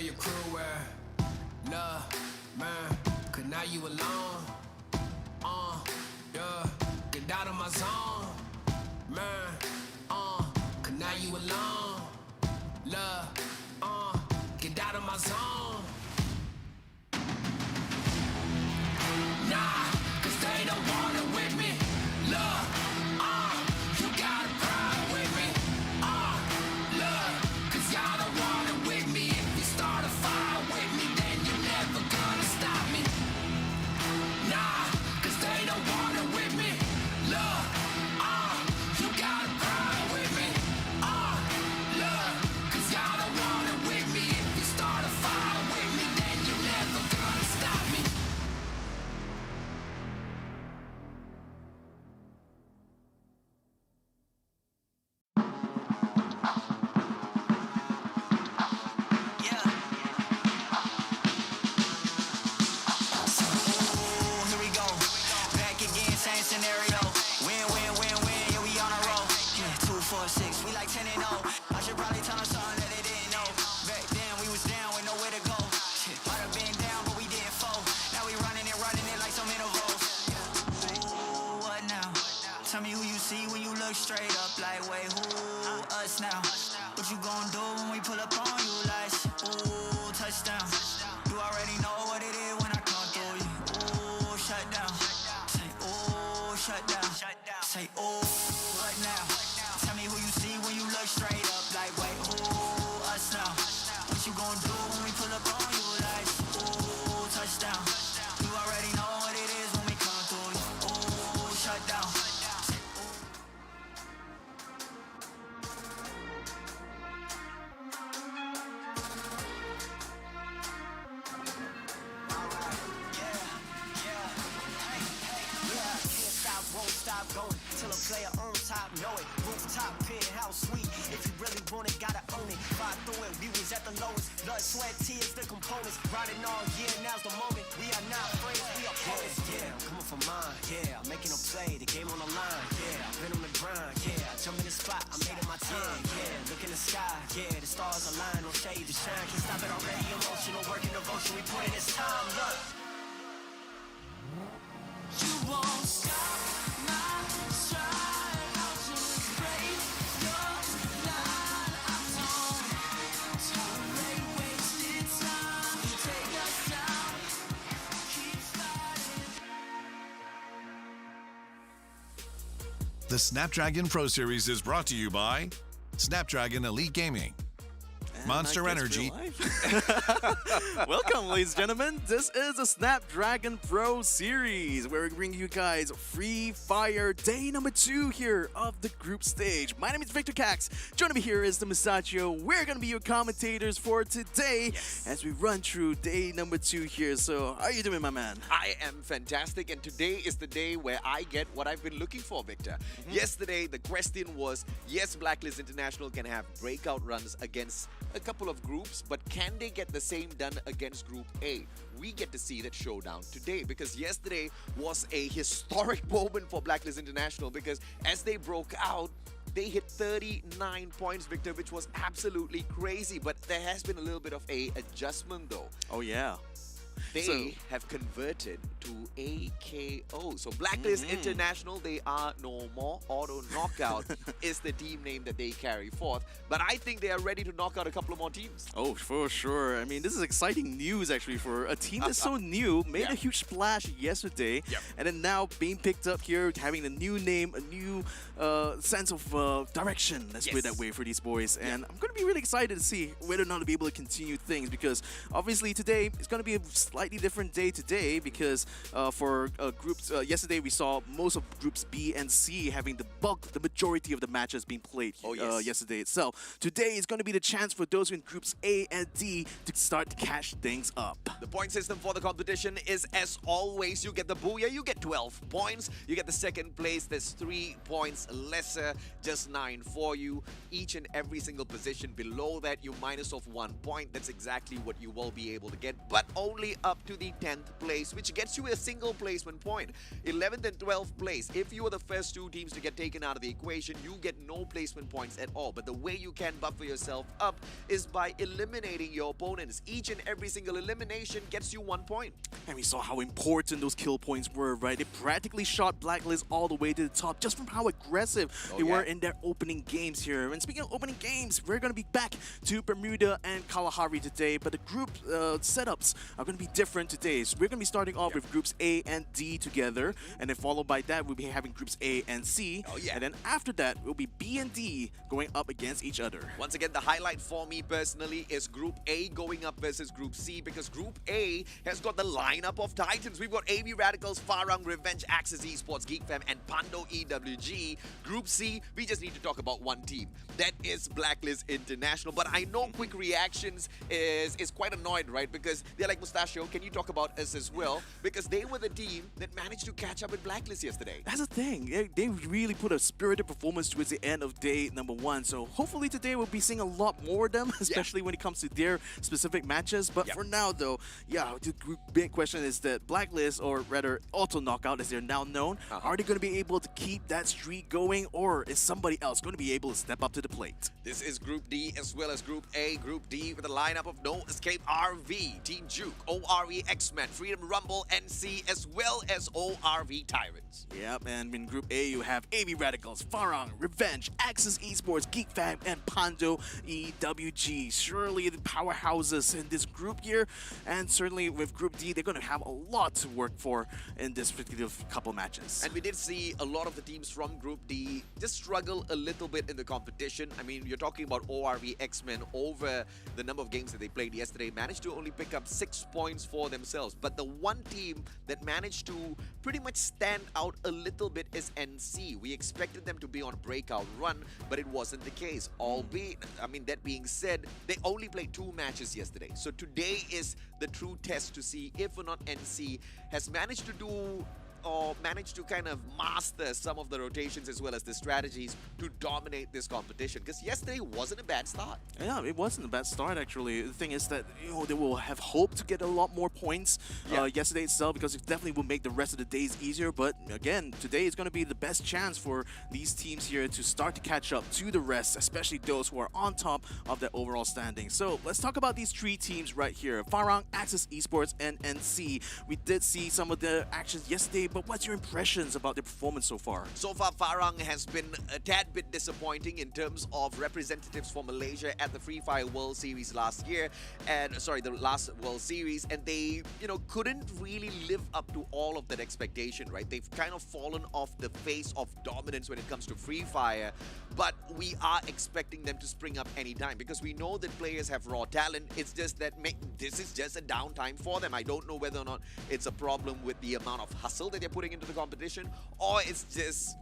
your crew were love, man, cause now you alone. Yeah, get out of my zone, man, cause now you alone. Love, get out of my zone. Nah, cause they don't want it with me. Love, you gotta cry with me. Love, cause y'all don't want it with me. If you start a fire with me, then you're never gonna stop me. Nah, cause they don't want it with me. Love, you gotta cry with me. Love, cause y'all don't want it with me. If you start a fire with me, then you're never gonna stop me. Here we go. Back again, same scenario. Win, win, win, win. Yeah, we on a roll. Yeah, 2, 4, 6. We like 10 and 0. I should probably tell them something that they didn't know. Back then, we was down with nowhere to go. Shit, might have been down, but we didn't fold. Now we running it like some intervals. Ooh, what now? Tell me who you see when you look straight up. Like, wait, who us now? What you gonna do when we pull up on you? Like, ooh, touchdown. You already know what it is when I come through you. Ooh, shut down. Say, ooh, shut down. Say, ooh, what now? Tell me who you see when you look straight up. Like, wait, who us now? What you gonna do when we pull up on you? Like, ooh, touchdown. You already know what it is when we come through you. Ooh, shut down. Say, ooh. Can't stop, won't stop going till a player on top know it. Rooftop penthouse suite. If you really want it, gotta own it. Fight through it, we was at the lowest. Blood, sweat, tears, the components. Riding all year, now's the moment. We are not friends, we are opponents. Yeah, I'm coming for mine. Yeah, I'm making a play, the game on the line. Yeah, I've been on the grind. Yeah, I jump in the spot, I made it my time. Yeah, look in the sky. Yeah, the stars align, no shade to shine. Can't stop it already. Emotional work and devotion, we put in this time. Look. You won't stop my stride. I'll just break your line. I don't tolerate wasted time. You take us down, keep sliding. The Snapdragon Pro Series is brought to you by Snapdragon Elite Gaming, Monster Energy. Welcome, ladies and gentlemen. This is the Snapdragon Pro Series, where we bring you guys Free Fire Day number 2 here of the group stage. My name is Victor Cax. Joining me here is the Misachio. We're going to be your commentators for today as we run through day number 2 here. So, how are you doing, my man? I am fantastic, and today is the day where I get what I've been looking for, Victor. Yesterday, the question was, yes, Blacklist International can have breakout runs against a couple of groups, but can they get the same done against Group A? We get to see that showdown today, because yesterday was a historic moment for Blacklist International, because as they broke out, they hit 39 points, Victor, which was absolutely crazy. But there has been a little bit of a adjustment, though. Oh, yeah. They have converted to AKO. So Blacklist International, they are no more. Auto Knockout is the team name that they carry forth. But I think they are ready to knock out a couple of more teams. Oh, for sure. I mean, this is exciting news, actually, for a team that's so new, made a huge splash yesterday, and then now being picked up here, having a new name, a new sense of direction, let's put it that way, for these boys. And I'm going to be really excited to see whether or not to be able to continue things, because obviously today it's going to be a slightly different day today, because for groups, yesterday we saw most of groups B and C having the majority of the matches being played yesterday itself. Today is going to be the chance for those in groups A and D to start to cash things up. The point system for the competition is, as always, you get the booyah, you get 12 points. You get the second place, there's 3 points lesser, just 9 for you. Each and every single position below that, you minus off 1 point. That's exactly what you will be able to get, but only way up to the 10th place, which gets you a single placement point. 11th and 12th place. If you are the first two teams to get taken out of the equation, you get no placement points at all. But the way you can buffer yourself up is by eliminating your opponents. Each and every single elimination gets you 1 point. And we saw how important those kill points were, right? They practically shot Blacklist all the way to the top just from how aggressive they were in their opening games here. And speaking of opening games, we're going to be back to Bermuda and Kalahari today, but the group setups are going to be different today. So we're going to be starting off with groups A and D together, and then followed by that, we'll be having groups A and C. And then after that, we'll be B and D going up against each other. Once again, the highlight for me personally is Group A going up versus Group C, because Group A has got the lineup of titans. We've got AB Radicals, Farang, Revenge, Axis Esports, GeekFam, and Pando EWG. Group C, we just need to talk about one team. That is Blacklist International. But I know Quick Reactions is quite annoyed, right? Because they're like, Mustachio, can you talk about us as well? Because they were the team that managed to catch up with Blacklist yesterday. That's the thing. They really put a spirited performance towards the end of day number 1. So hopefully today we'll be seeing a lot more of them, especially when it comes to their specific matches. But for now, though, the big question is that Blacklist, or rather Auto Knockout as they're now known, are they going to be able to keep that streak going, or is somebody else going to be able to step up to the plate? This is Group D as well as Group A. Group D with a lineup of No Escape RV, Team Juke, ORV X-Men, Freedom Rumble, NC, as well as ORV Tyrants. Yep, and in Group A you have AB Radicals, Farang, Revenge, Axis Esports, GeekFam, and Pando EWG. Surely the powerhouses in this group here, and certainly with Group D, they're going to have a lot to work for in this particular couple matches. And we did see a lot of the teams from Group D just struggle a little bit in the competition. I mean, you're talking about ORV X-Men over the number of games that they played yesterday, managed to only pick up 6 points for themselves. But the one team that managed to pretty much stand out a little bit is NC. We expected them to be on a breakout run, but it wasn't the case. Albeit, I mean, that being said, they only played 2 matches yesterday. So today is the true test to see if or not NC has managed to do or managed to kind of master some of the rotations as well as the strategies to dominate this competition. Because yesterday wasn't a bad start. Yeah, it wasn't a bad start actually. The thing is that they will have hope to get a lot more points yesterday itself, because it definitely will make the rest of the days easier. But again, today is going to be the best chance for these teams here to start to catch up to the rest, especially those who are on top of their overall standing. So let's talk about these 3 teams right here: Farang, Axis Esports, and NC. We did see some of the actions yesterday, but what's your impressions about their performance so far? So far, Farang has been a tad bit disappointing in terms of representatives for Malaysia at the Free Fire World Series last year, and the last World Series, and they, couldn't really live up to all of that expectation, right? They've kind of fallen off the face of dominance when it comes to Free Fire, but we are expecting them to spring up anytime, because we know that players have raw talent. It's just that this is just a downtime for them. I don't know whether or not it's a problem with the amount of hustle that they're putting into the competition, or it's just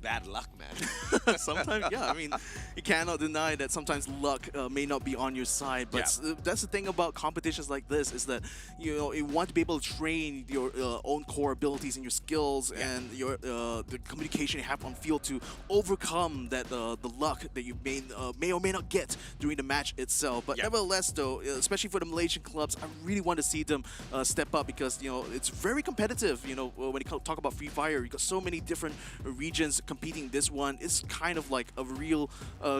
bad luck, man. Sometimes, I mean, you cannot deny that sometimes luck may not be on your side. But that's the thing about competitions like this, is that you want to be able to train your own core abilities and your skills and your the communication you have on field to overcome that the luck that you may or may not get during the match itself. But nevertheless, though, especially for the Malaysian clubs, I really want to see them step up, because it's very competitive. When you talk about Free Fire, you got so many different regions competing. This one is kind of like a real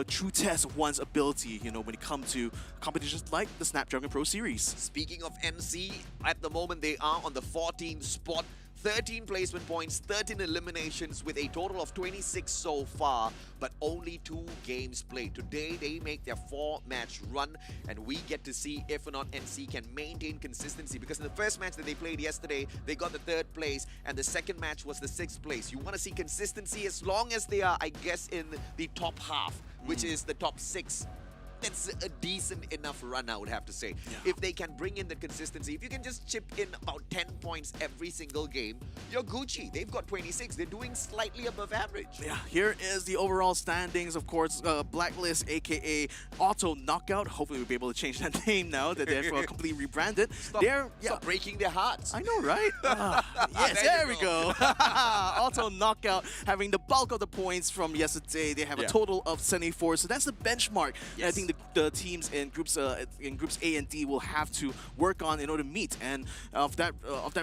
true test of one's ability, when it comes to competitions like the Snapdragon Pro Series. Speaking of NC, at the moment they are on the 14th spot. 13 placement points, 13 eliminations with a total of 26 so far, but only 2 games played. Today they make their 4-match run, and we get to see if or not NC can maintain consistency, because in the first match that they played yesterday, they got the 3rd place, and the second match was the 6th place. You want to see consistency as long as they are, I guess, in the top half, which is the top 6. That's a decent enough run, I would have to say. If they can bring in the consistency, if you can just chip in about 10 points every single game, you're Gucci. They've got 26. They're doing slightly above average. Yeah, here is the overall standings. Of course, Blacklist, aka Auto Knockout. Hopefully we'll be able to change that name now that they've completely rebranded. Stop breaking their hearts. I know, right? Yes, there we go. Auto Knockout having the bulk of the points from yesterday. They have a total of 74, so that's the benchmark. I think think the teams in groups A and D will have to work on in order to meet. And of that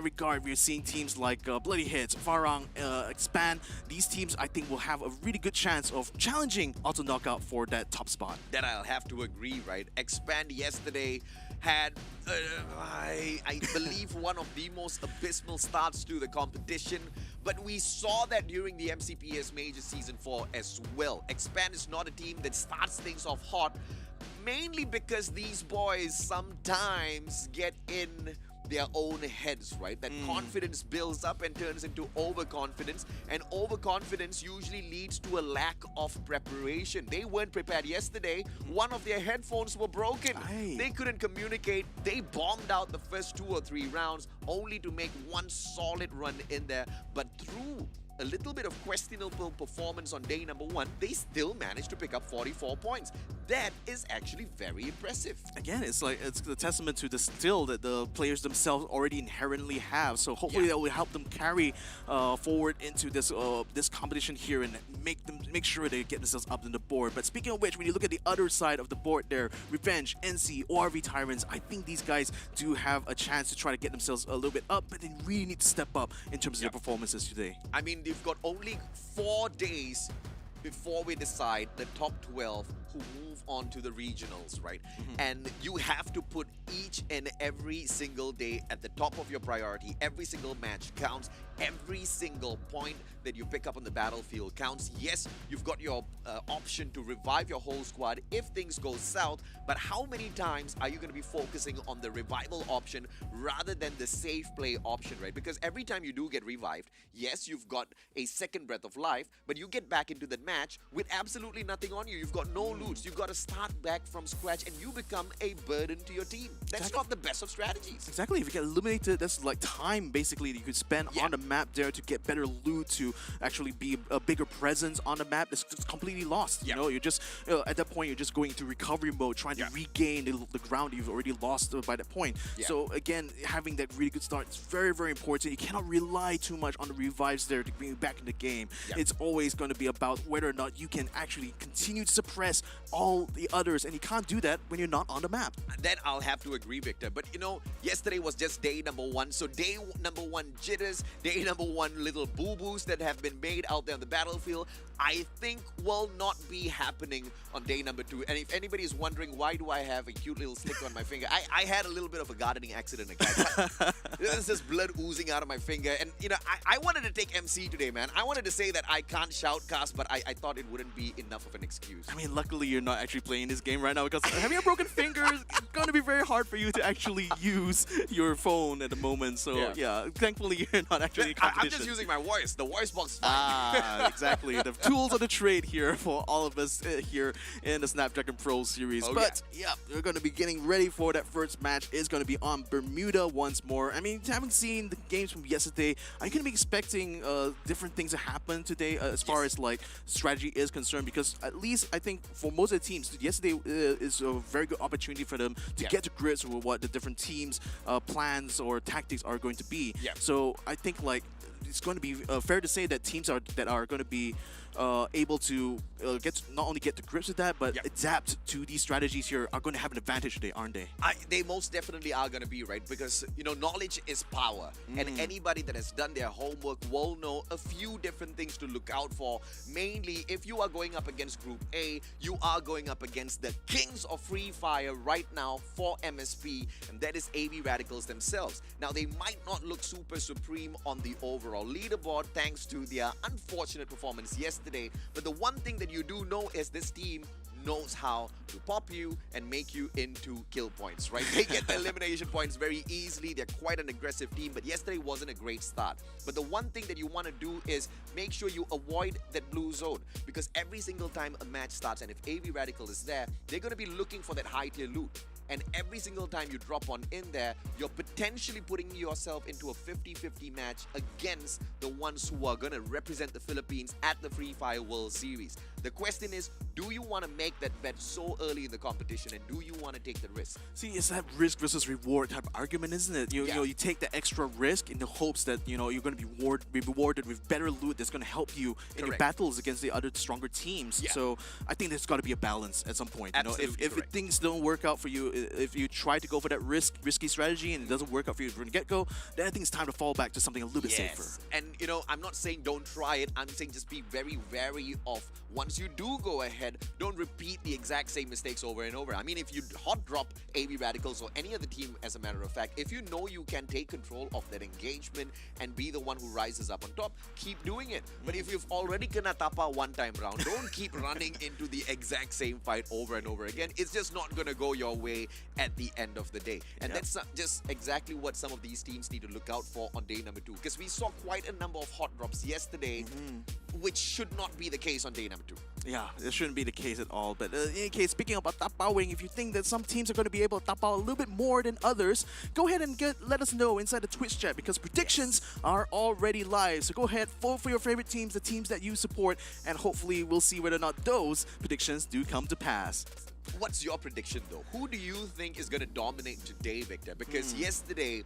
regard, we're seeing teams like Bloody Hits, Farang, Expand. These teams, I think, will have a really good chance of challenging Auto Knockout for that top spot. That I'll have to agree, right? Expand yesterday had, I believe, one of the most abysmal starts to the competition. But we saw that during the MCPS Major Season 4 as well. Expand is not a team that starts things off hot, mainly because these boys sometimes get in their own heads, right? That confidence builds up and turns into overconfidence, and overconfidence usually leads to a lack of preparation. They weren't prepared yesterday. One of their headphones were broken. Aye. They couldn't communicate. They bombed out the first 2 or 3 rounds only to make one solid run in there. But through a little bit of questionable performance on day number 1, they still managed to pick up 44 points. That is actually very impressive. Again, it's a testament to the skill that the players themselves already inherently have. So hopefully that will help them carry forward into this competition here and make sure they get themselves up on the board. But speaking of which, when you look at the other side of the board there, Revenge, NC, ORV Tyrants, I think these guys do have a chance to try to get themselves a little bit up, but they really need to step up in terms of their performances today. I mean, they've got only 4 days before we decide the top 12 who move on to the regionals, right? And you have to put each and every single day at the top of your priority. Every single match counts. Every single point that you pick up on the battlefield counts. Yes, you've got your option to revive your whole squad if things go south, but how many times are you going to be focusing on the revival option rather than the safe play option, right? Because every time you do get revived, yes, you've got a second breath of life, but you get back into that match with absolutely nothing on you. You've got no loots. You've got to start back from scratch, and you become a burden to your team. That's not the best of strategies. Exactly. If you get eliminated, that's like time basically that you could spend on the map there to get better loot, to actually be a bigger presence on the map. It's just completely lost. You know, you're just at that point, you're just going into recovery mode, trying to regain the ground you've already lost by that point. So again, having that really good start is very, very important. You cannot rely too much on the revives there to bring you back in the game. It's always going to be about whether or not you can actually continue to suppress all the others, and you can't do that when you're not on the map. Then I'll have to agree, Victor. But you know, yesterday was just day number 1. So day number 1 jitters, day number 1 little boo-boos that have been made out there on the battlefield, I think will not be happening on day number 2. And if anybody is wondering why do I have a cute little slick on my finger, I had a little bit of a gardening accident again. There's just blood oozing out of my finger. And you know, I wanted to take MC today, man. I wanted to say that I can't shoutcast, but I thought it wouldn't be enough of an excuse. I mean, luckily you're not actually playing this game right now, because having a broken finger is going to be very hard for you to actually use your phone at the moment. So yeah, thankfully you're not actually in competition. I'm just using my voice. The voice box is fine. Exactly. The tools of the trade here for all of us here in the Snapdragon Pro Series. But yeah, we're going to be getting ready for that first match. It's going to be on Bermuda once more. I mean, having seen the games from yesterday, are you going to be expecting different things to happen today as far as like strategy is concerned? Because at least I think for most of the teams, yesterday is a very good opportunity for them to get to grips with what the different teams' plans or tactics are going to be. So I think like it's going to be fair to say that teams that are going to be able to not only get to grips with that, but adapt to these strategies here are going to have an advantage today, aren't they? They most definitely are going to be, right? Because, you know, knowledge is power. And anybody that has done their homework will know a few different things to look out for. Mainly, if you are going up against Group A, you are going up against the kings of Free Fire right now for MSP, and that is AB Radicals themselves. Now, they might not look super supreme on the overall leaderboard thanks to their unfortunate performance yesterday, but the one thing that you do know is this team knows how to pop you and make you into kill points, right? They get the elimination points very easily. They're quite an aggressive team, but yesterday wasn't a great start. But the one thing that you want to do is make sure you avoid that blue zone, because every single time a match starts, and if AV Radical is there, they're going to be looking for that high tier loot. And every single time you drop on in there, you're potentially putting yourself into a 50-50 match against the ones who are going to represent the Philippines at the Free Fire World Series. The question is, do you want to make that bet so early in the competition, and do you want to take the risk? See, it's that risk versus reward type of argument, isn't it? You know, you take the extra risk in the hopes that you're going to be rewarded with better loot that's going to help you in your Correct. battles against the other stronger teams. Yeah. So I think there's got to be a balance at some point. Absolutely If correct. things don't work out for you, if you try to go for that risky strategy and it doesn't work out for you from the get-go, then I think it's time to fall back to something a little bit safer. And I'm not saying don't try it. I'm saying just be very wary of, once you do go ahead, don't repeat the exact same mistakes over and over. I mean, if you hot drop AV Radicals or any other team, as a matter of fact, if you know you can take control of that engagement and be the one who rises up on top, keep doing it. But if you've already gonna tapa one time round, don't keep running into the exact same fight over and over again. It's just not gonna go your way at the end of the day. And that's just exactly what some of these teams need to look out for on day number 2. Because we saw quite a number of hot drops yesterday, which should not be the case on day number 2. Yeah, it shouldn't be the case at all. But in any case, speaking about tapaoing, if you think that some teams are going to be able to tapao a little bit more than others, go ahead and let us know inside the Twitch chat, because predictions are already live. So go ahead, vote for your favorite teams, the teams that you support, and hopefully we'll see whether or not those predictions do come to pass. What's your prediction, though? Who do you think is going to dominate today, Victor? Because yesterday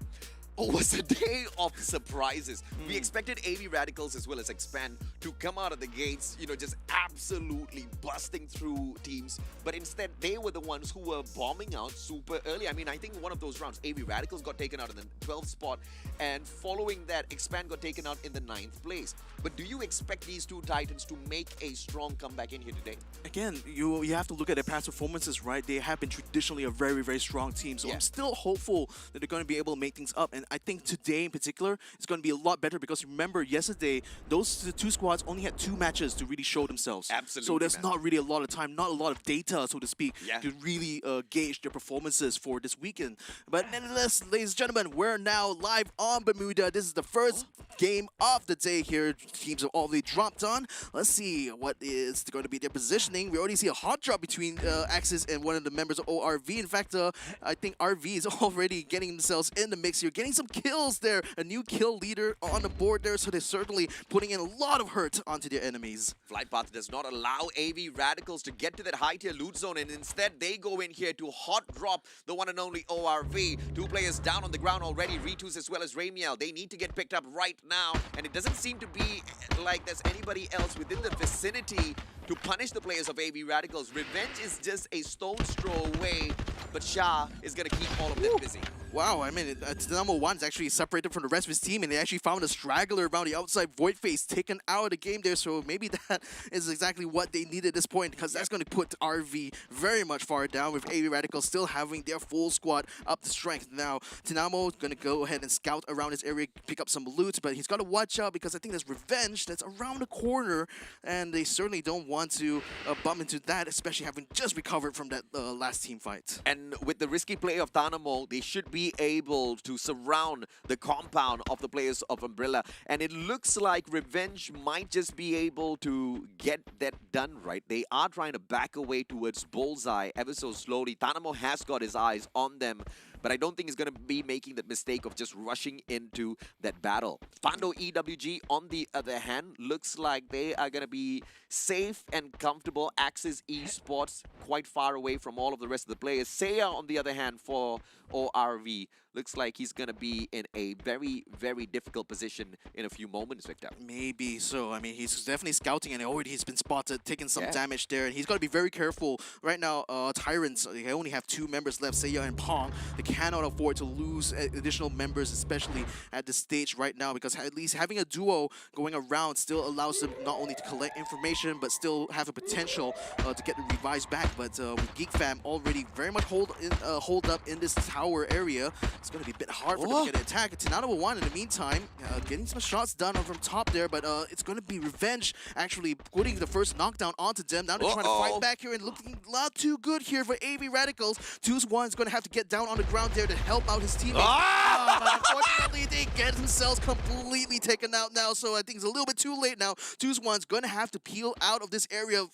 was a day of surprises. We expected AV Radicals as well as Expand to come out of the gates, just absolutely busting through teams. But instead, they were the ones who were bombing out super early. I mean, I think one of those rounds, AV Radicals got taken out in the 12th spot, and following that, Expand got taken out in the 9th place. But do you expect these two Titans to make a strong comeback in here today? Again, you have to look at their past performances, right? They have been traditionally a very, very strong team. So I'm still hopeful that they're going to be able to make things up. And I think today in particular, it's going to be a lot better, because remember, yesterday, those two squads only had 2 matches to really show themselves. Absolutely, So there's man. not really a lot of time, not a lot of data, so to speak, to really gauge their performances for this weekend. But nevertheless, ladies and gentlemen, we're now live on Bermuda. This is the first game of the day here. Teams have already dropped on. Let's see what is going to be their positioning. We already see a hot drop between Axis and one of the members of ORV. In fact, I think RV is already getting themselves in the mix here, getting some kills there. A new kill leader on the board there, so they're certainly putting in a lot of hurt onto their enemies. Flightpath does not allow AV Radicals to get to that high tier loot zone, and instead they go in here to hot drop the one and only ORV. 2 players down on the ground already, Ritus as well as Ramiel. They need to get picked up right now, and it doesn't seem to be like there's anybody else within the vicinity to punish the players of AV Radicals. Revenge is just a stone's throw away, but Shah is going to keep all of them busy. Wow, I mean, number 1's actually separated from the rest of his team, and they actually found a straggler around the outside. Voidface taken out of the game there, so maybe that is exactly what they need at this point, because that's going to put RV very much far down, with AV Radicals still having their full squad up to strength. Now, Tinamo is going to go ahead and scout around this area, pick up some loot, but he's got to watch out, because I think there's Revenge that's around the corner, and they certainly don't want to bump into that, especially having just recovered from that last team fight. And with the risky play of Tanamo, they should be able to surround the compound of the players of Umbrella. And it looks like Revenge might just be able to get that done right. They are trying to back away towards Bullseye ever so slowly. Tanamo has got his eyes on them, but I don't think he's going to be making the mistake of just rushing into that battle. Pando EWG, on the other hand, looks like they are going to be safe and comfortable. Axis Esports quite far away from all of the rest of the players. Seiya, on the other hand, for ORV, looks like he's going to be in a very, very difficult position in a few moments, Victor. Maybe so. I mean, he's definitely scouting, and already he's been spotted, taking some damage there, and he's got to be very careful. Right now, Tyrants, they only have 2 members left, Seiya and Pong. They cannot afford to lose additional members, especially at this stage right now, because at least having a duo going around still allows them not only to collect information, but still have a potential to get the revives back. But with Geek Fam already very much hold up in this tower area, it's going to be a bit hard for them to get an attack. Tinado will want in the meantime, getting some shots done from top there, but it's going to be Revenge actually putting the first knockdown onto them. Now they're trying to fight back here, and looking not too good here for AV Radicals. 2-1's going to have to get down on the ground there to help out his teammates. But unfortunately, they get themselves completely taken out now, so I think it's a little bit too late now. 2-1's going to have to peel out of this area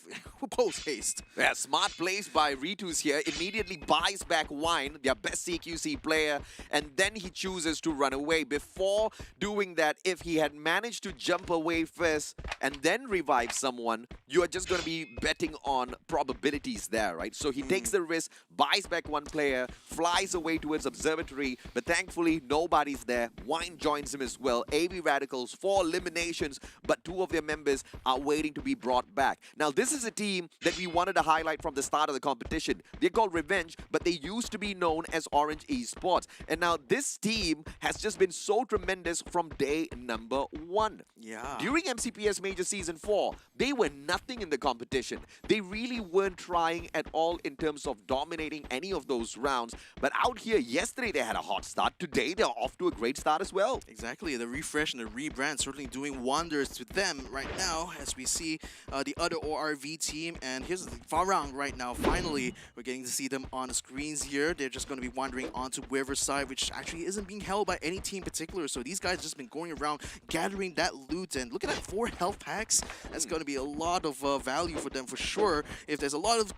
post-haste. Yeah, smart plays by Ritus here. Immediately buys back Wine, their best CQC player, and then he chooses to run away. Before doing that, if he had managed to jump away first and then revive someone, you are just going to be betting on probabilities there, right? So he takes the risk, buys back one player, flies away towards observatory, but thankfully nobody's there. Wine joins him as well. AV Radicals, 4 eliminations, but 2 of their members are waiting to be brought back. Now, this is a team that we wanted to highlight from the start of the competition. They're called Revenge, but they used to be known as Orange Esports. And now this team has just been so tremendous from day number 1. Yeah. During MCPS Major Season 4, they were nothing in the competition. They really weren't trying at all in terms of dominating any of those rounds. But out here, yesterday they had a hot start. Today, they're off to a great start as well. Exactly, the refresh and the rebrand certainly doing wonders to them right now as we see the other ORV team. And here's the Farang right now. Finally, we're getting to see them on the screens here. They're just going to be wandering onto Riverside, which actually isn't being held by any team in particular. So these guys just been going around gathering that loot. And look at that, 4 health packs. That's going to be a lot of value for them for sure. If there's a lot of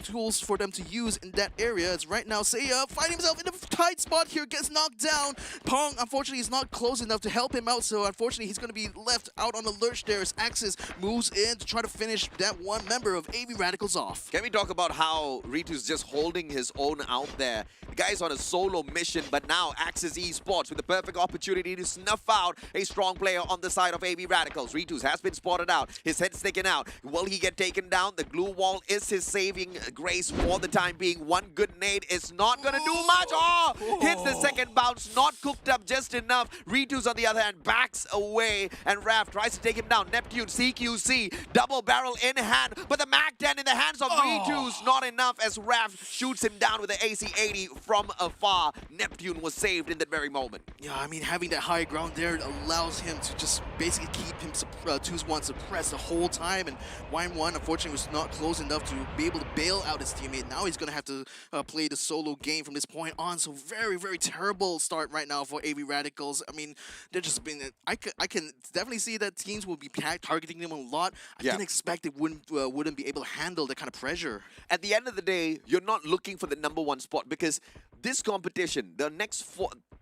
tools for them to use in that area, it's right now Seiya finding himself in a tight spot here, gets knocked down. Pong, unfortunately, is not close enough to help him out, so unfortunately, he's going to be left out on the lurch there as Axis moves in to try to finish that one member of AV Radicals off. Can we talk about how Ritu's just holding his own out there? The guy's on a solo mission, but now Axis Esports with the perfect opportunity to snuff out a strong player on the side of AV Radicals. Ritus has been spotted out. His head's taken out. Will he get taken down? The glue wall is his saving grace for the time being. One good nade is not going to do much. Oh! Hits the second bounce, not cooked up just enough. Ritus, on the other hand, backs away, and Raf tries to take him down. Neptune, CQC, double barrel in hand, but the Mag-10 in the hands of Ritus, not enough as Raf shoots him down with the AC-80 from afar. Neptune was saved in that very moment. Yeah, I mean, having that high ground there allows him to just basically keep him 2-1 suppressed the whole time, and Wine-1 unfortunately was not close enough to be able to bail out his teammate. Now he's going to have to play the solo game from this point on, so very, very terrible start right now for AV Radicals. I mean, they're just been... I can definitely see that teams will be targeting them a lot. I didn't expect they wouldn't be able to handle that kind of pressure. At the end of the day, you're not looking for the #1 spot because this competition, the next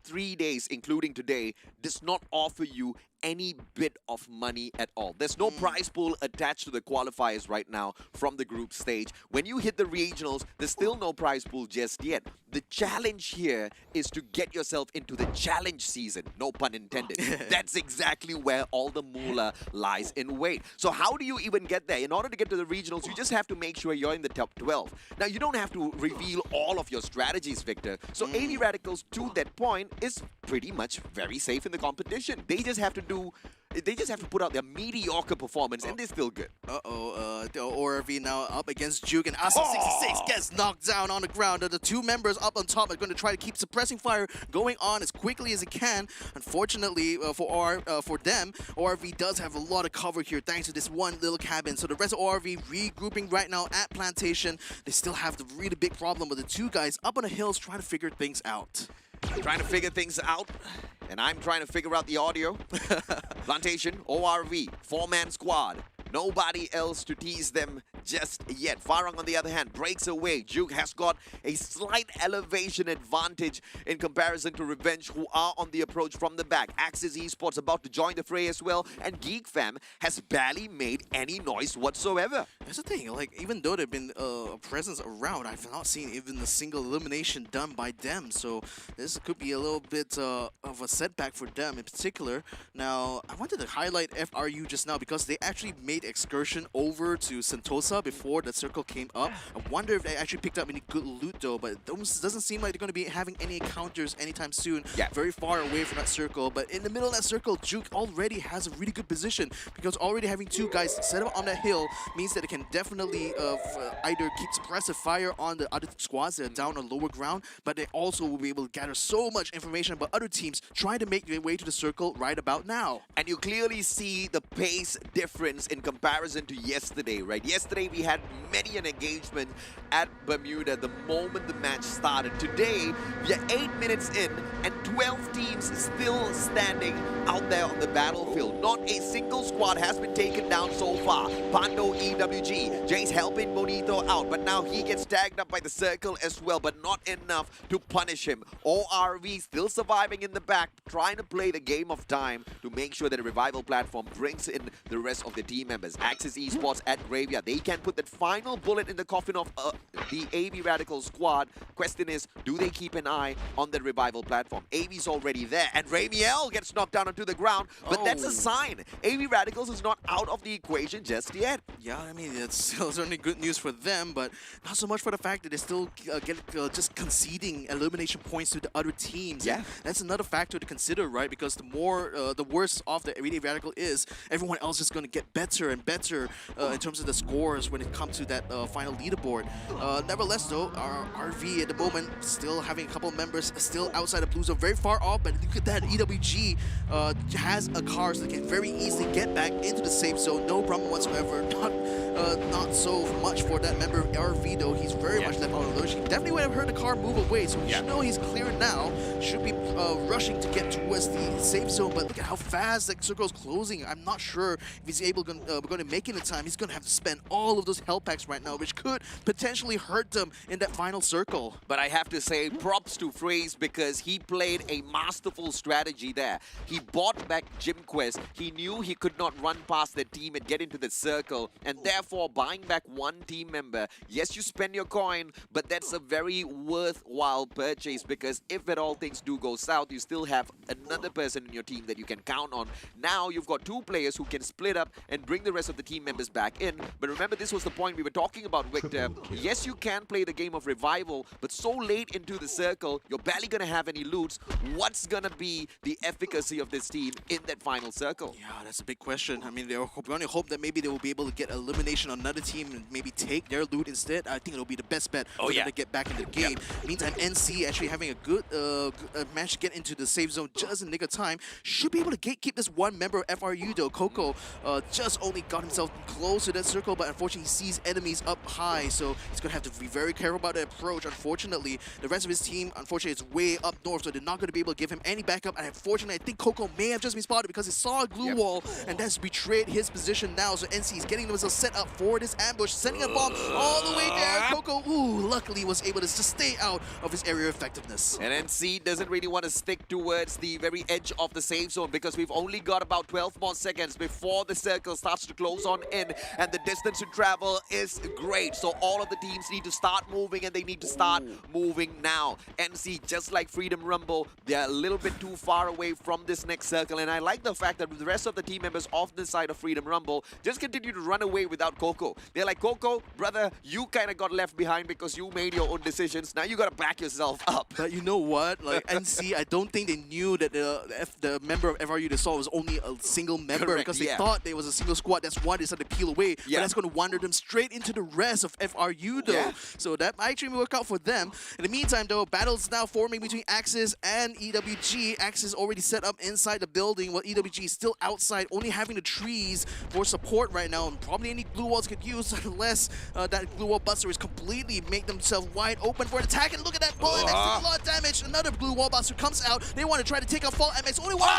3 days, including today, does not offer you any bit of money at all. There's no prize pool attached to the qualifiers right now from the group stage. When you hit the regionals, there's still no prize pool just yet. The challenge here is to get yourself into the challenge season, no pun intended. That's exactly where all the moolah lies in wait. So how do you even get there? In order to get to the regionals, you just have to make sure you're in the top 12. Now, you don't have to reveal all of your strategies, Victor. So AV Radicals, to that point, is pretty much very safe in the competition. They just have to put out their mediocre performance, and they're still good. The ORV now up against Juke, and Asa66 gets knocked down on the ground. The 2 members up on top are going to try to keep suppressing fire going on as quickly as it can. Unfortunately for them, ORV does have a lot of cover here thanks to this one little cabin. So the rest of ORV regrouping right now at Plantation. They still have the really big problem with the 2 guys up on the hills trying to figure things out. Trying to figure things out, and I'm trying to figure out the audio. Plantation, ORV, 4-man squad. Nobody else to tease them just yet. Farang, on the other hand, breaks away. Juke has got a slight elevation advantage in comparison to Revenge, who are on the approach from the back. Axis Esports about to join the fray as well, and Geek Fam has barely made any noise whatsoever. That's the thing, like, even though they've been a presence around, I've not seen even a single elimination done by them, so this could be a little bit of a setback for them in particular. Now, I wanted to highlight FRU just now because they actually made excursion over to Sentosa before the circle came up. I wonder if they actually picked up any good loot though, but it doesn't seem like they're going to be having any encounters anytime soon. Very far away from that circle, but in the middle of that circle, Juke already has a really good position because already having 2 guys set up on that hill means that they can definitely either keep suppressive fire on the other squads that are down on lower ground, but they also will be able to gather so much information about other teams trying to make their way to the circle right about now. And you clearly see the pace difference in comparison to yesterday, right? Yesterday we had many an engagement at Bermuda the moment the match started. Today we are 8 minutes in and 12 teams still standing out there on the battlefield. Not a single squad has been taken down so far. Pando, EWG, EWG. Jace helping Bonito out, but now he gets tagged up by the circle as well, but not enough to punish him. ORV still surviving in the back, trying to play the game of time to make sure that the revival platform brings in the rest of the team members. Axis Esports at Graveyard. They can put that final bullet in the coffin of the AV Radical squad. Question is, do they keep an eye on the revival platform? AV's already there, and Ramiel gets knocked down onto the ground, but that's a sign. AV Radicals is not out of the equation just yet. Yeah, I mean, it's still certainly good news for them, but not so much for the fact that they still just conceding elimination points to the other teams. Yeah. And that's another factor to consider, right? Because the more, the worse off the AV Radical is, everyone else is going to get better and better in terms of the scores when it comes to that final leaderboard. Nevertheless, though, our RV at the moment still having a couple of members still outside the blue zone, very far off, but look at that, EWG has a car so they can very easily get back into the safe zone, no problem whatsoever. Not so much for that member RV though, he's very much left on the lurch. He definitely would have heard the car move away, so we should know he's clear now. Should be rushing to get towards the safe zone, but look at how fast that circle is closing. I'm not sure if he's able going to make it in time. He's going to have to spend all of those health packs right now, which could potentially hurt them in that final circle. But I have to say props to Phrase because he played a masterful strategy there. He bought back Gym Quest. He knew he could not run past the team and get into the circle, and therefore buying back one team member. Yes, you spend your coin, but that's a very worthwhile purchase because if at all things do go south, you still have another person in your team that you can count on. Now you've got two players who can split up and bring the rest of the team members back in. But remember, this was the point we were talking about, Victor. Yes, you can play the game of revival, but so late into the circle, you're barely going to have any loots. What's going to be the efficacy of this team in that final circle? Yeah, that's a big question. I mean, they're going to hope that maybe they will be able to get elimination on another team and maybe take their loot instead. I think it'll be the best bet for them to get back into the game. Meantime, NC actually having a good match to get into the safe zone just in nick of time. Should be able to gatekeep this one member of FRU though. Coco just only got himself close to that circle, but unfortunately he sees enemies up high, so he's going to have to be very careful about the approach. Unfortunately, the rest of his team, unfortunately, is way up north, so they're not going to be able to give him any backup. And unfortunately, I think Coco may have just been spotted because he saw a glue wall, and that's betrayed his position now. So NC is getting themselves set up for this ambush, setting a bomb all the way there. Coco, luckily was able to just stay out of his area of effectiveness. And NC doesn't really want to stick towards the very edge of the safe zone because we've only got about 12 more seconds before the circle starts to close on in, and the distance to travel is great. So all of the teams need to start moving, and they need to start moving now. NC, just like Freedom Rumble, they're a little bit too far away from this next circle, and I like the fact that the rest of the team members off the side of Freedom Rumble just continue to run away without Coco. They're like, Coco, brother, you kind of got left behind because you made your own decisions. Now you got to back yourself up. But you know what? Like NC, I don't think they knew that the member of FRU they saw was only a single member because they thought there was a single squad. That's why they started to peel away. But that's going to wander them straight into the rest of FRU though. So that might actually work out for them. In the meantime though, battles now forming between Axis and EWG. Axis already set up inside the building while EWG is still outside, only having the trees for support right now, and probably any glue walls could use unless that glue wall buster is completely make themselves wide open for an attack. And look at that, Fall MX doing a lot of damage. Another blue wall buster comes out. They want to try to take out Fall MX. Only one.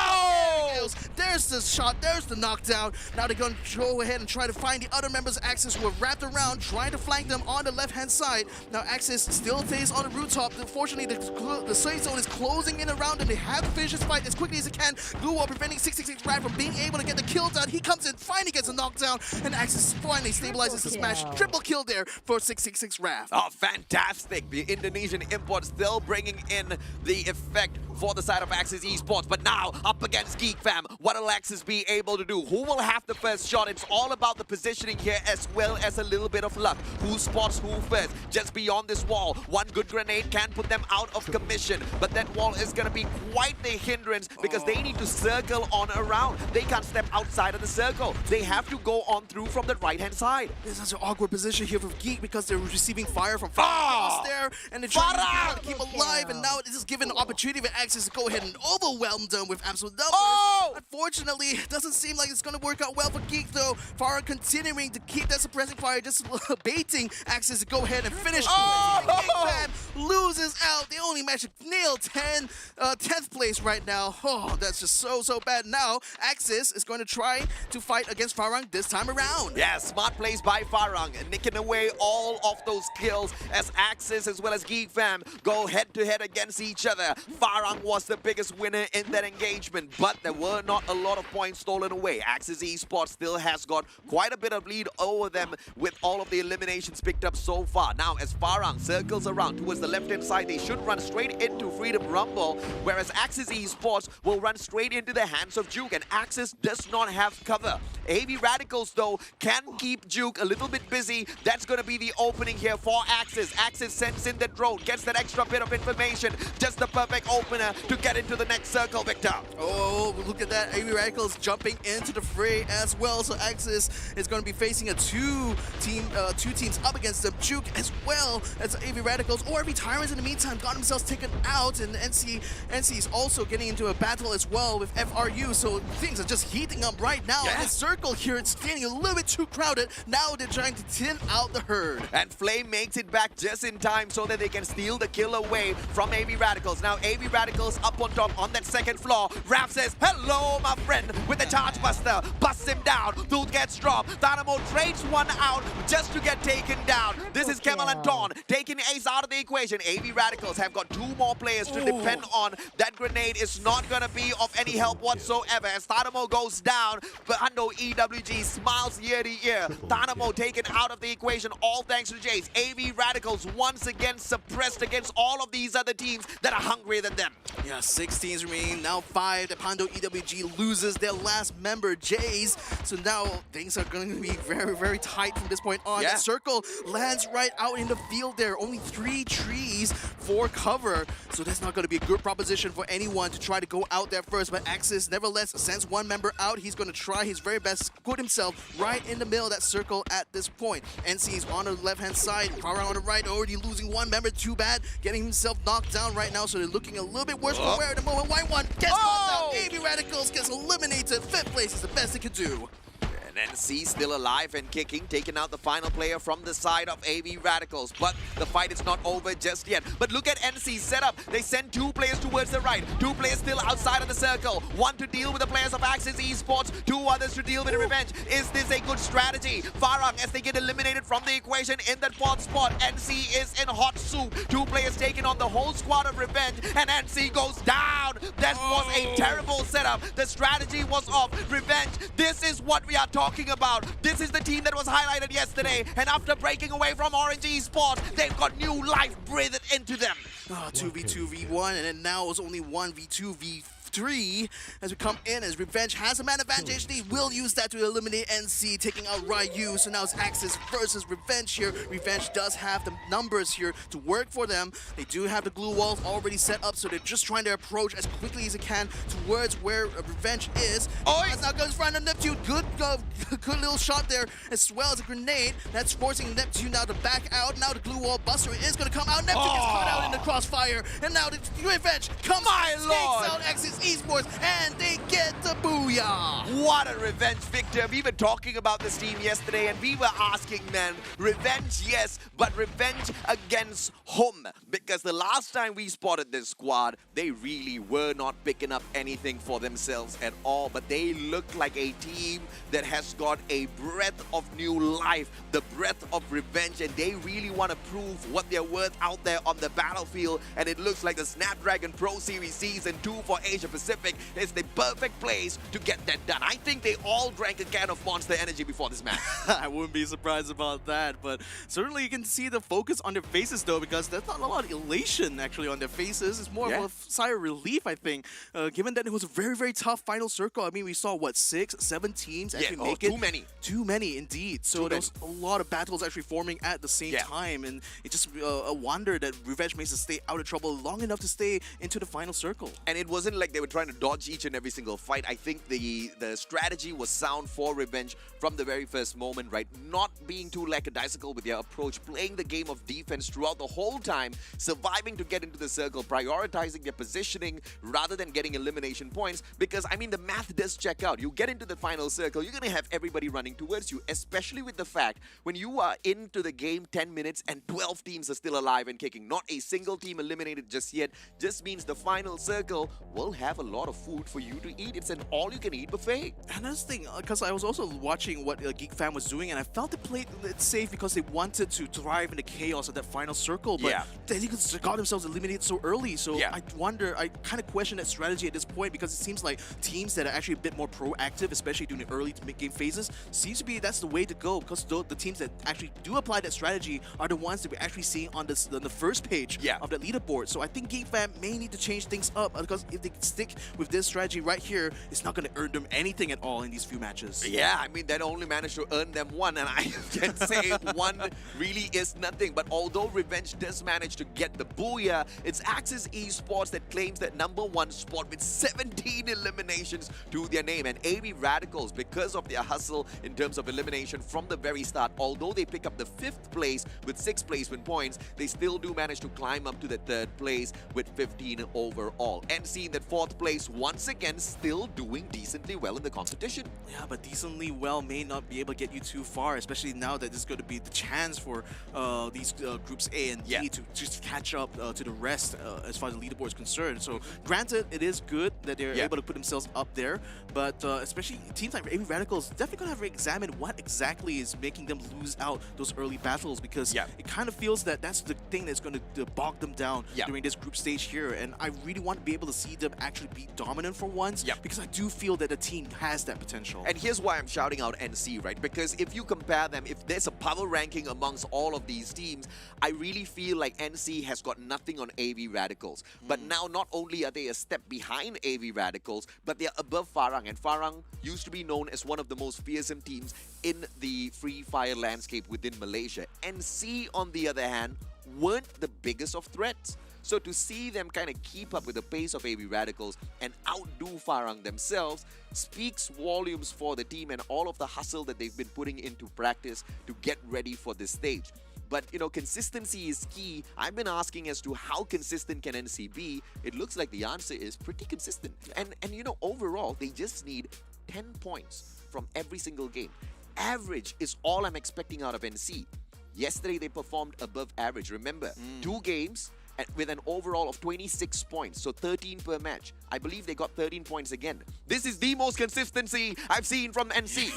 There's the shot. There's the knockdown. Now they're going to go ahead and try to find the other members of Axis who have wrapped around, trying to flank them on the left-hand side. Now Axis still stays on the rooftop. Unfortunately, the safe zone is closing in around them. They have to finish this fight as quickly as they can. Glue wall preventing 666 Rad from being able to get the kill down. He comes in, finally gets a knockdown, and Axis finally stabilizes the smash. Triple kill there for 666 Raf. Oh, fantastic. The Indonesian import still bringing in the effect for the side of Axis Esports. But now, up against Geek Fam, what will Axis be able to do? Who will have the first shot? It's all about the positioning here as well as a little bit of luck. Who spots who first? Just beyond this wall, one good grenade can put them out of commission. But that wall is going to be quite the hindrance because they need to circle on around. They can't step outside of the circle. They have to go on through from the right-hand side. This is such an awkward position here for Geek because they're receiving fire from across there, and they're trying to keep alive, and now it is given an opportunity for Axis to go ahead and overwhelm them with absolute numbers. Unfortunately, it doesn't seem like it's going to work out well for Geek though. Farah continuing to keep that suppressing fire, just baiting Axis to go ahead and finish. Geek Fam loses out. They only managed to nail 10th place right now. Oh, that's just so bad. Now, Axis is going to try to fight against Farang this time around. Yeah, smart plays by Farah. Farang nicking away all of those kills as Axis as well as Geek Fam go head-to-head against each other. Farang was the biggest winner in that engagement, but there were not a lot of points stolen away. Axis Esports still has got quite a bit of lead over them with all of the eliminations picked up so far. Now, as Farang circles around towards the left-hand side, they should run straight into Freedom Rumble, whereas Axis Esports will run straight into the hands of Juke, and Axis does not have cover. AV Radicals, though, can keep Juke a little bit busy. That's going to be the opening here for Axis. Axis sends in the drone, gets that extra bit of information. Just the perfect opener to get into the next circle, Victor. Oh, look at that. AV Radicals jumping into the fray as well. So Axis is going to be facing a two teams up against them. Juke as well as AV Radicals. ORV Tyrants in the meantime got themselves taken out, and NC is also getting into a battle as well with FRU. So things are just heating up right now. Yeah. The circle here, it's getting a little bit too crowded. Now they're trying to thin out the herd. And Flame makes it back just in time so that they can steal the kill away from AV Radicals. Now AV Radicals up on top on that second floor. Raph says, hello, my friend, with the Charge Buster. Busts him down. Dude gets dropped. Dynamo trades one out just to get taken down. This is Kemal and Dawn taking Ace out of the equation. AV Radicals have got two more players to depend on. That grenade is not going to be of any help whatsoever as Dynamo goes down. But Hundo EWG smiles year to year. Dynamo taken out of the equation, all thanks to Jace. AV Radicals once again suppressed against all of these other teams that are hungrier than them. Yeah, 6 teams remain, now 5. The Pando EWG loses their last member, Jace. So now things are going to be very, very tight from this point on. Yeah. The circle lands right out in the field there. Only 3 trees for cover. So that's not going to be a good proposition for anyone to try to go out there first. But Axis nevertheless sends one member out. He's going to try his very best to put himself right in the middle of that circle at this point. NC is on the left-hand side. Farang on the right, already losing one member. Too bad. Getting himself knocked down right now. So they're looking a little bit worse for wear at the moment. White one gets knocked out. AV Radicals gets eliminated. 5th place is the best they could do. And NC still alive and kicking, taking out the final player from the side of AV Radicals. But the fight is not over just yet. But look at NC's setup. They send 2 players towards the right, 2 players still outside of the circle. 1 to deal with the players of Axis Esports, 2 others to deal with the Revenge. Is this a good strategy? Farang, as they get eliminated from the equation in that 4th spot. NC is in hot soup. 2 players taking on the whole squad of Revenge, and NC goes down. That was a terrible setup. The strategy was off. Revenge, this is what we are talking about. This is the team that was highlighted yesterday, and after breaking away from Orange Esports, they've got new life breathed into them. 2v2v1, and then now it's only 1v2v3 as we come in, as Revenge has a man advantage. They will use that to eliminate NC, taking out Ryu. So now it's Axis versus Revenge here. Revenge does have the numbers here to work for them. They do have the glue walls already set up, so they're just trying to approach as quickly as they can towards where Revenge is. As now goes front of Neptune. Good little shot there, as well as a grenade. That's forcing Neptune now to back out. Now the glue wall buster is going to come out. Neptune gets caught out in the crossfire, and now the Revenge comes out Axis Esports, and they get the booyah. What a Revenge victor. We were talking about this team yesterday, and we were asking, man, Revenge, yes, but Revenge against whom? Because the last time we spotted this squad, they really were not picking up anything for themselves at all, but they look like a team that has got a breath of new life, the breath of Revenge, and they really want to prove what they're worth out there on the battlefield, and it looks like the Snapdragon Pro Series Season 2 for Asia Pacific is the perfect place to get that done. I think they all drank a can of Monster Energy before this match. I wouldn't be surprised about that, but certainly you can see the focus on their faces though, because there's not a lot of elation actually on their faces. It's more of a sigh of relief, I think, given that it was a very, very tough final circle. I mean, we saw, what, 6, 7 teams actually make it? Too many. Too many, indeed. So there was a lot of battles actually forming at the same time, and it's just a wonder that Revenge managed to stay out of trouble long enough to stay into the final circle. And it wasn't like they were trying to dodge each and every single fight. I think the strategy was sound for Revenge from the very first moment, right? Not being too lackadaisical with their approach, playing the game of defense throughout the whole time, surviving to get into the circle, prioritizing their positioning rather than getting elimination points. Because, I mean, the math does check out. You get into the final circle, you're going to have everybody running towards you, especially with the fact when you are into the game 10 minutes and 12 teams are still alive and kicking. Not a single team eliminated just yet. Just means the final circle will have have a lot of food for you to eat. It's an all-you-can-eat buffet. Another thing, because I was also watching what Geek Fam was doing, and I felt they played it safe because they wanted to thrive in the chaos of that final circle, but Yeah. they got themselves eliminated so early. So Yeah. I kind of question that strategy at this point, because it seems like teams that are actually a bit more proactive, especially during the early to mid-game phases, seems to be that's the way to go, because the teams that actually do apply that strategy are the ones that we're actually seeing on the first page Yeah. of the leaderboard. So I think Geek Fam may need to change things up, because if they stick with this strategy right here, it's not going to earn them anything at all in these few matches. Yeah, I mean, that only managed to earn them one, and I can say one really is nothing. But although Revenge does manage to get the booyah, it's Axis Esports that claims that #1 spot with 17 eliminations to their name. And AV Radicals, because of their hustle in terms of elimination from the very start, although they pick up the 5th place with 6 placement points, they still do manage to climb up to the 3rd place with 15 overall. And seeing that 4th place, once again, still doing decently well in the competition. Yeah, but decently well may not be able to get you too far, especially now that this is going to be the chance for these groups A and D Yeah. to just catch up to the rest as far as the leaderboard is concerned. So granted, it is good that they're Yeah. able to put themselves up there, but especially teams like AV Radicals definitely going to have to examine what exactly is making them lose out those early battles, because Yeah. it kind of feels that that's the thing that's going to bog them down Yeah. during this group stage here. And I really want to be able to see them actually be dominant for once, Yeah. because I do feel that the team has that potential. And here's why I'm shouting out NC, right? Because if you compare them, if there's a power ranking amongst all of these teams, I really feel like NC has got nothing on AV Radicals. But now not only are they a step behind AV Radicals, but they're above Farang. And Farang used to be known as one of the most fearsome teams in the Free Fire landscape within Malaysia. NC, on the other hand, weren't the biggest of threats. So to see them kind of keep up with the pace of AV Radicals and outdo Farang themselves speaks volumes for the team and all of the hustle that they've been putting into practice to get ready for this stage. But, you know, consistency is key. I've been asking as to how consistent can NC be. It looks like the answer is pretty consistent. And you know, overall, they just need 10 points from every single game. Average is all I'm expecting out of NC. Yesterday, they performed above average. Remember, 2 games with an overall of 26 points, so 13 per match. I believe they got 13 points again. This is the most consistency I've seen from NC.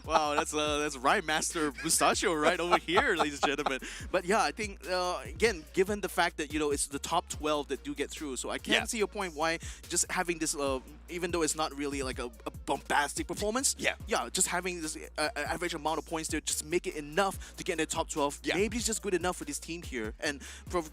Wow, that's Rhyme Master Mustachio right over here, ladies and gentlemen. But yeah, I think again, given the fact that it's the top 12 that do get through, so I can Yeah. see your point why just having this, even though it's not really like a bombastic performance, Yeah. just having this average amount of points there, just make it enough to get in the top 12. Yeah. Maybe it's just good enough for this team here. And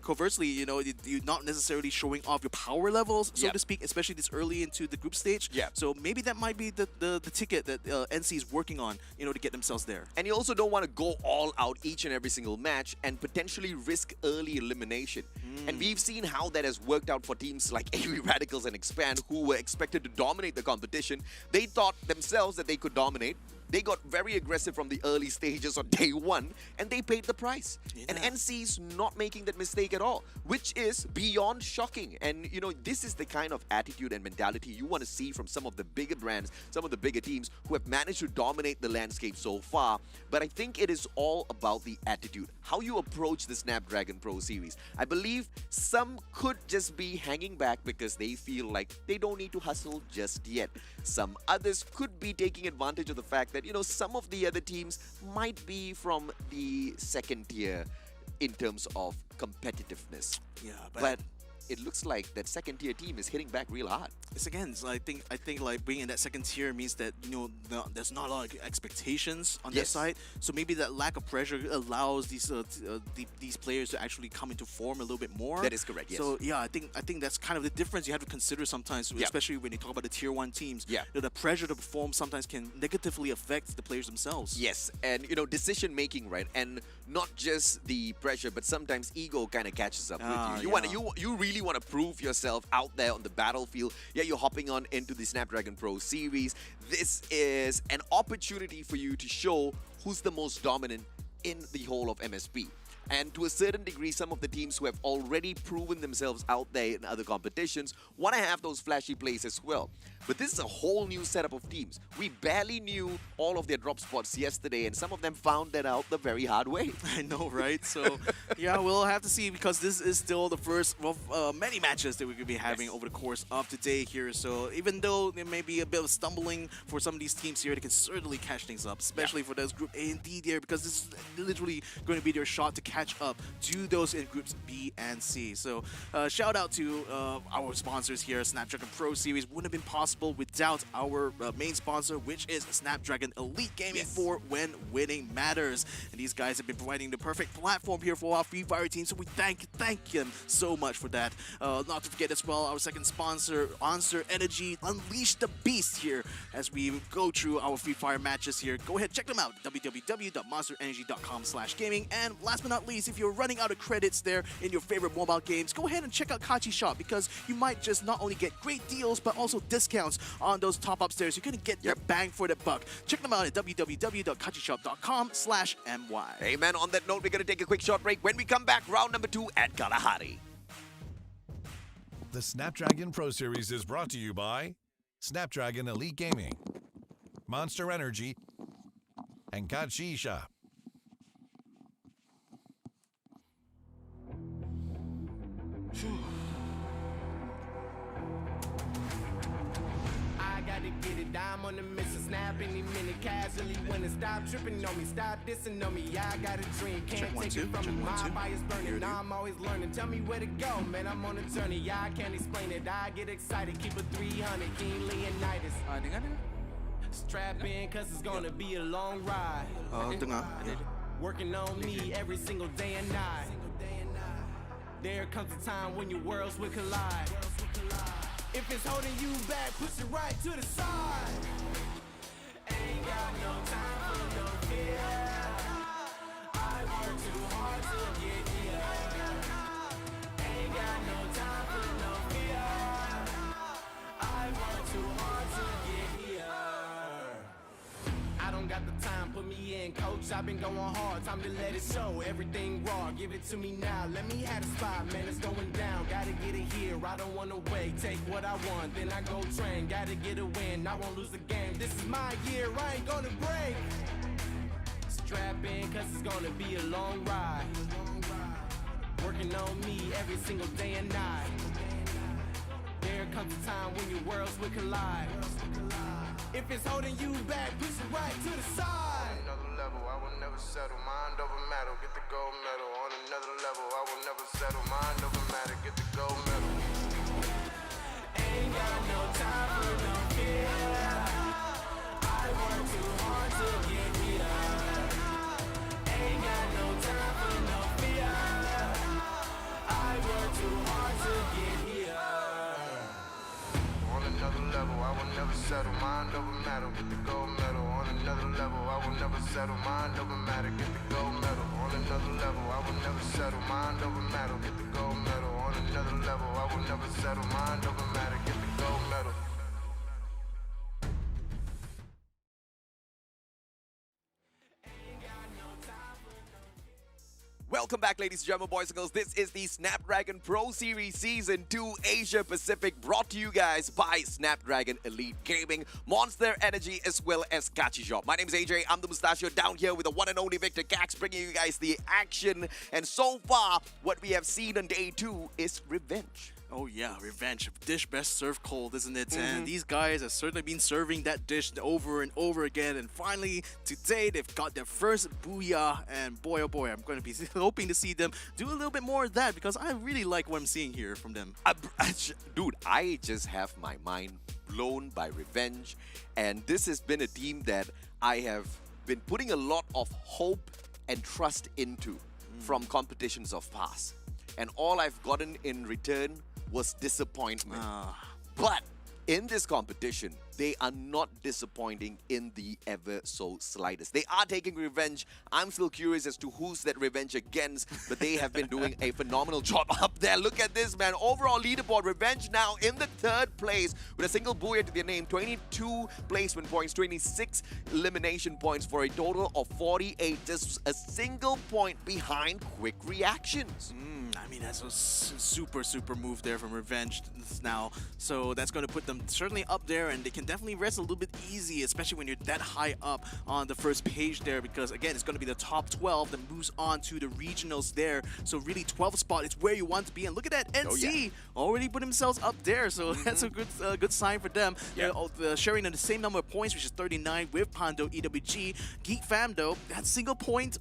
conversely, you're not necessarily showing off your power levels, so Yep. to speak, especially this early into the group stage. Yeah. So maybe that might be the ticket that NC is working on, to get themselves there. And you also don't want to go all out each and every single match and potentially risk early elimination. And we've seen how that has worked out for teams like AV Radicals and Expand, who were expected to dominate the competition. They thought themselves that they could dominate. They got very aggressive from the early stages on day 1, and they paid the price. And Yeah. NC's not making that mistake at all, which is beyond shocking. And, this is the kind of attitude and mentality you want to see from some of the bigger brands, some of the bigger teams who have managed to dominate the landscape so far. But I think it is all about the attitude, how you approach the Snapdragon Pro Series. I believe some could just be hanging back because they feel like they don't need to hustle just yet. Some others could be taking advantage of the fact that, some of the other teams might be from the second tier in terms of competitiveness. Yeah, But it looks like that second tier team is hitting back real hard. So I think like being in that second tier means that there's not a lot of expectations on their Yes. side. So maybe that lack of pressure allows these players to actually come into form a little bit more. That is correct, yes. So yeah, I think that's kind of the difference you have to consider sometimes, Yeah. especially when you talk about the tier 1 teams. Yeah. The pressure to perform sometimes can negatively affect the players themselves. Yes, and decision making, right? And not just the pressure, but sometimes ego kind of catches up with you. You really want to prove yourself out there on the battlefield. Yeah, you're hopping on into the Snapdragon Pro Series. This is an opportunity for you to show who's the most dominant in the whole of MSP. And to a certain degree, some of the teams who have already proven themselves out there in other competitions want to have those flashy plays as well. But this is a whole new setup of teams. We barely knew all of their drop spots yesterday, and some of them found that out the very hard way. I know, right? So, yeah, we'll have to see, because this is still the first of many matches that we're going to be having over the course of today here. So, even though there may be a bit of stumbling for some of these teams here, they can certainly catch things up, especially for those Group A and D there, because this is literally going to be their shot to catch up to those in Groups B and C. So, shout out to our sponsors here, Snapdragon Pro Series. Wouldn't have been possible without our main sponsor, which is Snapdragon Elite Gaming, for when winning matters. And these guys have been providing the perfect platform here for our Free Fire team, so we thank them so much for that. Not to forget as well, our second sponsor, Monster Energy. Unleash the beast here as we go through our Free Fire matches here. Go ahead, check them out, www.monsterenergy.com/gaming. And last but not least, if you're running out of credits there in your favorite mobile games, go ahead and check out Kachi Shop, because you might just not only get great deals, but also discounts on those top-ups there. So you're going to get your bang for the buck. Check them out at www.kachishop.com/my. Hey man, on that note, we're going to take a quick short break. When we come back, round number 2 at Kalahari. The Snapdragon Pro Series is brought to you by Snapdragon Elite Gaming, Monster Energy, and Kachi Shop. I gotta get it, I'm on the mission, snap any minute, casually winning. Stop tripping on me, stop dissing on me. I got a dream, can't take it from me. My fire's burning, now I'm always learning. Tell me where to go, man, I'm on a journey. Yeah, I can't explain it, I get excited. Keep it 300, King Leonidas. Strap in, cause it's gonna be a long ride. Working on me every single day and night. There comes a time when your worlds will collide. If it's holding you back, push it right to the side. Ain't got no time for no fear. I work too hard to get here. Ain't got no time for no fear. I work too hard to get here. I don't got the time, put me in, coach. I've been going hard, time to let it show. Everything raw, give it to me now. Let me have the spot, man, it's going down. Gotta get it here, I don't wanna wait. Take what I want, then I go train. Gotta get a win, I won't lose the game. This is my year, I ain't gonna break. Strap in, cause it's gonna be a long ride. Working on me every single day and night. There comes a time when your worlds will collide. If it's holding you back, push it right to the side. Another level, I will never settle. Mind over matter, get the gold medal. On another level, I will never settle. Mind over matter, get the gold medal. Ain't got no time for no fear. I work too hard to get here. Ain't got no time for no fear. I work too hard to get here. On another level, I will never settle. Mind over matter, get the gold medal. On another level, I will never settle. Mind over matter, get the gold medal. On another level, I will never settle. Mind over matter, get the gold medal. On another level, I will never settle. Mind over matter, get the gold medal. Welcome back, ladies and gentlemen, boys and girls. This is the Snapdragon Pro Series Season 2 Asia Pacific, brought to you guys by Snapdragon Elite Gaming, Monster Energy, as well as Kachi Shop. My name is AJ. I'm the mustachio down here with the one and only Victor Gax, bringing you guys the action. And so far, what we have seen on day 2 is revenge. Oh yeah, revenge. Dish best served cold, isn't it? And these guys have certainly been serving that dish over and over again. And finally, today, they've got their first booyah. And boy, oh boy, I'm going to be hoping to see them do a little bit more of that, because I really like what I'm seeing here from them. Dude, I just have my mind blown by revenge. And this has been a team that I have been putting a lot of hope and trust into from competitions of past. And all I've gotten in return was disappointment. But in this competition, they are not disappointing in the ever so slightest. They are taking revenge. I'm still curious as to who's that revenge against, but they have been doing a phenomenal job up there. Look at this, man. Overall leaderboard, Revenge now in the 3rd place with a single booyah to their name, 22 placement points, 26 elimination points for a total of 48, just a single point behind Quick Reactions. I mean, that's a super move there from Revenge now. So that's going to put them certainly up there, and they can definitely rest a little bit easy, especially when you're that high up on the first page there, because again, it's going to be the top 12 that moves on to the regionals there. So really 12th spot is where you want to be. And look at that, NC already put themselves up there. So that's a good sign for them. They're sharing the same number of points, which is 39 with Pando, EWG. Geek Fam though, that single point,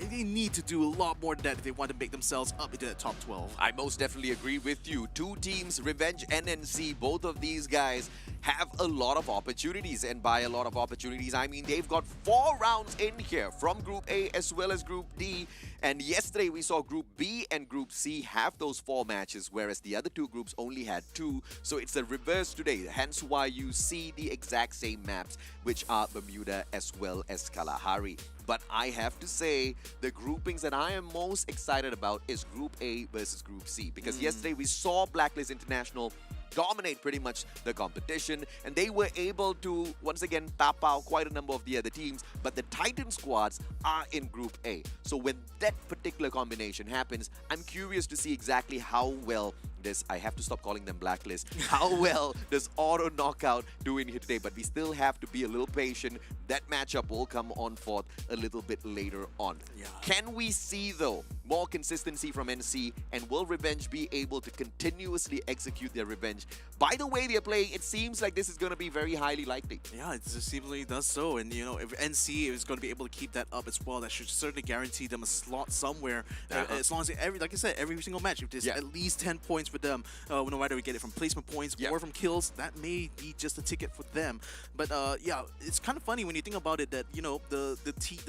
they need to do a lot more than that if they want to make themselves up into that top 12. I most definitely agree with you. Two teams, Revenge and NC, both of these guys have a lot of opportunities. And by a lot of opportunities, I mean they've got 4 rounds in here from Group A as well as Group D. And yesterday we saw Group B and Group C have those 4 matches, whereas the other 2 groups only had 2. So it's the reverse today, hence why you see the exact same maps, which are Bermuda as well as Kalahari. But I have to say, the groupings that I am most excited about is Group A versus Group C. Because yesterday we saw Blacklist International dominate pretty much the competition, and they were able to once again tap out quite a number of the other teams, but the Titan squads are in Group A. So when that particular combination happens, I'm curious to see exactly how well this, I have to stop calling them Blacklist, how well does Auto Knockout do in here today, but we still have to be a little patient. That matchup will come on forth a little bit later on. Can we see though more consistency from NC, and will Revenge be able to continuously execute their revenge? By the way they're playing, it seems like this is going to be very highly likely. Yeah, it seemingly does so, and you know, if NC is going to be able to keep that up as well, that should certainly guarantee them a slot somewhere. As long as like I said, every single match, if there's at least 10 points for them, no matter we get it from placement points or from kills, that may be just a ticket for them. But yeah, it's kind of funny when you think about it that, you know, the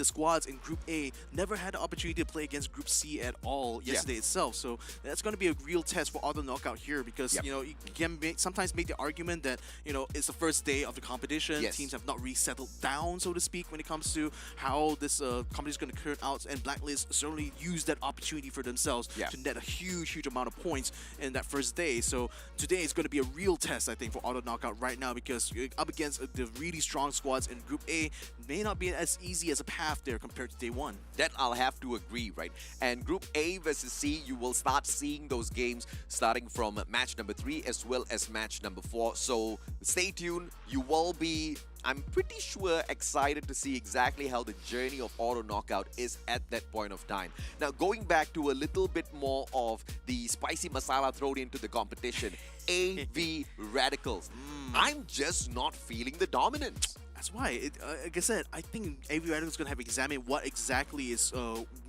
squads in Group A never had the opportunity to play against Group C at all yesterday itself. So that's going to be a real test for Auto Knockout here, because you know, you can sometimes make the argument that, you know, it's the first day of the competition. Teams have not really settled down, so to speak, when it comes to how this competition is going to turn out, and Blacklist certainly used that opportunity for themselves to net a huge amount of points in that first day. So today is going to be a real test, I think, for Auto Knockout right now, because you're up against the really strong squads in Group A. May not be as easy as a path there compared to day one. That I'll have to agree, right? And Group A versus C, you will start seeing those games starting from match number 3 as well as match number 4. So stay tuned. You will be, I'm pretty sure, excited to see exactly how the journey of Auto Knockout is at that point of time. Now, going back to a little bit more of the spicy masala thrown into the competition, AV Radicals. I'm just not feeling the dominance. That's why, like I said, I think AV Radicals is going to have to examine what exactly is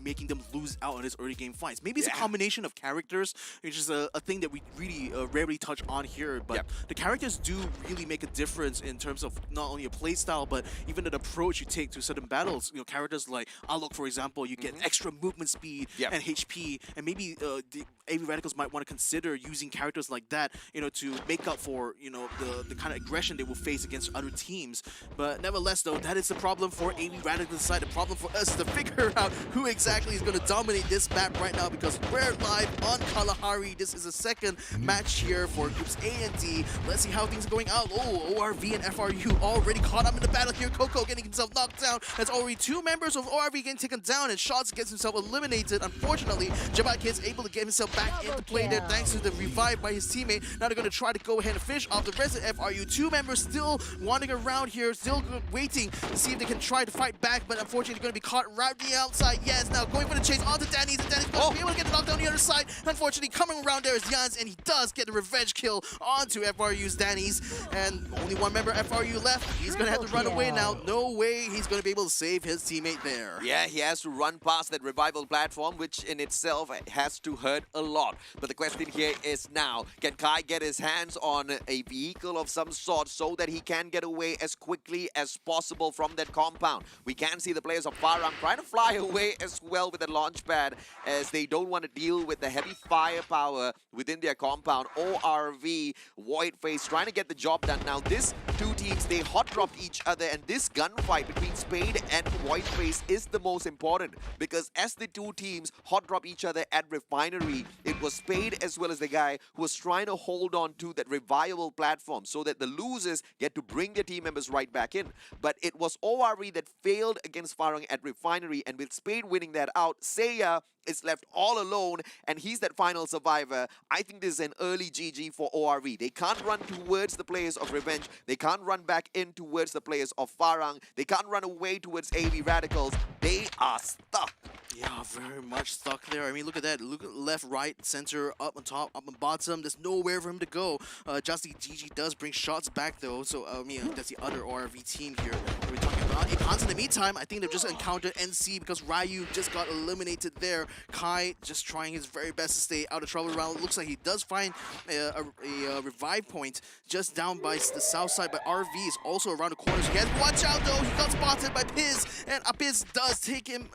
making them lose out on this early game fights. Maybe it's a combination of characters, which is a thing that we really rarely touch on here, but the characters do really make a difference in terms of not only a play style, but even an approach you take to certain battles. You know, characters like Alok, for example, you get extra movement speed and HP, and maybe the AV Radicals might want to consider using characters like that, you know, to make up for, you know, the kind of aggression they will face against other teams. But nevertheless, though, that is the problem for AV Radicals side. The problem for us is to figure out who exactly is going to dominate this map right now, because we're live on Kalahari. This is the second match here for Groups A and D. Let's see how things are going out. Oh, ORV and FRU already caught up in the battle here. Coco getting himself knocked down. There's already 2 members of ORV getting taken down, and Shots gets himself eliminated. Unfortunately, Jabba Kid's able to get himself back into play there thanks to the revive by his teammate. Now they're going to try to go ahead and finish off the rest of FRU. 2 members still wandering around here, still waiting to see if they can try to fight back, but unfortunately they're going to be caught right the outside. Yes, now going for the chase onto Danny's, and Danny's going to be able to get the knockdown on the other side. Unfortunately, coming around there is Jans, and he does get the revenge kill onto FRU's Danny's, and only 1 member FRU left. He's going to have to run away now. No way he's going to be able to save his teammate there. Yeah, he has to run past that revival platform, which in itself has to hurt a lot. But the question here is now, can Kai get his hands on a vehicle of some sort so that he can get away as quickly as possible from that compound? We can see the players of Farang trying to fly away as well with the launch pad, as they don't want to deal with the heavy firepower within their compound. ORV, Void Face trying to get the job done. Now this 2 teams, they hot dropped each other, and this gunfight between Spade and Whiteface is the most important, because as the two teams hot drop each other at Refinery, it was Spade as well as the guy who was trying to hold on to that revival platform so that the losers get to bring their team members right back in. But it was ORE that failed against Farang at Refinery, and with Spade winning that out, Seiya is left all alone, and he's that final survivor. I think this is an early GG for ORE. They can't run towards the players of Revenge. They can't run back in towards the players of Farang. They can't run away towards AV Radicals. They are stuck. Yeah, very much stuck there. I mean, look at that. Look at left, right, center, up on top, up on bottom. There's nowhere for him to go. Justy GG does bring shots back, though. So, I mean, that's the other ORV team here we're talking about. Ipans in the meantime, I think they've just encountered NC because Ryu just got eliminated there. Kai just trying his very best to stay out of trouble around. Looks like he does find a revive point just down by the south side, but RV is also around the corner. So he has to watch out, though. He got spotted by Piz, and Piz does take him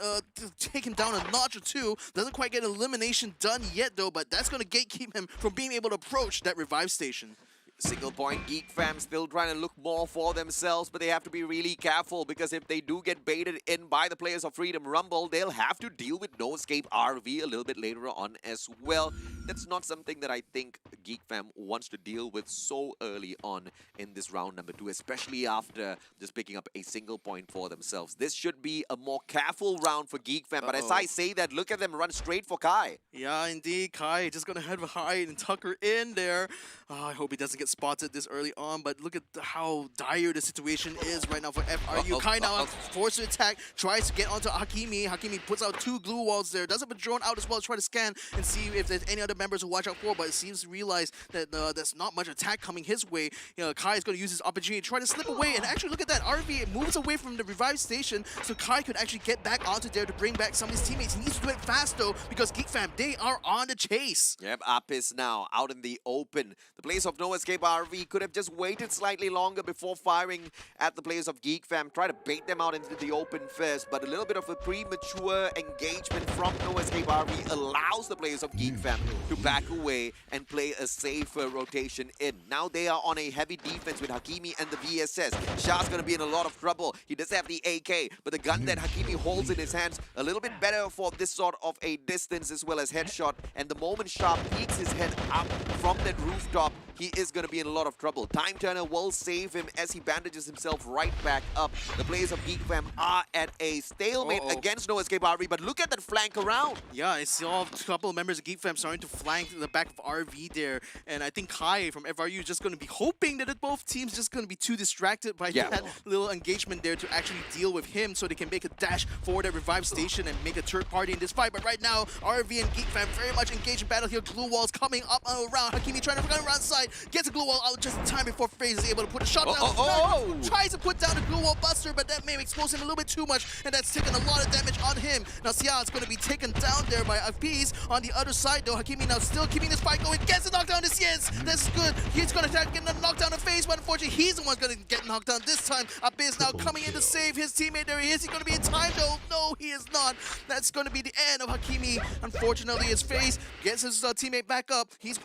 down a notch or two. Doesn't quite get elimination done yet, though, but that's going to gatekeep him from being able to approach that revive station. Single point, Geek Fam still trying to look more for themselves, but they have to be really careful, because if they do get baited in by the players of Freedom Rumble, they'll have to deal with No Escape RV a little bit later on as well. That's not something that I think Geek Fam wants to deal with so early on in this round number 2, especially after just picking up a single point for themselves. This should be a more careful round for Geek Fam, but as I say that, look at them run straight for Kai. Yeah, indeed. Kai just going to head behind and tuck her in there. I hope he doesn't get spotted this early on, but look at how dire the situation is right now for FRU. Kai now forced to attack, tries to get onto Hakimi. Hakimi puts out 2 glue walls there, does have a drone out as well, try to scan and see if there's any other members to watch out for, but it seems to realize that there's not much attack coming his way. Kai is going to use his opportunity to try to slip away, and actually look at that, RV moves away from the revive station, so Kai could actually get back onto there to bring back some of his teammates. He needs to do it fast though, because Geek Fam, they are on the chase. Yep, Apis now out in the open. The players of No Escape RV could have just waited slightly longer before firing at the players of Geek Fam. Try to bait them out into the open first, but a little bit of a premature engagement from No Escape RV allows the players of Geek Fam to back away and play a safer rotation in. Now they are on a heavy defense with Hakimi and the VSS. Shah's going to be in a lot of trouble. He does have the AK, but the gun that Hakimi holds in his hands a little bit better for this sort of a distance as well as headshot. And the moment Shah peeks his head up from that rooftop, he is going to be in a lot of trouble. Time Turner will save him as he bandages himself right back up. The players of Geek Fam are at a stalemate against No Escape RV, but look at that flank around. Yeah, I saw a couple of members of Geek Fam starting to flank the back of RV there, and I think Kai from FRU is just going to be hoping that both teams just going to be too distracted by that little engagement there to actually deal with him, so they can make a dash for that revive station and make a third party in this fight. But right now, RV and Geek Fam very much engaged in battle here. Glue walls coming up and around. Hakimi trying to run around side, gets a glue wall out just in time before FaZe is able to put a shot down. Tries to put down a glue wall buster, but that may expose him a little bit too much, and that's taken a lot of damage on him. Now Sia is going to be taken down there by FPs. On the other side though, Hakimi now still keeping this fight going, gets a knockdown to Sienz. That's good. He's going to get a knockdown to FaZe, but unfortunately he's the one going to get knocked down this time. Abyss now coming in to save his teammate. There he is. He's going to be in time though. No, he is not. That's going to be the end of Hakimi. Unfortunately, his FaZe gets his teammate back up. He's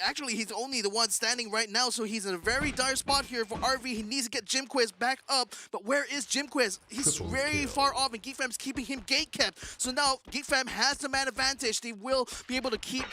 actually he's only the one standing right now, so he's in a very dire spot here for RV. He needs to get Jimquez back up, but where is Jimquez? He's very far off, and Geek Fam's keeping him gate kept. So now Geek Fam has the man advantage. They will be able to keep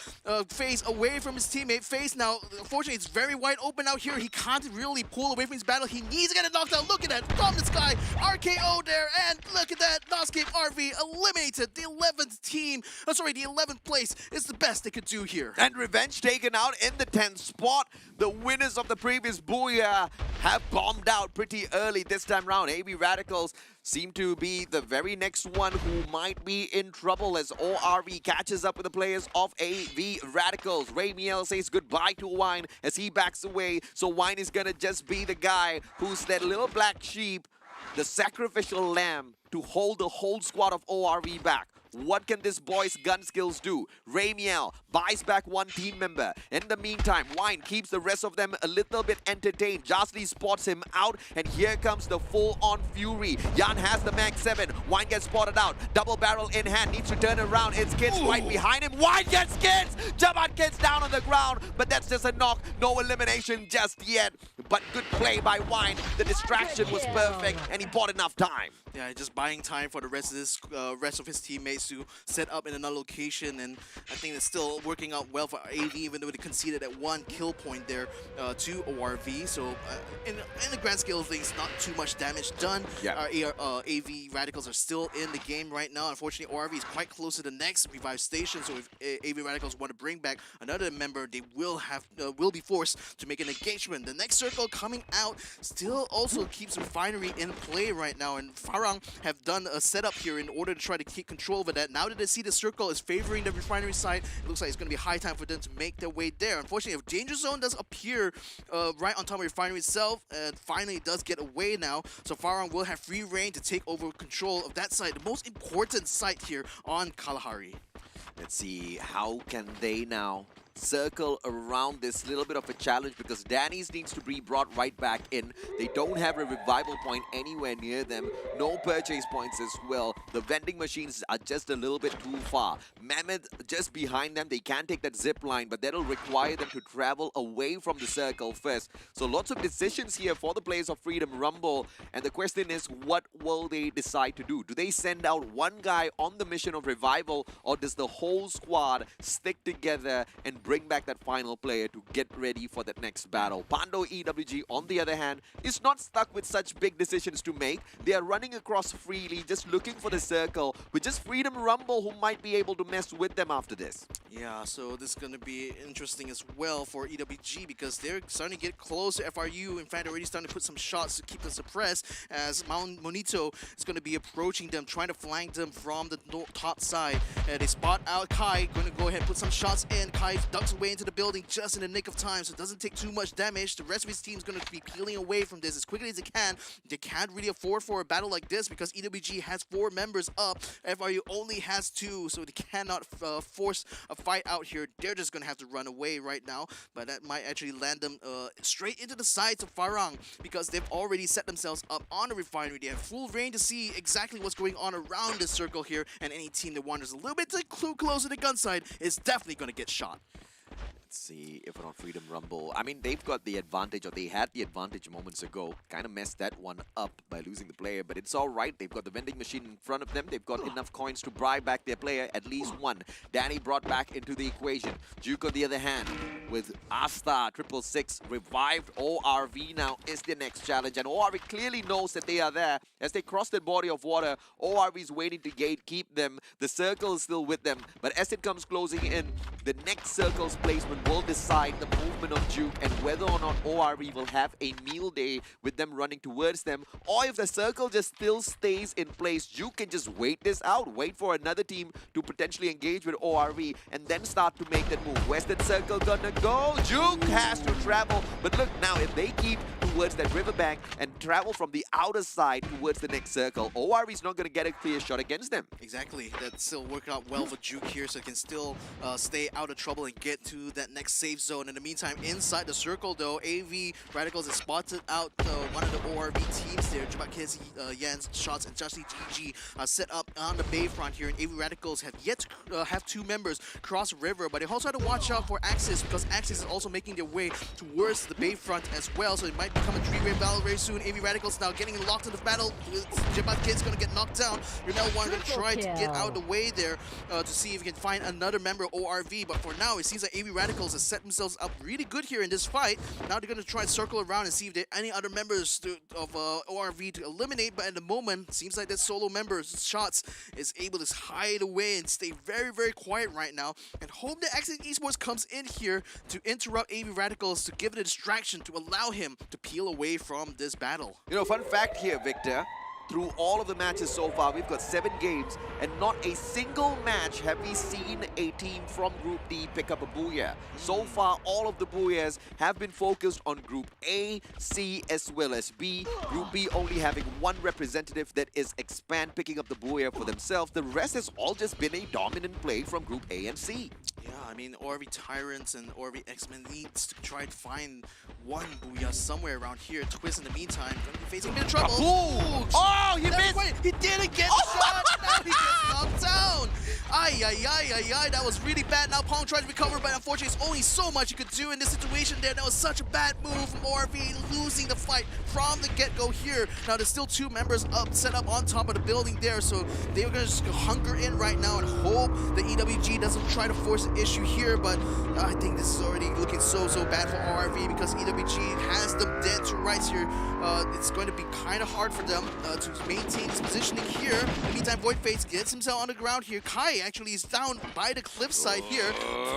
FaZe away from his teammate. FaZe now, unfortunately, it's very wide open out here. He can't really pull away from his battle. He needs to get a knockdown. Look at that from the sky. RKO there, and look at that. Noscape RV eliminated the 11th team. The 11th place is the best they could do here. And Revenge taken out in the 10th spot. The winners of the previous Booyah have bombed out pretty early this time round. AB Radicals seem to be the very next one who might be in trouble as ORV catches up with the players of AV Radicals. Ray Miel says goodbye to Wine as he backs away. So Wine is gonna just be the guy who's that little black sheep, the sacrificial lamb to hold the whole squad of ORV back. What can this boy's gun skills do? Ramiel buys back one team member. In the meantime, Wine keeps the rest of them a little bit entertained. Jasly spots him out, and here comes the full-on fury. Jan has the Mag 7. Wine gets spotted out. Double barrel in hand, needs to turn around. It's Kids right behind him. Wine gets Kids! Jabat Kids down on the ground, but that's just a knock. No elimination just yet. But good play by Wine. The distraction was perfect, and he bought enough time. Yeah, just buying time for the rest of his teammates to set up in another location, and I think it's still working out well for AV, even though they conceded at one kill point there to ORV. So in the grand scale of things, not too much damage done. Yeah. AV Radicals are still in the game right now. Unfortunately, ORV is quite close to the next revive station, so if AV Radicals want to bring back another member, they will be forced to make an engagement. The next circle coming out still also keeps Refinery in play right now, and Farang have done a setup here in order to try to keep control over that. Now that they see the circle is favoring the Refinery side, it looks like it's going to be high time for them to make their way there. Unfortunately, if Danger Zone does appear right on top of Refinery itself, and finally it does get away now, so Farang will have free reign to take over control of that side, the most important site here on Kalahari. Let's see, how can they now circle around this little bit of a challenge, because Danny's needs to be brought right back in. They don't have a revival point anywhere near them. No purchase points as well. The vending machines are just a little bit too far. Mammoth just behind them. They can take that zip line, but that'll require them to travel away from the circle first. So lots of decisions here for the players of Freedom Rumble. And the question is, what will they decide to do? Do they send out one guy on the mission of revival, or does the whole squad stick together and bring back that final player to get ready for that next battle? Pando EWG, on the other hand, is not stuck with such big decisions to make. They are running across freely, just looking for the circle, with just Freedom Rumble who might be able to mess with them after this. Yeah, so this is going to be interesting as well for EWG, because they're starting to get close to FRU. In fact, they're already starting to put some shots to keep them suppressed, as Mount Monito is going to be approaching them, trying to flank them from the top side. And they spot out Kai, going to go ahead and put some shots in. Kai ducks away into the building just in the nick of time, so it doesn't take too much damage. The rest of his team is going to be peeling away from this as quickly as they can. They can't really afford for a battle like this, because EWG has 4 members up. FRU only has 2, so they cannot force a fight out here. They're just going to have to run away right now, but that might actually land them straight into the sides of Farang, because they've already set themselves up on the Refinery. They have full range to see exactly what's going on around this circle here, and any team that wanders a little bit too close to the gun side is definitely going to get shot. Let's see if on Freedom Rumble. I mean, they've got the advantage, or they had the advantage moments ago. Kind of messed that one up by losing the player, but it's all right. They've got the vending machine in front of them. They've got enough coins to buy back their player, at least one. Danny brought back into the equation. Juke, on the other hand, with Asta 666 revived. ORV now is the next challenge, and ORV clearly knows that they are there. As they cross that body of water, ORV is waiting to gatekeep them. The circle is still with them, but as it comes closing in, the next circle's placement will decide the movement of Juke and whether or not ORV will have a meal day with them running towards them, or if the circle just still stays in place. Juke can just wait this out, wait for another team to potentially engage with ORV, and then start to make that move. Where's that circle gonna go? Juke has to travel, but look now, if they keep towards that riverbank and travel from the outer side towards the next circle, ORV is not going to get a clear shot against them. Exactly. That's still working out well for Juke here, so he can still stay out of trouble and get to that next safe zone. In the meantime, inside the circle though, AV Radicals has spotted out one of the ORV teams there. Jabakis, Jans, Shots, and Justy GG set up on the bayfront here, and AV Radicals have yet to have 2 members cross the river, but they also have to watch out for Axis, because Axis is also making their way towards the bayfront as well, so it might become a 3-way battle very soon. AV Radicals now getting locked in the battle. Jabakis is going to get knocked down. Renell One going to try to get out of the way there to see if he can find another member of ORV, but for now it seems like AV Radicals has set themselves up really good here in this fight. Now they're going to try and circle around and see if there are any other members of ORV to eliminate, but at the moment, it seems like that solo member, Shots, is able to hide away and stay very, very quiet right now, and hope that Access Esports comes in here to interrupt AV Radicals, to give it a distraction, to allow him to peel away from this battle. You know, fun fact here, Victor. Through all of the matches so far, we've got 7 games, and not a single match have we seen a team from Group D pick up a booyah. So far, all of the booyahs have been focused on Group A, C, as well as B. Group B only having 1 representative, that is Expand, picking up the booyah for themselves. The rest has all just been a dominant play from Group A and C. Yeah, I mean, ORV Tyrants and ORV X-Men needs to try to find one Booyah somewhere around here. Twist in the meantime, gonna be facing a bit of trouble. Kaboom! Oh, he missed! Wait, he didn't get the shot! Now he gets knocked down! Ay, ay, ay, ay, ay, that was really bad. Now Pong tried to recover, but unfortunately, it's only so much you could do in this situation there. That was such a bad move from ORV, losing the fight from the get-go here. Now, there's still two members up, set up on top of the building there, so they were gonna just hunker in right now and hope the EWG doesn't try to force an issue here, but I think this is already looking so bad for ORV because EWG has them dead to rights here. It's going to be kind of hard for them to maintain this positioning here. In the meantime, Voidface gets himself on the ground here. Kai actually is down by the cliffside here,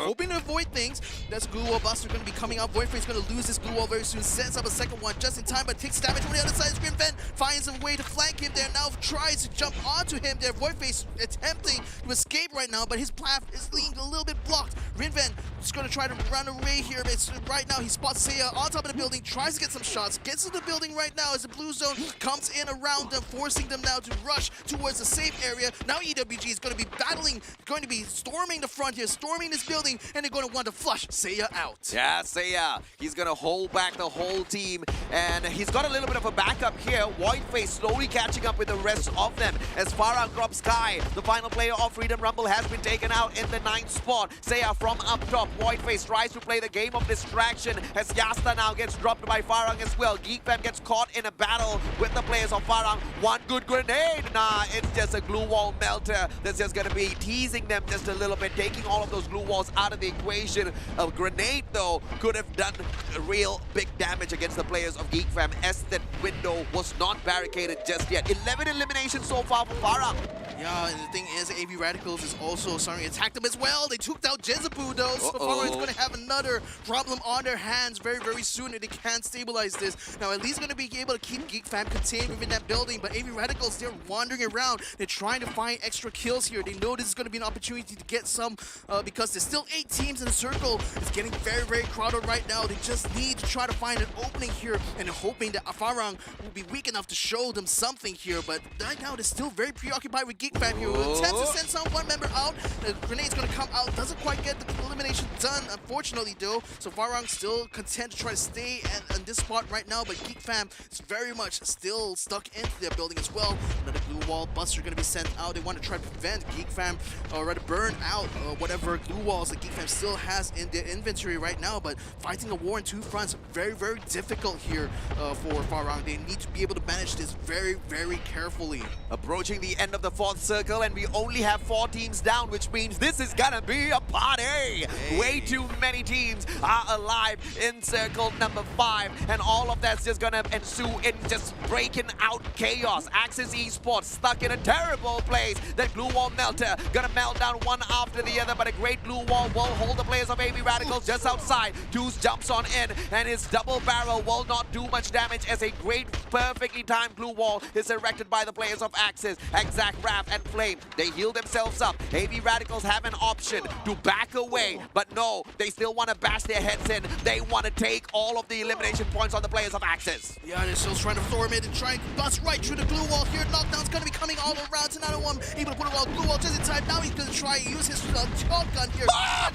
hoping to avoid things. That's Glue Wall Buster going to be coming out. Voidface going to lose this Glue Wall very soon. Sets up a second one just in time, but takes damage from the other side. Grimven finds a way to flank him there. Now tries to jump onto him there. Voidface attempting to escape right now, but his path is being a little bit blocked. Rinven is going to try to run away here, but right now he spots Seiya on top of the building, tries to get some shots, gets to the building right now as the blue zone comes in around them, forcing them now to rush towards the safe area. Now EWG is going to be battling, going to be storming the front here, storming this building, and they're going to want to flush Seiya out. Yeah, Seiya, he's gonna hold back the whole team, and he's got a little bit of a backup here. Voidface slowly catching up with the rest of them as Farah drops Sky. The final player of Freedom Rumble has been taken out in the 9th spot. Seiya from up top. Voidface tries to play the game of distraction as Yasta now gets dropped by Farang as well. Geekfam gets caught in a battle with the players of Farang. One good grenade. Nah, it's just a glue wall melter that's just gonna be teasing them just a little bit, taking all of those glue walls out of the equation. A grenade though could have done real big damage against the players of Geekfam as that window was not barricaded just yet. 11 eliminations so far for Farang. Yeah, and the thing is, AV Radicals is also starting to attack them as well. They took out Jezeboo though, so Farah is going to have another problem on their hands very soon, and they can't stabilize this. Now, at least going to be able to keep Geekfam contained within that building, but AV Radicals, they're wandering around. They're trying to find extra kills here. They know this is going to be an opportunity to get some because there's still 8 teams in the circle. It's getting very crowded right now. They just need to try to find an opening here and hoping that Farang will be weak enough to show them something here, but right now they're still very preoccupied with Geekfam here. We'll attempt to send one member out. The grenade's going to come out. Doesn't quite get the elimination done, unfortunately, though. So Farang still content to try to stay in this spot right now, but Geekfam is very much still stuck into their building as well. Another glue wall buster going to be sent out. They want to try to prevent Geekfam or rather burn out whatever glue walls that Geekfam still has in their inventory right now, but fighting a war on 2 fronts, very difficult here for Farang. They need to be able to manage this very carefully. Approaching the end of the 4th circle, and we only have 4 teams down, which means this is gonna be a party. Hey. Way too many teams are alive in circle number 5, and all of that's just gonna ensue in just breaking out chaos. Axis Esports stuck in a terrible place. That glue wall melter gonna melt down one after the other, but a great glue wall will hold the players of AV Radicals just outside. Deuce jumps on in, and his double barrel will not do much damage as a great, perfectly timed glue wall is erected by the players of Axis. Exact, Raph, and Flame, they heal themselves up. AV Radicals have an option to back away, but no, they still want to bash their heads in. They want to take all of the elimination points on the players of Axis. Yeah, they're still trying to storm it and try and bust right through the glue wall here. Knockdown's going to be coming all around. T901 able to put it on glue wall just in time. Now he's going to try and use his shotgun here.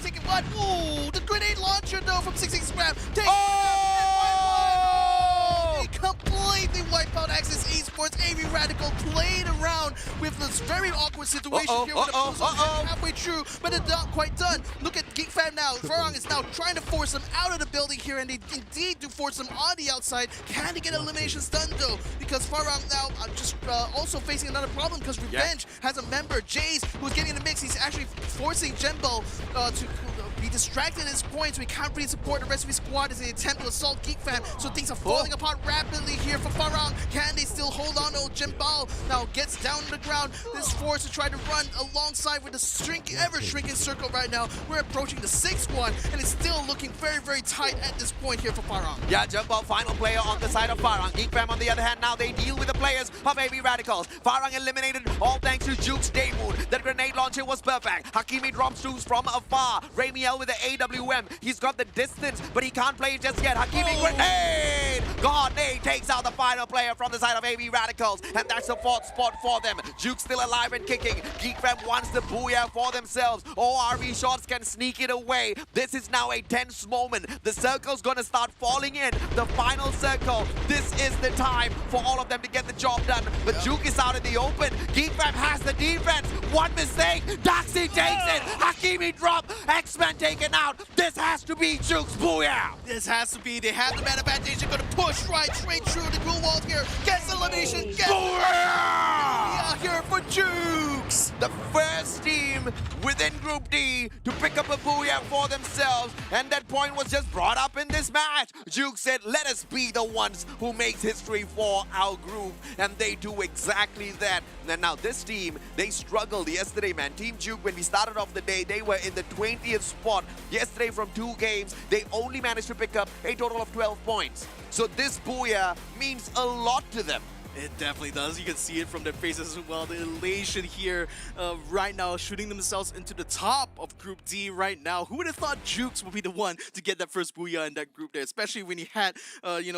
Taking one. Ooh, the grenade launcher though from 66 Grab. Completely wipe out Axis Esports. AV Radical played around with this very awkward situation here with the Blues halfway through, but it's not quite done. Look at Geekfam now. Farang is now trying to force them out of the building here, and they indeed do force them on the outside. Can they get eliminations done though? Because Farang now just also facing another problem because Revenge has a member, Jace, who's getting in the mix. He's actually forcing Jembo to be distracted at this point, so he can't really support the rest of his squad as they attempt to assault Geekfam. So things are falling apart rapidly here for Farang. Can they still hold on? Oh, Jimbal now gets down to the ground. This force to try to run alongside with the ever-shrinking circle right now. We're approaching the 6th one, and it's still looking very tight at this point here for Farang. Yeah, Jimbal, final player on the side of Farang. Geekfam, on the other hand, now they deal with the players of AV Radicals. Farang eliminated all thanks to Juke's Day Moon. That grenade launcher was perfect. Hakimi drops Juice from afar. Raimi Daniel with the AWM. He's got the distance, but he can't play it just yet. Hakimi grenade! Grenade takes out the final player from the side of AB Radicals, and that's the 4th spot for them. Juke still alive and kicking. Geek Fam wants the booyah for themselves. ORV shots can sneak it away. This is now a tense moment. The circle's gonna start falling in. The final circle. This is the time for all of them to get the job done. But Juke is out in the open. Geek Fam has the defense. One mistake. Daxi takes it. Hakimi drop. X-Men taken out. This has to be Juke's booyah. This has to be. They have the man advantage. They're gonna push right straight through the blue wall here. Gets elimination. Gets Booyah! here for Jukes. The first team within Group D to pick up a booyah for themselves, and that point was just brought up in this match. Juke said, let us be the ones who makes history for our group, and they do exactly that. And now this team, they struggled yesterday, man. Team Juke, when we started off the day, they were in the 20th spot. Yesterday from 2 games, they only managed to pick up a total of 12 points. So this booyah means a lot to them. It definitely does. You can see it from their faces as well. The elation here right now, shooting themselves into the top of Group D right now. Who would have thought Jukes would be the one to get that first booyah in that group there, especially when you had,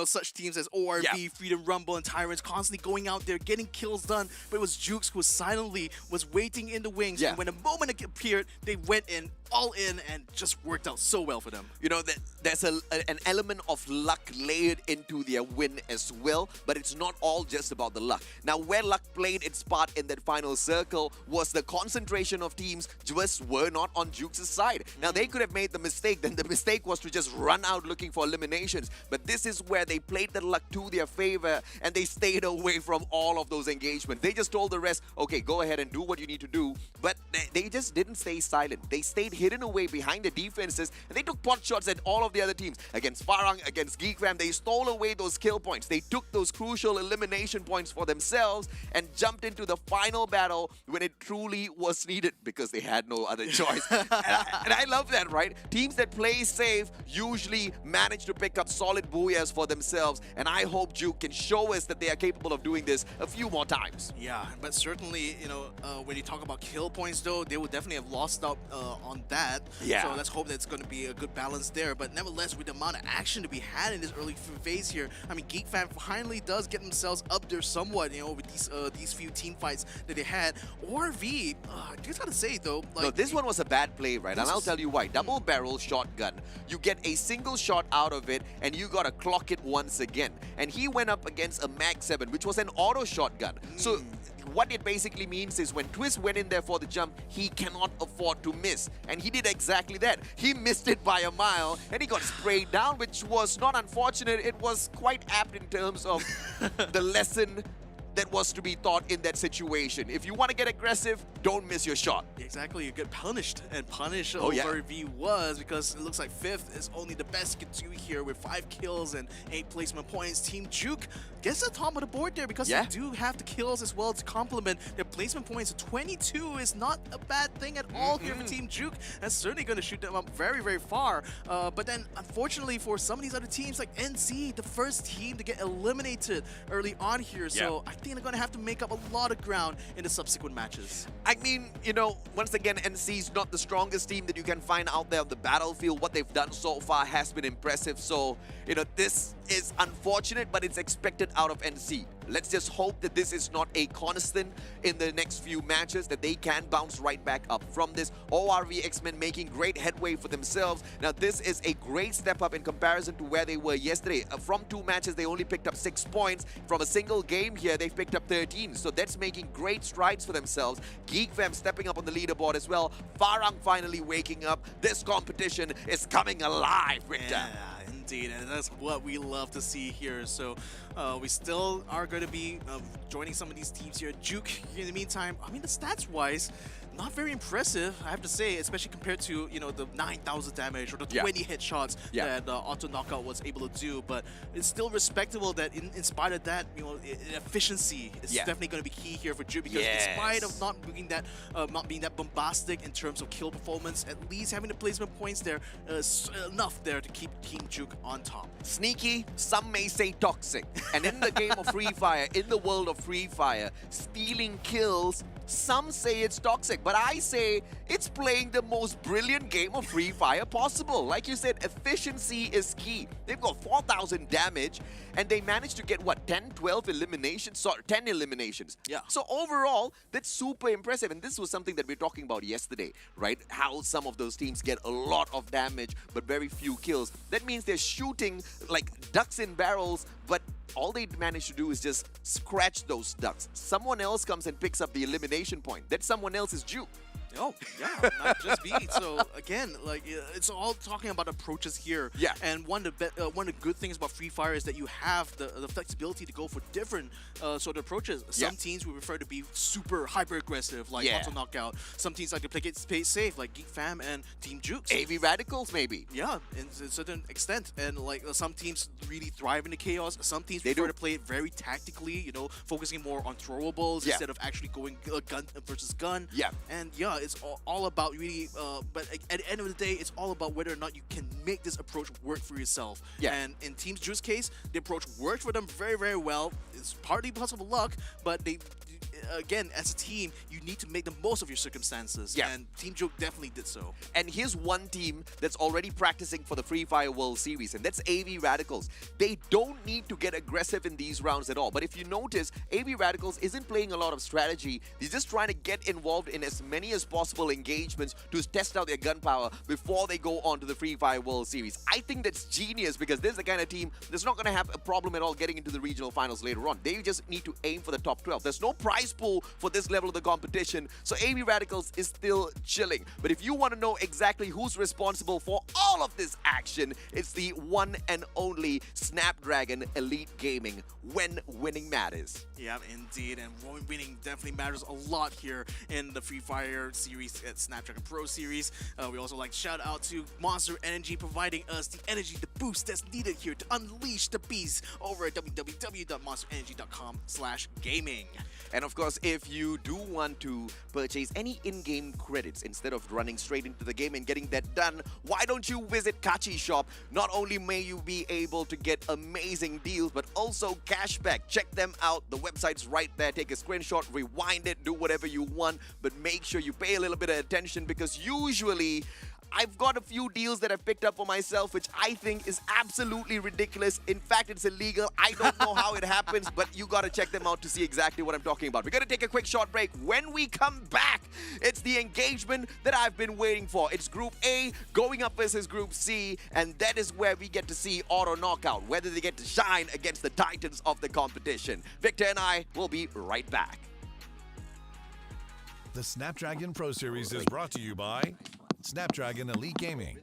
such teams as ORV, Freedom Rumble, and Tyrants constantly going out there, getting kills done. But it was Jukes who silently was waiting in the wings. And when a moment appeared, they went in, all in, and just worked out so well for them. You know, there's an element of luck layered into their win as well, but it's not all just about the luck. Now, where luck played its part in that final circle was the concentration of teams just were not on Jukes' side. Now, they could have made the mistake, then the mistake was to just run out looking for eliminations, but this is where they played the luck to their favor, and they stayed away from all of those engagements. They just told the rest, okay, go ahead and do what you need to do, but they just didn't stay silent. They stayed hidden away behind the defenses, and they took pot shots at all of the other teams. Against Farang, against Geek Fam, they stole away those kill points. They took those crucial elimination points for themselves and jumped into the final battle when it truly was needed because they had no other choice. and I love that, right? Teams that play safe usually manage to pick up solid booyahs for themselves, and I hope Juke can show us that they are capable of doing this a few more times. Yeah, but certainly, when you talk about kill points, though, they would definitely have lost out on that. Yeah. So let's hope that it's going to be a good balance there. But nevertheless, with the amount of action to be had in this early phase here, I mean, Geek Fam finally does get themselves up there somewhat, with these few team fights that they had. ORV, I just gotta say though, like, no, this one was a bad play, right? And I'll tell you why. Double barrel shotgun. You get a single shot out of it, and you gotta clock it once again. And he went up against a Mag 7, which was an auto shotgun. So what it basically means is when Twist went in there for the jump, he cannot afford to miss. And he did exactly that. He missed it by a mile, and he got sprayed down, which was not unfortunate. It was quite apt in terms of the lesson that was to be taught in that situation. If you want to get aggressive, don't miss your shot. Exactly, you get punished, and punish yeah. ORV was, because it looks like 5th is only the best you can do here with 5 kills and 8 placement points. Team Juke gets the top of the board there because they do have the kills as well to complement their placement points. 22 is not a bad thing at all here for Team Juke. That's certainly going to shoot them up very, very far. But then, unfortunately, for some of these other teams like NC, the first team to get eliminated early on here. So I think they're going to have to make up a lot of ground in the subsequent matches. I mean, once again, NC's not the strongest team that you can find out there on the battlefield. What they've done so far has been impressive. So, this is unfortunate, but it's expected out of NC. Let's just hope that this is not a constant in the next few matches, that they can bounce right back up from this. ORV X-Men making great headway for themselves. Now, this is a great step up in comparison to where they were yesterday. From 2 matches, they only picked up 6 points. From a single game here, they've picked up 13. So that's making great strides for themselves. Geek Fam stepping up on the leaderboard as well. Farang finally waking up. This competition is coming alive, Victor. Yeah. Indeed, and that's what we love to see here. So we still are going to be joining some of these teams here. Juke, in the meantime, I mean, the stats-wise, not very impressive, I have to say, especially compared to, the 9,000 damage or the 20 headshots that Auto Knockout was able to do. But it's still respectable that in spite of that, efficiency is definitely going to be key here for Juke, because in spite of not being that bombastic in terms of kill performance, at least having the placement points there is enough there to keep Team Juke on top. Sneaky, some may say toxic. And in the game of Free Fire, in the world of Free Fire, stealing kills Some say it's toxic, but I say it's playing the most brilliant game of Free Fire possible. Like you said, efficiency is key. They've got 4,000 damage, and they managed to get, what, 10, 12 eliminations? Sorry, 10 eliminations. Yeah. So overall, that's super impressive. And this was something that we were talking about yesterday, right? How some of those teams get a lot of damage, but very few kills. That means they're shooting like ducks in barrels, but all they manage to do is just scratch those ducks. Someone else comes and picks up the elimination point. That someone else is Juke. Oh, yeah, not just beat. So again, like it's all talking about approaches here. Yeah. And one of the good things about Free Fire is that you have the flexibility to go for different sort of approaches. Some teams would prefer to be super hyper aggressive, like Auto Knockout. Some teams like to play it safe, like Geek Fam and Team Jukes. AV Radicals, maybe. Yeah, in a certain extent. And like some teams really thrive in the chaos. Some teams prefer to play it very tactically, you know, focusing more on throwables instead of actually going gun versus gun. Yeah. And yeah, it's all about really, but at the end of the day, it's all about whether or not you can make this approach work for yourself. Yeah. And in Team Juice's case, the approach worked for them very, very well. It's partly because of luck, but they, again, as a team, you need to make the most of your circumstances. Yeah. And Team Juke definitely did so. And here's one team that's already practicing for the Free Fire World Series, and that's AV Radicals. They don't need to get aggressive in these rounds at all. But if you notice, AV Radicals isn't playing a lot of strategy. They're just trying to get involved in as many as possible engagements to test out their gun power before they go on to the Free Fire World Series. I think that's genius because this is the kind of team that's not going to have a problem at all getting into the regional finals later on. They just need to aim for the top 12. There's no prize pool for this level of the competition, so AV Radicals is still chilling. But if you want to know exactly who's responsible for all of this action, it's the one and only Snapdragon Elite Gaming, when winning matters. Yeah, indeed, and winning definitely matters a lot here in the Free Fire series at Snapdragon Pro Series. We also like to shout out to Monster Energy providing us the energy, the boost that's needed here to unleash the beast over at www.monsterenergy.com/gaming. And of course, if you do want to purchase any in-game credits instead of running straight into the game and getting that done, why don't you visit Kachi Shop? Not only may you be able to get amazing deals, but also cashback. Check them out. The website's right there. Take a screenshot, rewind it, do whatever you want, but make sure you pay a little bit of attention because usually I've got a few deals that I've picked up for myself, which I think is absolutely ridiculous. In fact, it's illegal. I don't know how it happens, but you got to check them out to see exactly what I'm talking about. We're going to take a quick short break. When we come back, it's the engagement that I've been waiting for. It's Group A going up versus Group C, and that is where we get to see Auto Knockout, whether they get to shine against the titans of the competition. Victor and I will be right back. The Snapdragon Pro Series is brought to you by Snapdragon Elite Gaming,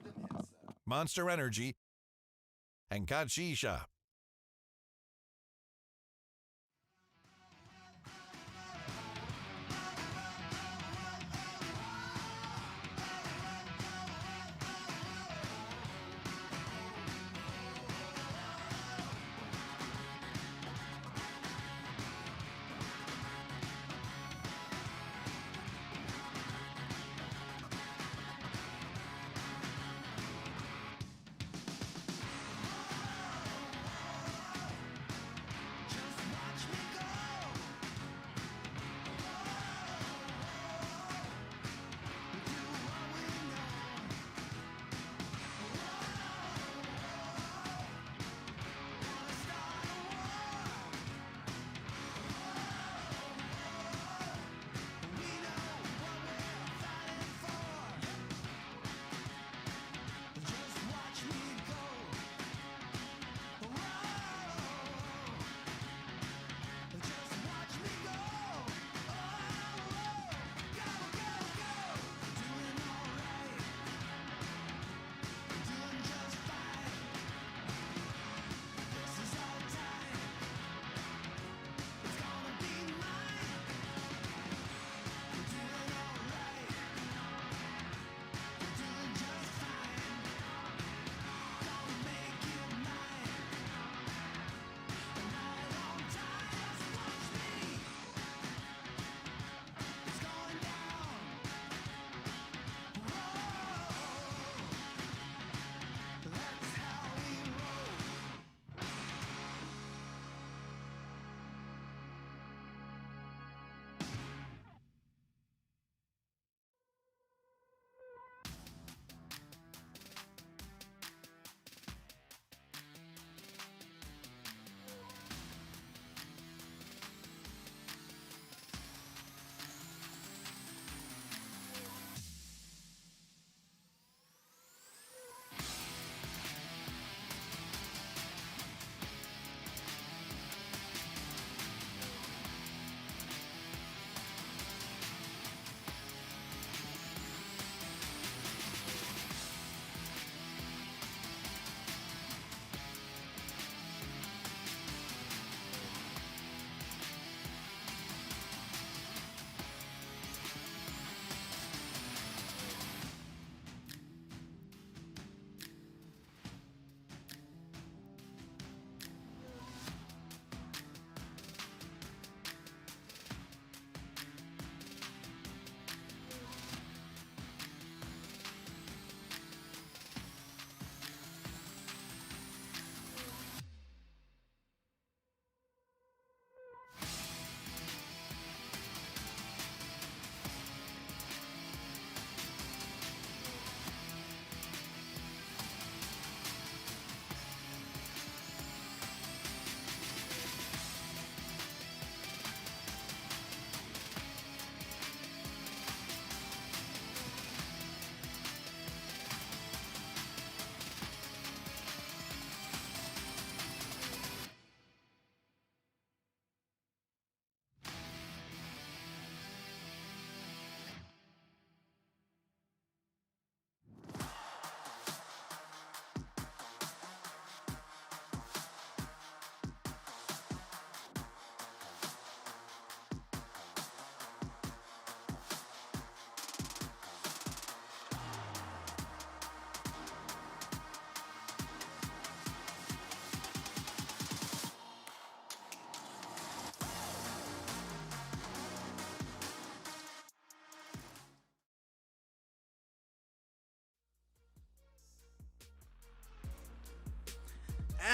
Monster Energy, and Kachi Shop.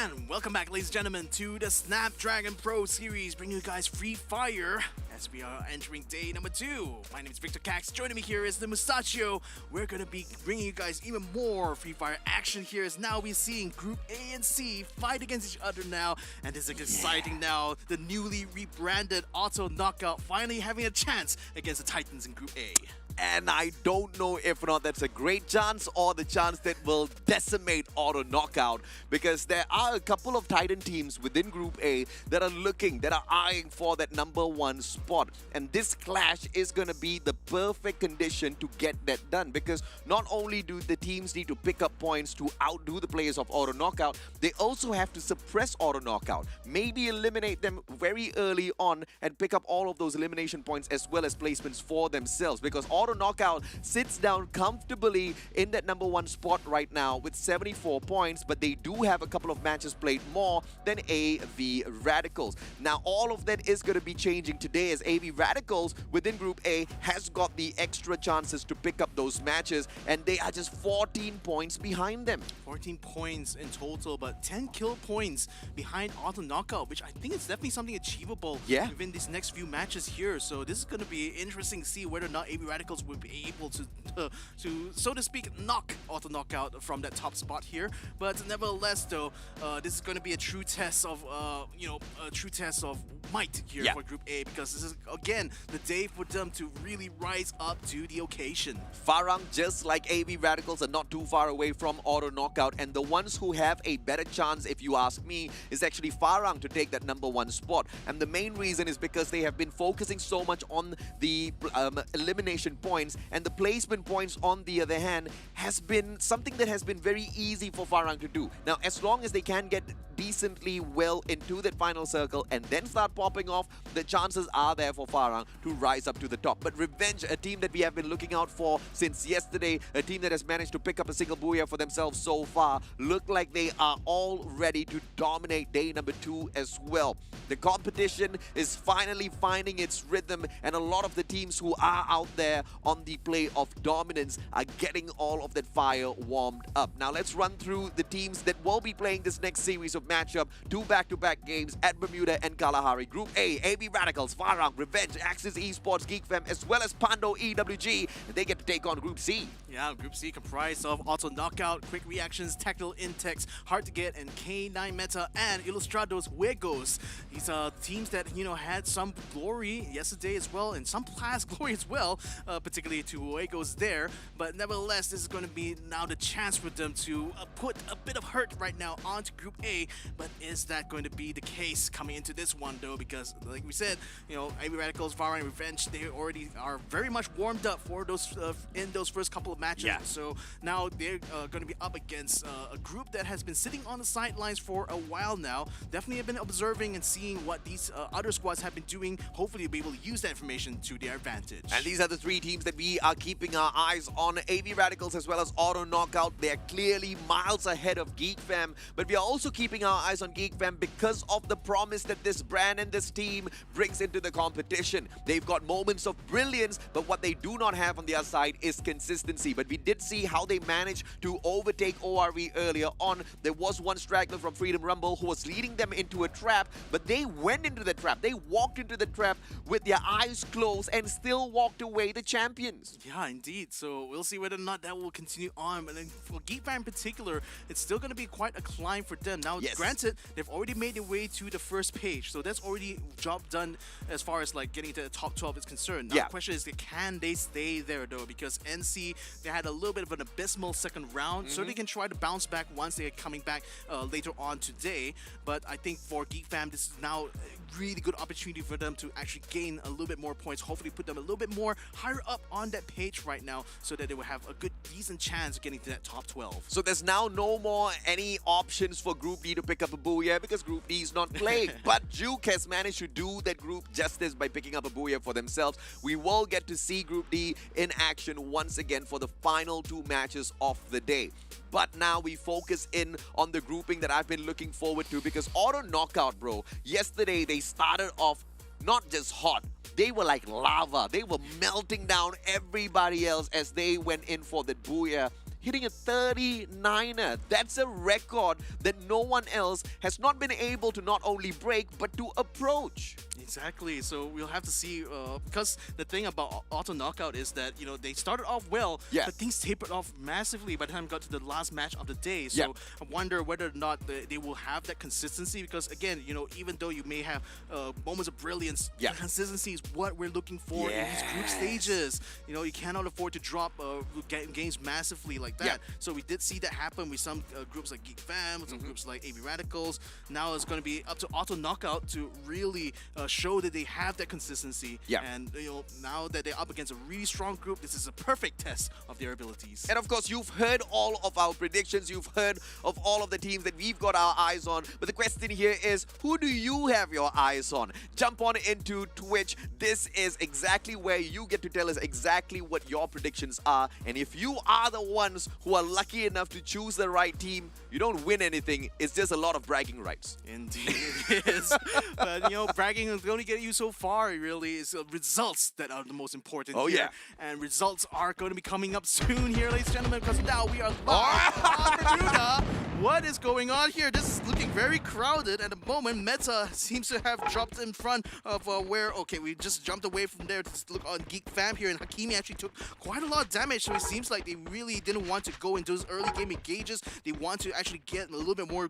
And welcome back, ladies and gentlemen, to the Snapdragon Pro Series, bringing you guys Free Fire as we are entering day number 2. My name is Victor Cax. Joining me here is the Mustachio. We're going to be bringing you guys even more Free Fire action here, as now we're seeing Group A and C fight against each other now. And this is exciting now. The newly rebranded Auto Knockout finally having a chance against the Titans in Group A. And I don't know if or not that's a great chance or the chance that will decimate Auto Knockout, because there are a couple of Titan teams within Group A that are eyeing for that #1 spot. And this clash is going to be the perfect condition to get that done, because not only do the teams need to pick up points to outdo the players of Auto Knockout, they also have to suppress Auto Knockout, maybe eliminate them very early on and pick up all of those elimination points as well as placements for themselves, because Auto Knockout sits down comfortably in that #1 spot right now with 74 points, but they do have a couple of matches played more than AV Radicals. Now, all of that is going to be changing today, as AV Radicals within Group A has got the extra chances to pick up those matches, and they are just 14 points behind them. 14 points in total, but 10 kill points behind Auto Knockout, which I think is definitely something achievable within these next few matches here. So this is going to be interesting to see whether or not AV Radicals will be able to so to speak, knock Auto Knockout from that top spot here. But nevertheless, though, this is going to be a true test of might here for Group A, because this is again the day for them to really rise up to the occasion. Farang, just like AV Radicals, are not too far away from Auto Knockout, and the ones who have a better chance, if you ask me, is actually Farang to take that #1 spot. And the main reason is because they have been focusing so much on the elimination points, and the placement points, on the other hand, has been something that has been very easy for Farang to do. Now, as long as they can get decently well into that final circle and then start popping off, the chances are there for Farang to rise up to the top. But Revenge, a team that we have been looking out for since yesterday, a team that has managed to pick up a single booyah for themselves so far, look like they are all ready to dominate day number 2 as well. The competition is finally finding its rhythm, and a lot of the teams who are out there on the play of dominance are getting all of that fire warmed up. Now let's run through the teams that will be playing this next series of matchup. 2 back-to-back games at Bermuda and Kalahari. Group A, AV Radicals, Farang, Revenge, Axis Esports, GeekFam, as well as Pando EWG. They get to take on Group C. Yeah, Group C comprised of Auto Knockout, Quick Reactions, Tactical Intex, Hard to Get, and K9 Meta, and Ilustrados Huegos. These are teams that, had some glory yesterday as well, and some past glory as well, particularly to Huegos there. But nevertheless, this is going to be now the chance for them to put a bit of hurt right now onto Group A. But is that going to be the case coming into this one, though? Because, like we said, AV Radicals, Farang, Revenge, they already are very much warmed up for those in those first couple of matches. Yeah. So now they're going to be up against a group that has been sitting on the sidelines for a while now. Definitely have been observing and seeing what these other squads have been doing. Hopefully, they'll be able to use that information to their advantage. And these are the 3 teams that we are keeping our eyes on. AV Radicals as well as Auto Knockout. They're clearly miles ahead of GeekFam, but we are also keeping our eyes on GeekFam because of the promise that this brand and this team brings into the competition. They've got moments of brilliance, but what they do not have on their side is consistency. But we did see how they managed to overtake ORV earlier on. There was one straggler from Freedom Rumble who was leading them into a trap, but they went into the trap. They walked into the trap with their eyes closed and still walked away the champions. Yeah, indeed. So we'll see whether or not that will continue on. But then for GeekFam in particular, it's still going to be quite a climb for them. Now, granted, they've already made their way to the first page, so that's already job done as far as like getting to the top 12 is concerned. Now, the question is, can they stay there though? Because NC, they had a little bit of an abysmal second round, so they can try to bounce back once they're coming back later on today. But I think for GeekFam, this is now a really good opportunity for them to actually gain a little bit more points, hopefully put them a little bit more higher up on that page right now, so that they will have a good, decent chance of getting to that top 12. So there's now no more any options for Group D to pick up a booyah because Group D is not playing. But Juke has managed to do that group justice by picking up a booyah for themselves. We will get to see Group D in action once again for the final 2 matches of the day. But now we focus in on the grouping that I've been looking forward to, because Auto Knockout, bro, yesterday they started off not just hot, they were like lava. They were melting down everybody else as they went in for the booyah. hitting a 39er. That's a record that no one else has not been able to not only break, but to approach. Exactly. So we'll have to see, because the thing about auto knockout is that, you know, they started off well, Yeah. but things tapered off massively by the time it got to the last match of the day. So Yeah. I wonder whether or not they will have that consistency, because again, you know, even though you may have moments of brilliance, Yeah. consistency is what we're looking for in these group stages. You know, you cannot afford to drop games massively like that. Yeah. So we did see that happen with some groups like Geek Fam, with some groups like AB Radicals. Now it's going to be up to auto knockout to really show that they have that consistency. Yeah. And you know, now that they're up against a really strong group, this is a perfect test of their abilities. And of course, you've heard all of our predictions. You've heard of all of the teams that we've got our eyes on. But the question here is, who do you have your eyes on? Jump on into Twitch. This is exactly where you get to tell us exactly what your predictions are. And if you are the ones who are lucky enough to choose the right team, you don't win anything. It's just a lot of bragging rights. Indeed it is. But you know, bragging is going to get you so far, really. It's results that are the most important Oh, here. yeah. And results are going to be coming up soon here, ladies and gentlemen, because now we are live on Bermuda. What is going on here? This is looking very crowded at the moment. Meta seems to have dropped in front of where... Okay, we just jumped away from there to look on Geek Fam here, and Hakimi actually took quite a lot of damage, so it seems like they really didn't want to go into those early game engages. They want to actually get a little bit more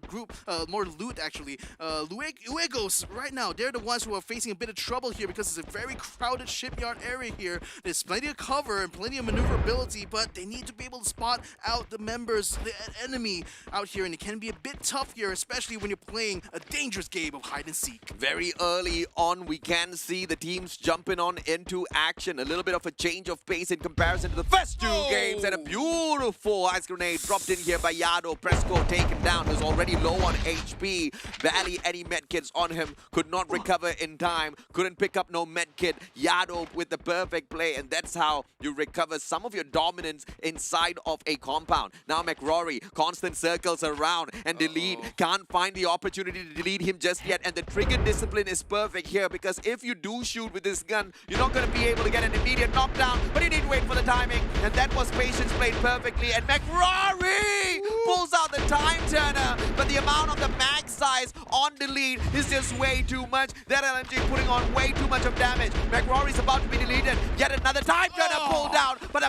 more loot, actually. Luegos, right now, they're the ones who are facing a bit of trouble here because it's a very crowded shipyard area here. There's plenty of cover and plenty of maneuverability, but they need to be able to spot out the members, the enemy out here, and it can be a bit tough here, especially when you're playing a dangerous game of hide and seek. Very early on, we can see the teams jumping on into action. A little bit of a change of pace in comparison to the first two games. And a beautiful ice grenade dropped in here by Yado. Presco taken down. He was already low on HP. Barely any medkits on him. Could not recover in time. Couldn't pick up no medkit. Yado with the perfect play. And that's how you recover some of your dominance inside of a compound. Now McRory, constant circles around and delete. Can't find the opportunity to delete him just yet. And the trigger discipline is perfect here, because if you do shoot with this gun, you're not going to be able to get an immediate knockdown, but you need to wait for the timing. And that was patience played perfectly. And McRory pulls out the time turner, but the amount of the mag size on delete is just way too much. That LMG putting on way too much of damage. McRory's about to be deleted. Yet another time turner pulled out, but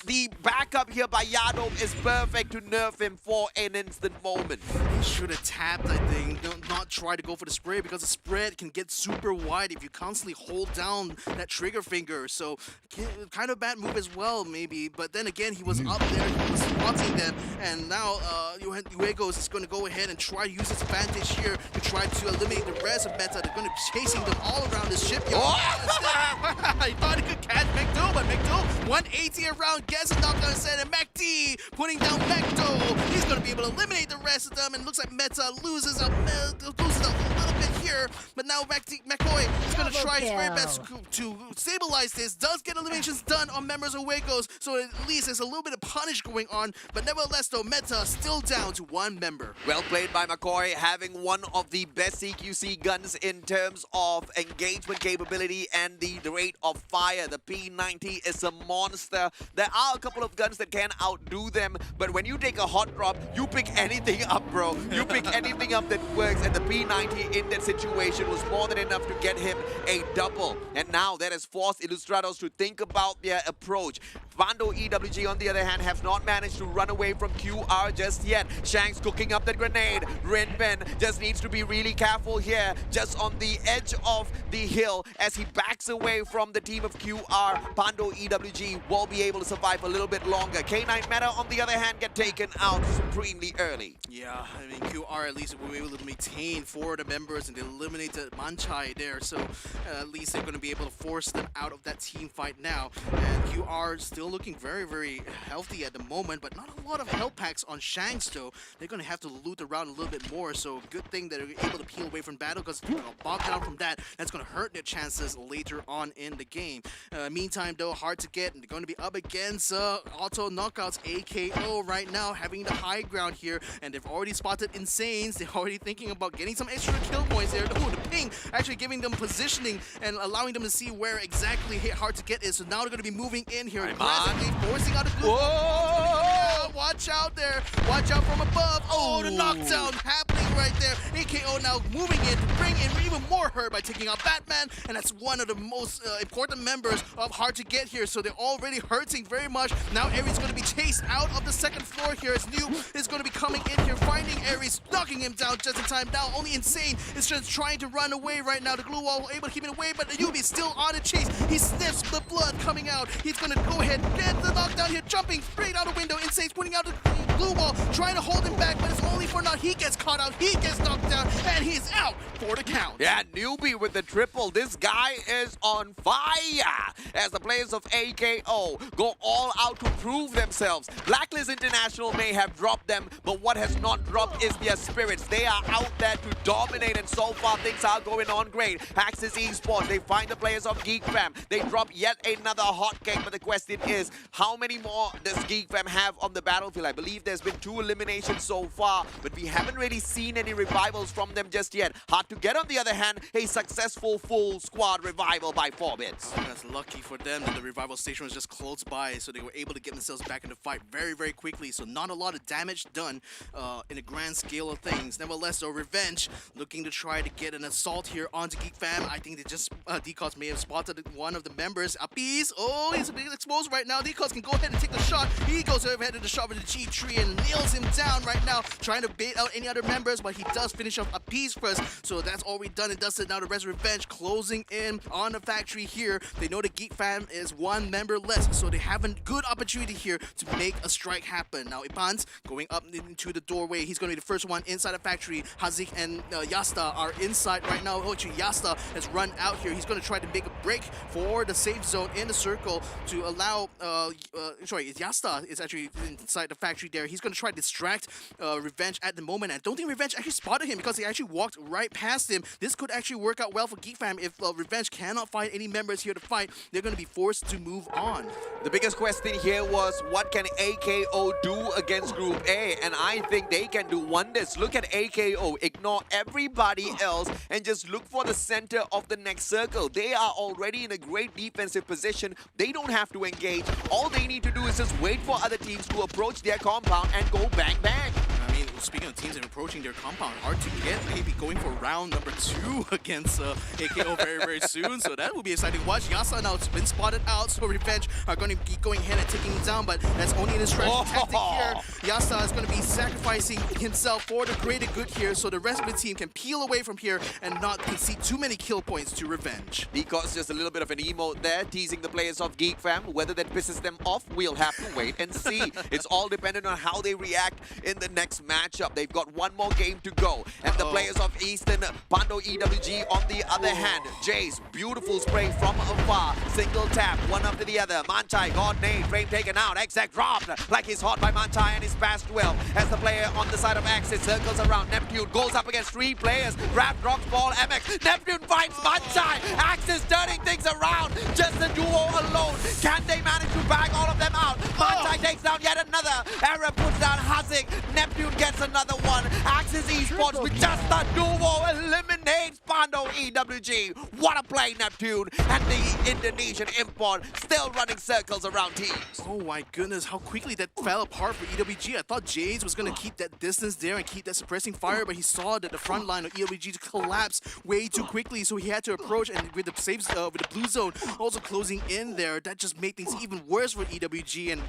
the backup here by Yado is perfect to nerf him for an instant moment. He should have tapped, I think. Not try to go for the spray, because the spread can get super wide if you constantly hold down that trigger finger. So kind of bad move as well, maybe. But then again, he was up there, he was spotting them, and now Uegos is going to go ahead and try to use his advantage here to try to eliminate the rest of Meta. They're going to be chasing them all around this shipyard. He thought he could catch McDo, but McDo 180 around, gets a knockdown instead, and MacD putting down McDo. He's going to be able to eliminate the rest of them, and looks like Meta loses a little bit here, but now McCoy is going to try his very best to stabilize this. Does get eliminations done on members of Wacos, so at least there's a little bit of punish going on, but nevertheless though, Meta still down to one member. Well played by McCoy, having one of the best CQC guns in terms of engagement capability and the rate of fire. The P90 is a monster. There are a couple of guns that can outdo them, but when you take a hot drop, you pick anything up, bro. You pick anything up that works, and the P90 in that situation was more than enough to get him a double. And now that has forced Illustrados to think about their approach. Vando EWG, on the other hand, have not managed to run away from QR just yet. Shanks cooking up the grenade. Rinben just needs to be really careful here, just on the edge of the hill as he backs away from the team of QR. Pando EWG will be able to survive a little bit longer. K9 Meta, on the other hand, get taken out supremely early. Yeah, I mean, QR at least were able to maintain 4 of the members, and they eliminated Manchai there, so at least they're going to be able to force them out of that team fight now. And QR still looking very, very healthy at the moment, but not a lot of health packs on Shanks though. They're going to have to loot around a little bit more, so good thing that they're able to peel away from battle, because if they're going to bog down from that, that's going to hurt their chances later on in the game. Meantime though, hard to get, and they're going to be up against Auto Knockouts AKO right now, having the high ground here, and they've already spotted Insanes. They're already thinking about getting some extra kill points there. Oh, the ping actually giving them positioning and allowing them to see where exactly hard to get is. So now they're going to be moving in here aggressively, forcing out a good... watch out there. Watch out from above. Oh, the knockdown happening right there. AKO now moving in to bring in even more hurt by taking out Batman, and that's one of the most important members of Hard to Get here, so they're already hurting very much. Now Aries going to be chased out of the second floor here as New is going to be coming in here, finding Aries, knocking him down just in time. Now only Insane is just trying to run away right now. The glue wall able to keep it away, but the Yubi is still on the chase. He sniffs the blood coming out. He's going to go ahead, get the knockdown here, jumping straight out the window. Insane's putting out the glue wall, trying to hold him back, but it's only for naught. He gets caught out, he gets knocked down, and he's out for the count. Yeah, Newbie with the triple. This guy is on fire as the players of AKO go all out to prove themselves. Blacklist International may have dropped them, but what has not dropped is their spirits. They are out there to dominate, and so far things are going on great. Axis Esports, they find the players of Geek Fam. They drop yet another hot game, but the question is, how many more does Geek Fam have on the battlefield? I believe there's been 2 eliminations so far, but we haven't really seen any revivals from them just yet. Hard to Get, on the other hand, a successful full squad revival by Forbits. Oh, that's lucky for them that the revival station was just close by, so they were able to get themselves back in the fight very, very quickly. So not a lot of damage done in the grand scale of things. Nevertheless, though, Revenge looking to try to get an assault here onto Geek Fam. I think they just Decos may have spotted one of the members. Appice, oh, he's a bit exposed right now. Decos can go ahead and take the shot. He goes ahead to the shot with the G3 and nails him down right now, trying to bait out any other members, but he does finish off Appice first. So that's already done and dusted. Now the rest of Revenge closing in on the factory here. They know the Geek Fam is 1 member less, so they have a good opportunity here to make a strike happen. Now Ipan's going up into the doorway. He's going to be the first one inside the factory. Hazik and Yasta are inside right now. Oh, actually, Yasta has run out here. He's going to try to make a break for the safe zone in the circle to allow... sorry, Yasta is actually inside the factory there. He's going to try to distract Revenge at the moment. I don't think Revenge actually spotted him because he actually walked right past him. This could actually work out well for Geek Fam. If Revenge cannot find any members here to fight, they're going to be forced to move on. The biggest question here was, what can AKO do against Group A? And I think they can do wonders. Look at AKO. Ignore everybody else and just look for the center of the next circle. They are already in a great defensive position. They don't have to engage. All they need to do is just wait for other teams to approach their compound and go bang bang. I mean, speaking of teams that are approaching their compound, Hard to Get maybe going for round number 2 against AKO very, very soon. So that will be exciting to watch. Yasa now has been spotted out, so Revenge are going to be going ahead and taking him down, but that's only an distraction tactic here. Yasa is going to be sacrificing himself for the greater good here, so the rest of the team can peel away from here and not concede too many kill points to Revenge. Because just a little bit of an emote there, teasing the players of Geek Fam. Whether that pisses them off, we'll have to wait and see. It's all dependent on how they react in the next matchup. They've got 1 more game to go. And the players of Eastern, Pando EWG on the other hand. Jace, beautiful spray from afar. Single tap, one after the other. Manchai, God nade, frame taken out. Exact dropped like he's hot by Manchai and he's past 12. As the player on the side of Axis circles around. Neptune goes up against 3 players. Grab, drops ball, MX. Neptune finds Manchai. Axis turning things around. Just the duo alone. Can they manage to bag all of them out? Manchai takes down yet another. Arab puts down Hazik. Neptune gets another one. Axis Esports with just the duo eliminates Pando EWG. What a play, Neptune. And the Indonesian import still running circles around teams. Oh my goodness, how quickly that fell apart for EWG. I thought Jays was going to keep that distance there and keep that suppressing fire, but he saw that the front line of EWG collapsed way too quickly, so he had to approach, and with the saves, with the blue zone also closing in there, that just made things even worse for EWG. And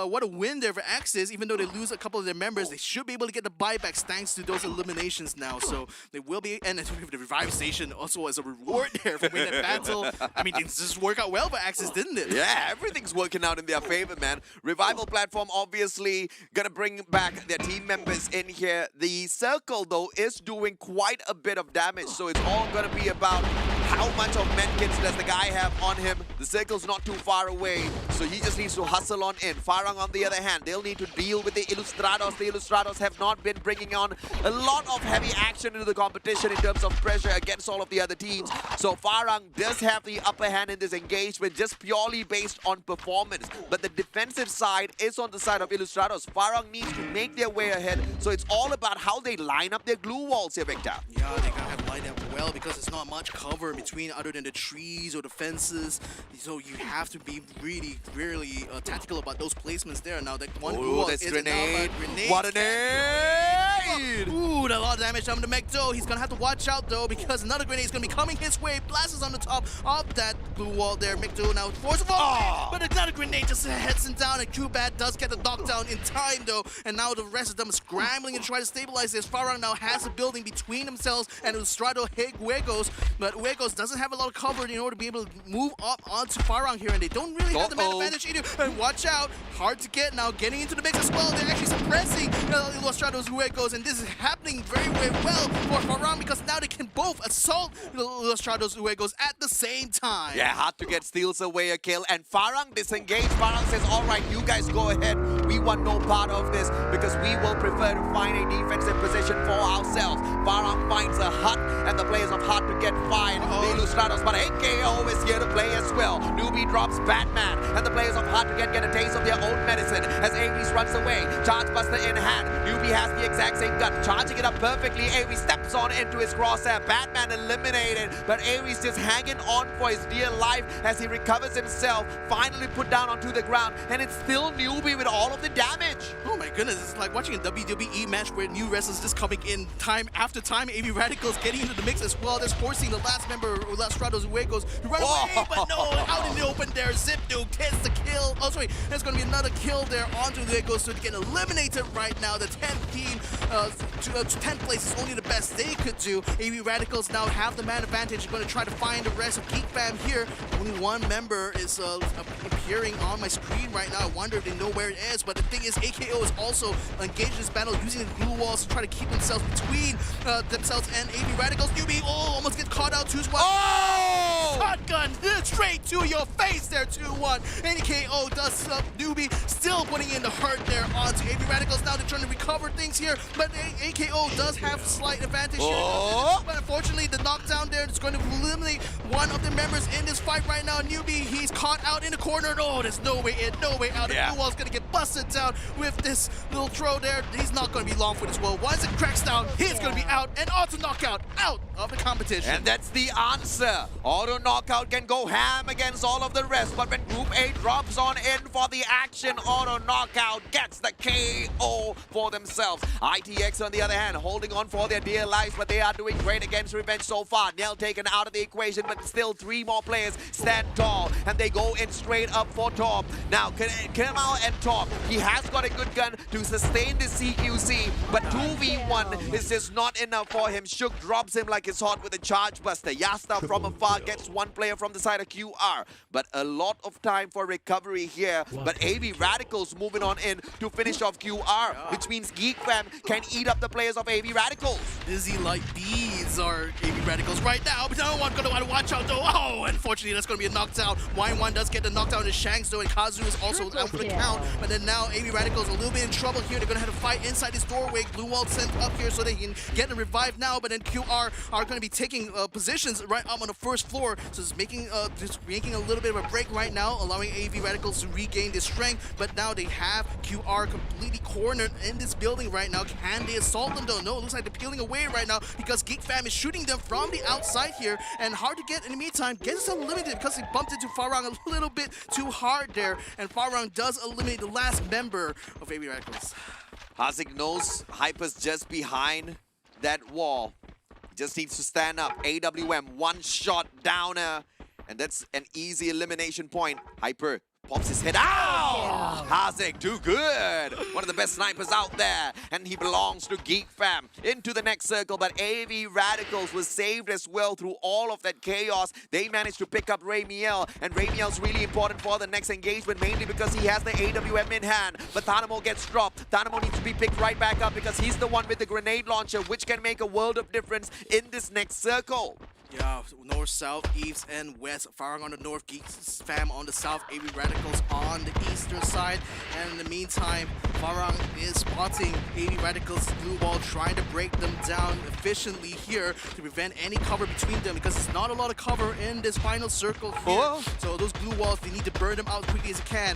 what a win there for Axis. Even though they lose a couple of their members, they should be able to get the buybacks thanks to those eliminations now. So they will be, and the revive station also as a reward there for winning that battle. I mean, things just work out well for Axis, didn't it? Yeah, everything's working out in their favor, man. Revival platform obviously gonna bring back their team members in here. The circle, though, is doing quite a bit of damage, so it's all gonna be about how much of medkits does the guy have on him. The circle's not too far away, so he just needs to hustle on in. Farang, on the other hand, they'll need to deal with the Illustrados. The Illustrados have not been bringing on a lot of heavy action into the competition in terms of pressure against all of the other teams. So Farang does have the upper hand in this engagement just purely based on performance. But the defensive side is on the side of Illustrados. Farang needs to make their way ahead, so it's all about how they line up their glue walls here, Victor. Yeah, they're gonna have to line up well because there's not much cover between other than the trees or the fences. So you have to be really, really tactical about those placements there. Now that one Oh, this grenade. What a nade! Ooh, a lot of damage on the Mekto. He's gonna have to watch out though because another grenade is gonna be coming his way. Blasts on the top of that blue wall there. Mekto now force of all, but another grenade just heads him down. And Kubat does get the knockdown in time though, and now the rest of them are scrambling and trying to stabilize this. Farang now has a building between themselves and Estrado Huegos, but Huegos doesn't have a lot of cover in order to be able to move up onto Farang here, and they don't really have the man advantage either. And watch out, hard to get now, getting into the mix as well. They're actually suppressing Estrado's Huegos, and this is happening very, very well for Farang because now they can both assault Estrado's Huegos at the same time. Yeah, hard to get, steals away a kill, and Farang disengaged. Farang says, all right, you guys go ahead. We want no part of this because we will prefer to find a defensive position for ourselves. Farang finds a hut, and the players of hut to get fired. The Illustrados, but AKO is here to play as well. Newbie drops Batman, and the players of hut to get a taste of their own medicine as Aries runs away. Charge Buster in hand. Newbie has the exact same gun, charging it up perfectly. Aries steps on into his crosshair. Batman eliminated, but Aries just hanging on for his dear life as he recovers himself, finally put down onto the ground, and it's still Newbie with all of the damage. Oh my goodness, it's like watching a WWE match where new wrestlers just coming in time after time. AV Radicals getting into the mix as well. They're forcing the last member, Estrado's Huegos, to run away, but no, out in the open there. Zipdo gets the kill. Oh, sorry, there's going to be another kill there onto Huegos, so to get eliminated right now. The 10th team, to 10th place is only the best they could do. AV Radicals now have the man advantage. They're going to try to find the rest of Geek Fam here. Only one member is appearing on my screen right now. I wonder if they know where it is, but the thing is, AKO is also engaged in this battle using the glue walls to try to keep themselves between themselves and AV Radicals. Newbie, almost get caught out 2-1. Oh! Shotgun straight to your face there, 2-1. AKO does Newbie, still putting in the hurt there onto AV Radicals. Now they're trying to recover things here, but AKO does have slight advantage here. But unfortunately, the knockdown there is going to eliminate one of the members in this fight right now. Newbie, he's caught out in the corner. No, there's no way in, no way out. The blue wall's going to get busted down with this little throw there. He's not going to be long for this wall. Once it cracks down, he's going to be out and auto knockout out of the competition. And that's the answer. Auto knockout can go ham against all of the rest, but when Group A drops on in for the action, auto knockout gets the KO for themselves. ITX, on the other hand, holding on for their dear lives, but they are doing great against Revenge so far. Nell taken out of the equation, but still 3 more players stand tall, and they go in straight up for Top. Now, Kemal and Top, he has got a good gun to sustain the CQC, but 2v1 is just not enough for him. Shook drops him like it's hot with a charge buster. Yasta from afar gets one player from the side of QR, but a lot of time for recovery here. But AV Radicals moving on in to finish off QR, which means Geek Fam can eat up the players of AV Radicals. Busy like bees are AV Radicals right now, but no one's going to want to watch out though. Oh, unfortunately, that's going to be a knockdown. Wine1 does get the knockdown to Shanks though, and Kazu is also out for the count. But then now AV Radicals a little bit in trouble here. They're going to have to fight inside this doorway. Blue Wall sent up here so they can get a revive now, but then QR are going to be taking positions right up on the first floor. So it's making a little bit of a break right now, allowing AV Radicals to regain their strength. But now they have QR completely cornered in this building right now. Can they assault them though? No, it looks like they're peeling away right now because Geek Fam is shooting them from the outside here, and hard to get in the meantime. Gets limited because he bumped into Farang a little bit too hard there, and Farang does eliminate the last member of AV Radicals. Hazik knows Hyper's just behind that wall. Just needs to stand up. AWM, one shot downer, and that's an easy elimination point. Hyper pops his head out. Hazik, too good. One of the best snipers out there, and he belongs to Geek Fam. Into the next circle, but AV Radicals was saved as well through all of that chaos. They managed to pick up Ramiel, and Ramiel's really important for the next engagement, mainly because he has the AWM in hand. But Thanamo gets dropped. Thanamo needs to be picked right back up because he's the one with the grenade launcher, which can make a world of difference in this next circle. Yeah, north, south, east, and west. Farang on the north, Geek Fam on the south, AV Radicals on the eastern side. And in the meantime, Farang is spotting AV Radicals' blue wall, trying to break them down efficiently here to prevent any cover between them because there's not a lot of cover in this final circle here. So those blue walls, they need to burn them out as quickly as they can.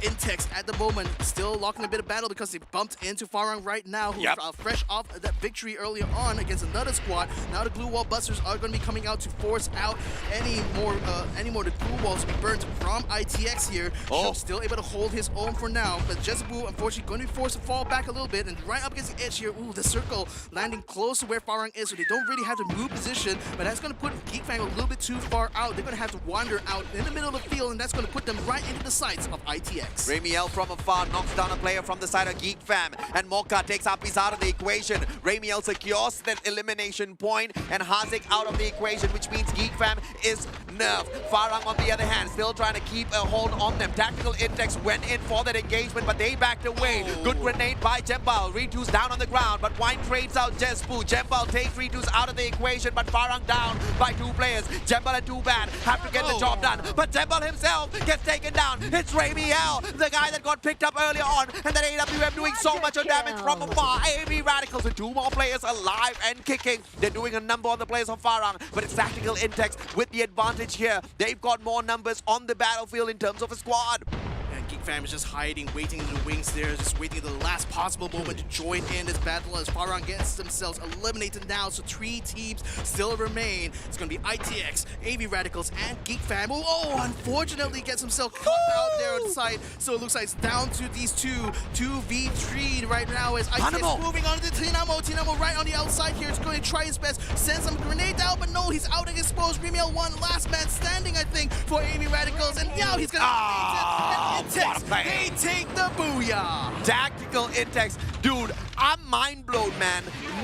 Intex at the moment still locking a bit of battle because they bumped into Farang right now, who's fresh off that victory earlier on against another squad. Now the blue wall busters are going to be coming coming out to force out any more of the glue walls to be burnt from ITX here. Shook still able to hold his own for now, but Jezebel unfortunately going to be forced to fall back a little bit, and right up against the edge here. Ooh, the circle landing close to where Farang is, so they don't really have to move position, but that's going to put Geekfam a little bit too far out. They're going to have to wander out in the middle of the field, and that's going to put them right into the sights of ITX. Ramiel from afar knocks down a player from the side of Geek Fam, and Mocha takes Apis out of the equation. Ramiel secures that elimination point, and Hazik out of the equation, which means Geek Fam is nerfed. Farang, on the other hand, still trying to keep a hold on them. Tactical Index went in for that engagement, but they backed away. Good grenade by Jembal. Ritu's down on the ground, but Wine trades out Jespu. Jembal takes Ritu's out of the equation, but Farang down by 2 players. Jembal and 2bad have to get the job done, but Jembal himself gets taken down. It's Ramiel, the guy that got picked up earlier on, and that AWM doing so much of damage from afar. AB Radicals with 2 more players alive and kicking. They're doing a number on the players of Farang, but it's Tactical Index with the advantage here. They've got more numbers on the battlefield in terms of a squad. And Geekfam is just hiding, waiting in the wings there, just waiting the last possible moment to join in this battle as Farang gets themselves eliminated now. So 3 teams still remain. It's going to be ITX, AV Radicals, and Geekfam. Oh, unfortunately gets himself caught out there on the side. So it looks like it's down to these 2v3 right now as ITX moving on to Tinamo. Tinamo right on the outside here. It's going to try his best, send some grenade out, but no, he's out and exposed. Remiel one last man standing, I think, for AV Radicals, and now he's going to they take the booyah. Tactical Index. Dude, I'm mind blown, man.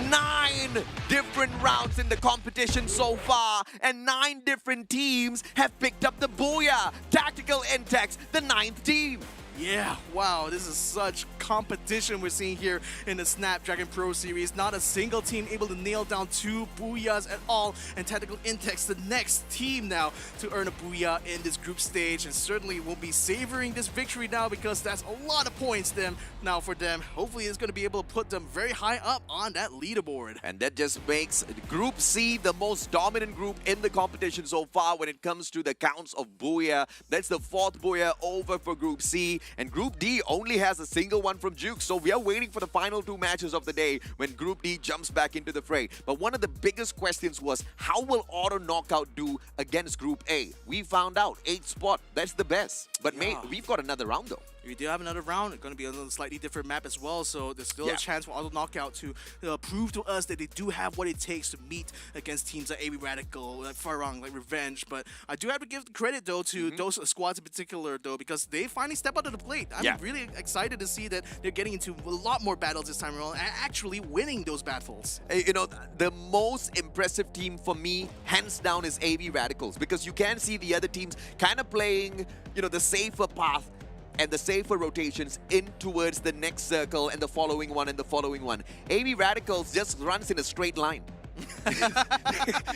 9 different rounds in the competition so far, and 9 different teams have picked up the booyah. Tactical Index, the 9th team. Yeah, wow, this is such competition we're seeing here in the Snapdragon Pro Series. Not a single team able to nail down 2 booyahs at all, and Tactical Index, the next team now to earn a booyah in this group stage, and certainly will be savoring this victory now because that's a lot of points now for them. Hopefully it's going to be able to put them very high up on that leaderboard. And that just makes Group C the most dominant group in the competition so far when it comes to the counts of booyah. That's the 4th booyah over for Group C. And Group D only has a single one from Juke, so we are waiting for the final 2 matches of the day when Group D jumps back into the fray. But one of the biggest questions was, how will Auto Knockout do against Group A? We found out, 8th spot, that's the best. But mate, we've got another round though. We do have another round. It's going to be a slightly different map as well, so there's still a chance for Auto Knockout to prove to us that they do have what it takes to meet against teams like AB Radical, like Farang, like Revenge. But I do have to give the credit, though, to those squads in particular, though, because they finally step up to the plate. I'm really excited to see that they're getting into a lot more battles this time around and actually winning those battles. You know, the most impressive team for me, hands down, is AB Radicals, because you can see the other teams kind of playing, you know, the safer path and the safer rotations in towards the next circle and the following one and the following one. AB Radicals just runs in a straight line.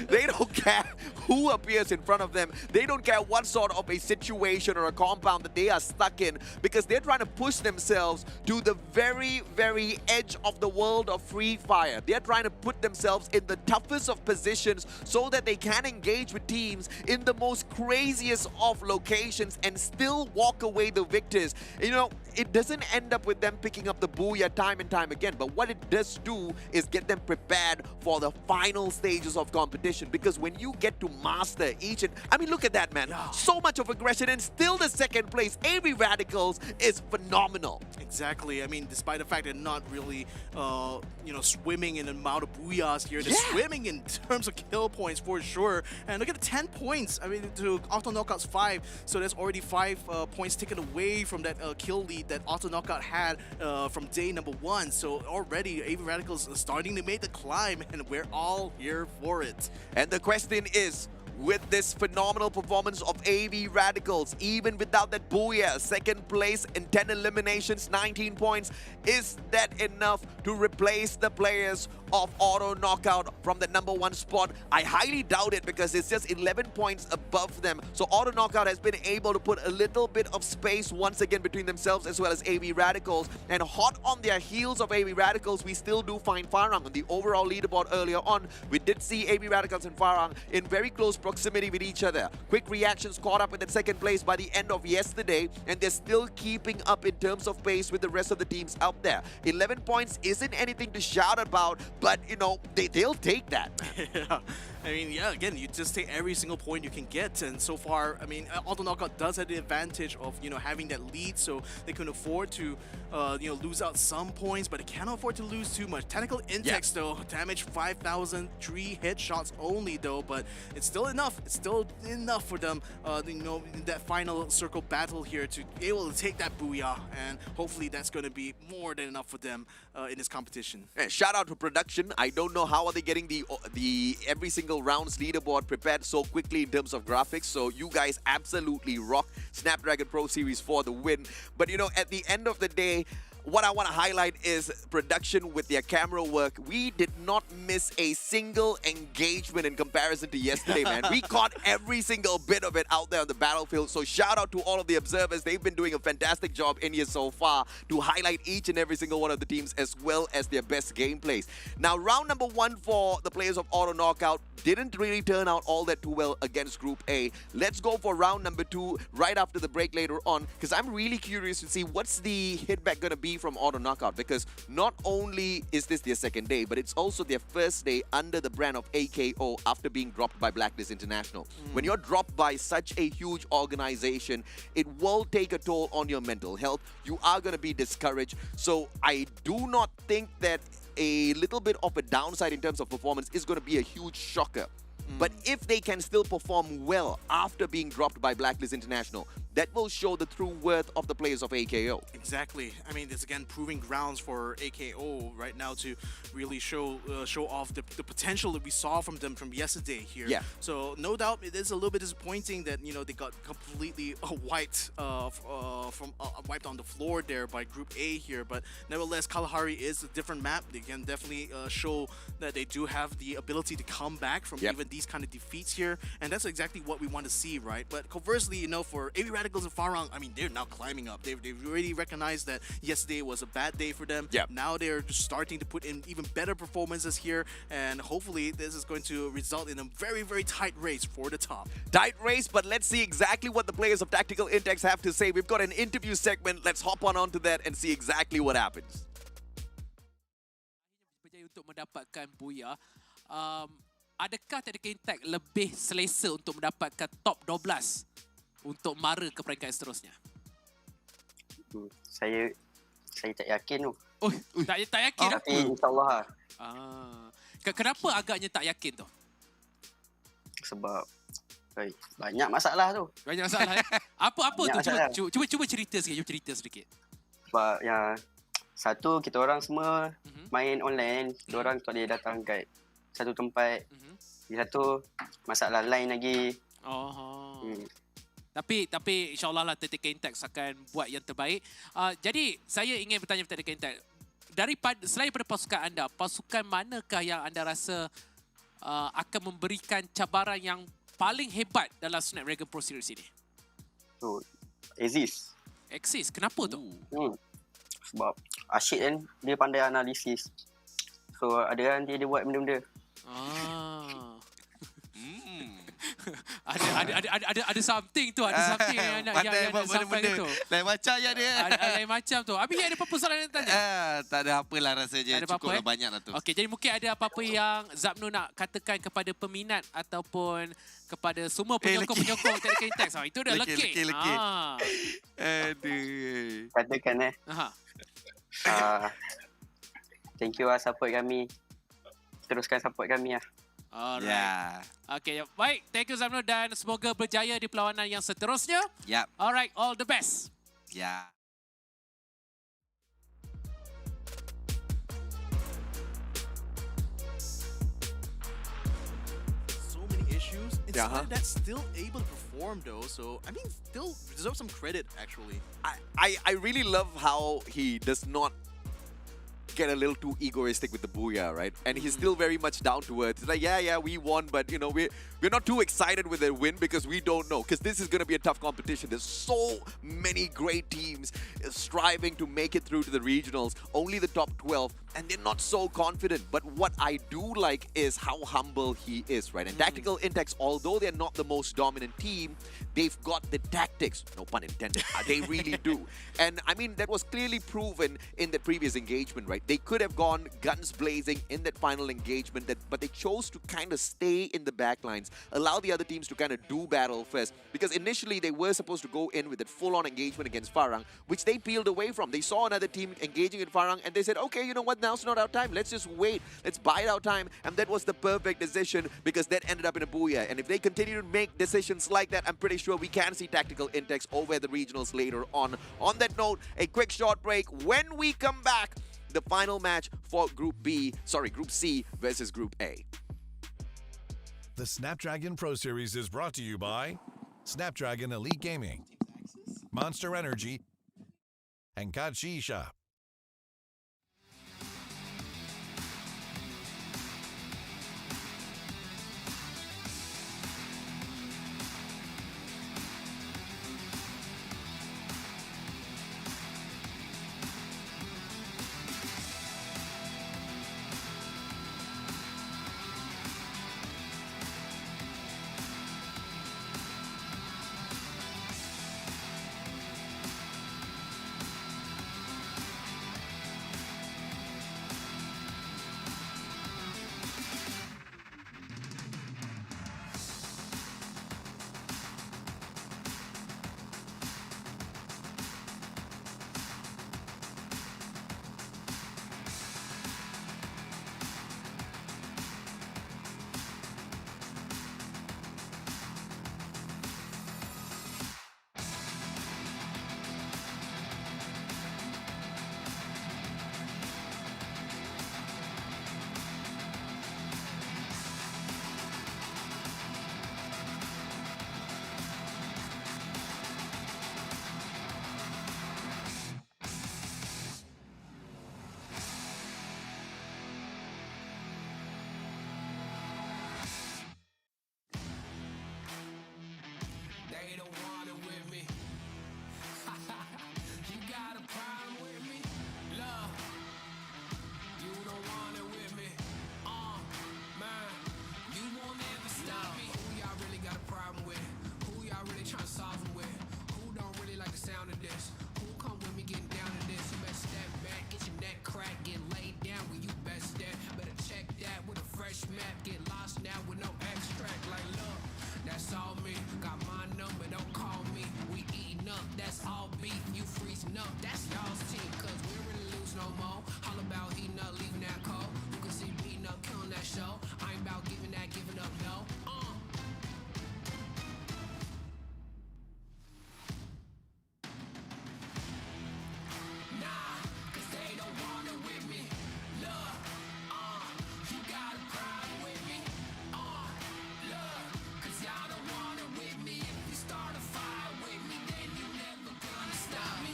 They don't care who appears in front of them. They don't care what sort of a situation or a compound that they are stuck in, because they're trying to push themselves to the very, very edge of the world of Free Fire. They're trying to put themselves in the toughest of positions so that they can engage with teams in the most craziest of locations and still walk away the victors. You know, it doesn't end up with them picking up the booyah time and time again, but what it does do is get them prepared for the final stages of competition, because when you get to master each and... I mean, look at that, man. So much of aggression and still the 2nd place. AB Radicals is phenomenal. Exactly. I mean, despite the fact they're not really, you know, swimming in the amount of booyahs here, they're swimming in terms of kill points for sure. And look at the 10 points. I mean, to Auto Knockout's 5, so there's already 5 points taken away from that kill lead that Auto Knockout had from day number 1. So already, AB Radicals are starting to make the climb, and we're all here for it. And the question is, with this phenomenal performance of AB Radicals, even without that booyah, 2nd place in 10 eliminations, 19 points, is that enough to replace the players of Auto Knockout from the number 1 spot? I highly doubt it, because it's just 11 points above them. So Auto Knockout has been able to put a little bit of space once again between themselves as well as AB Radicals. And hot on their heels of AB Radicals, we still do find Farang on the overall leaderboard earlier on. We did see AB Radicals and Farang in very close proximity with each other. Quick reactions caught up in that 2nd place by the end of yesterday, and they're still keeping up in terms of pace with the rest of the teams out there. 11 points isn't anything to shout about, but, you know, they'll take that. Yeah. I mean, yeah, again, you just take every single point you can get, and so far, I mean, Auto Knockout does have the advantage of, having that lead, so they can afford to, lose out some points, but they cannot afford to lose too much. Technical index, though, damage 5,000, 3 headshots only, though, but it's still enough. It's still enough for them, in that final circle battle here to be able to take that booyah, and hopefully that's going to be more than enough for them in this competition. Yeah, shout out to production. I don't know how are they getting the every single round's leaderboard prepared so quickly in terms of graphics. So you guys absolutely rock. Snapdragon Pro Series for the win. But at the end of the day, what I want to highlight is production with their camera work. We did not miss a single engagement in comparison to yesterday, man. We caught every single bit of it out there on the battlefield. So shout out to all of the observers. They've been doing a fantastic job in here so far to highlight each and every single one of the teams as well as their best gameplays. Now, round number 1 for the players of Auto Knockout didn't really turn out all that too well against Group A. Let's go for round number 2 right after the break later on, because I'm really curious to see what's the hitback going to be from Auto Knockout, because not only is this their second day, but it's also their first day under the brand of AKO after being dropped by Blacklist International. When you're dropped by such a huge organization, it will take a toll on your mental health. You are going to be discouraged. So I do not think that a little bit of a downside in terms of performance is going to be a huge shocker. But if they can still perform well after being dropped by Blacklist International, that will show the true worth of the players of AKO. Exactly. I mean, it's again proving grounds for AKO right now to really show off the potential that we saw from them from yesterday here. Yeah. So no doubt it is a little bit disappointing that they got completely wiped wiped on the floor there by Group A here. But nevertheless, Kalahari is a different map. They can definitely show that they do have the ability to come back from even these kind of defeats here, and that's exactly what we want to see, right? But conversely, for AB Radicals and Farang, I mean, they're now climbing up. They've already recognized that yesterday was a bad day for them. Yeah. Now they're just starting to put in even better performances here, and hopefully this is going to result in a very, very tight race for the top. Tight race, but let's see exactly what the players of Tactical Index have to say. We've got an interview segment. Let's hop on onto that and see exactly what happens. Berjaya untuk mendapatkan Buya. Adakah Tactical Index lebih selesa untuk mendapatkan top 12 untuk mara ke peringkat seterusnya? Saya tak yakin tu. Oh, tak yakin dah? Tapi insyaAllah lah. Kenapa agaknya tak yakin tu? Sebab banyak masalah tu. Banyak masalah. Apa Banyak tu? masalah. Cuba cerita sikit. Sebab yang satu, kita orang semua main online. Kita orang tak boleh datang kat satu tempat. Lagi satu, masalah lain lagi. Tapi insyaAllah lah Tactical Index akan buat yang terbaik. Jadi saya ingin bertanya kepada Tactical Index, selain daripada pasukan anda, pasukan manakah yang anda rasa akan memberikan cabaran yang paling hebat dalam Snapdragon Pro Series ini? Axis. Kenapa tu? Sebab Asyik kan, dia pandai analisis. So ada kan dia buat benda-benda. Ada something tu, ada something yang disampaikan tu. Lain macam je dia. Lain macam tu. Habis ada apa-apa soalan yang tanya? Tak ada apalah rasanya. Cukup lah banyak lah tu. Okey, jadi mungkin ada apa-apa yang Zabnu nak katakan kepada peminat ataupun kepada semua penyokong-penyokong Tactical Index. Itu dah lekik. Aduh. Katakan thank you lah support kami. Teruskan support kami lah. Alright. Okay, baik. Thank you Zabnu dan semoga berjaya di perlawanan yang seterusnya. Alright, all the best. So many issues. Instead that's still able to perform though. So I mean, still deserves some credit actually. I really love how he does not get a little too egoistic with the booyah, right? And he's still very much down to earth. He's like, yeah, we won, but we're not too excited with the win because we don't know. Because this is going to be a tough competition. There's so many great teams striving to make it through to the regionals. Only the top 12 and they're not so confident. But what I do like is how humble he is, right? And Tactical Intex, although they're not the most dominant team, they've got the tactics. No pun intended. They really do. And I mean, that was clearly proven in the previous engagement, right? They could have gone guns blazing in that final engagement, but they chose to kind of stay in the backlines, allow the other teams to kind of do battle first. Because initially they were supposed to go in with that full-on engagement against Farang, which they peeled away from. They saw another team engaging with Farang, and they said, okay, you know what? Now's not our time. Let's just wait. Let's bide our time. And that was the perfect decision because that ended up in a booyah. And if they continue to make decisions like that, I'm pretty sure we can see Tactical Intex over the regionals later on. On that note, a quick short break. When we come back, the final match for Group C versus Group A. The Snapdragon Pro Series is brought to you by Snapdragon Elite Gaming, Monster Energy, and Kachi Shop. They don't want it with me. You got a problem with me? Love, you don't want it with me. Man, you won't ever stop me. Who y'all really got a problem with? Who y'all really trying to solve it with? Who don't really like the sound of this? Who come with me getting down to this? You better step back, get your neck cracked, get laid down where you best at. Better check that with a fresh map. Get lost now with no extract. Like, look, that's all me. Got my number, don't call me. We eating up, that's all beef. You freezing up, that's y'all's team. Cause we don't really lose no more. All about heating up, leaving that cold. You can see beating up, killing that show. I ain't about giving up, no. Nah, cause they don't want it with me. Look, you got a problem with me. Look, cause y'all don't want it with me. If you start a fire with me, then you never gonna stop me.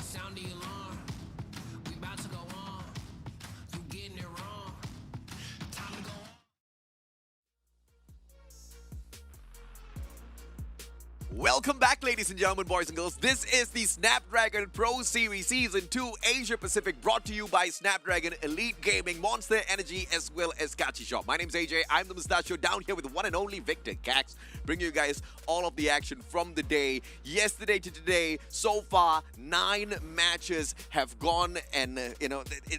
Sound the alarm. We about to go on. You getting it wrong. Time to go on. Welcome back, ladies and gentlemen, boys and girls. This is the Snapdragon Pro Series Season 2 Asia Pacific, brought to you by Snapdragon Elite Gaming, Monster Energy, as well as Kachi Shop. My name's AJ. I'm the Mustachio, down here with the one and only Victor Cax, bringing you guys all of the action from the day. Yesterday to today, so far, 9 matches have gone, and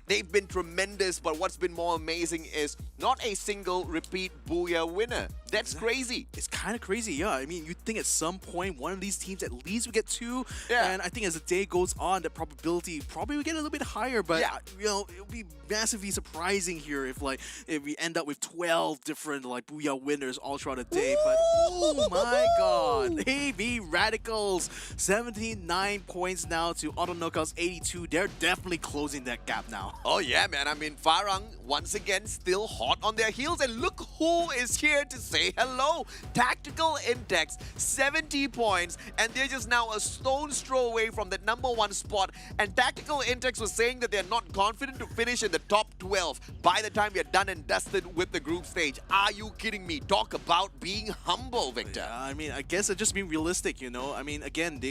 they've been tremendous. But what's been more amazing is not a single repeat Booyah winner. That's crazy. It's kind of crazy, yeah. I mean, you'd think at some point one of these teams at least would get 2. Yeah. And I think as the day goes on, the probability probably would get a little bit higher. But Yeah. it'll be massively surprising here if we end up with 12 different Booyah winners all throughout the day. But oh my god, AB Radicals, 79 points now to Auto Knockouts 82. They're definitely closing that gap now. Oh yeah, man. I mean, Farang once again still hot on their heels, and look who is here to save say hello. Tactical Intex, 70 points, and they're just now a stone's throw away from the #1 spot. And Tactical Intex was saying that they're not confident to finish in the top 12 by the time we're done and dusted with the group stage. Are you kidding me? Talk about being humble, Victor. Yeah, I mean, I guess they're just being realistic, you know? I mean, again,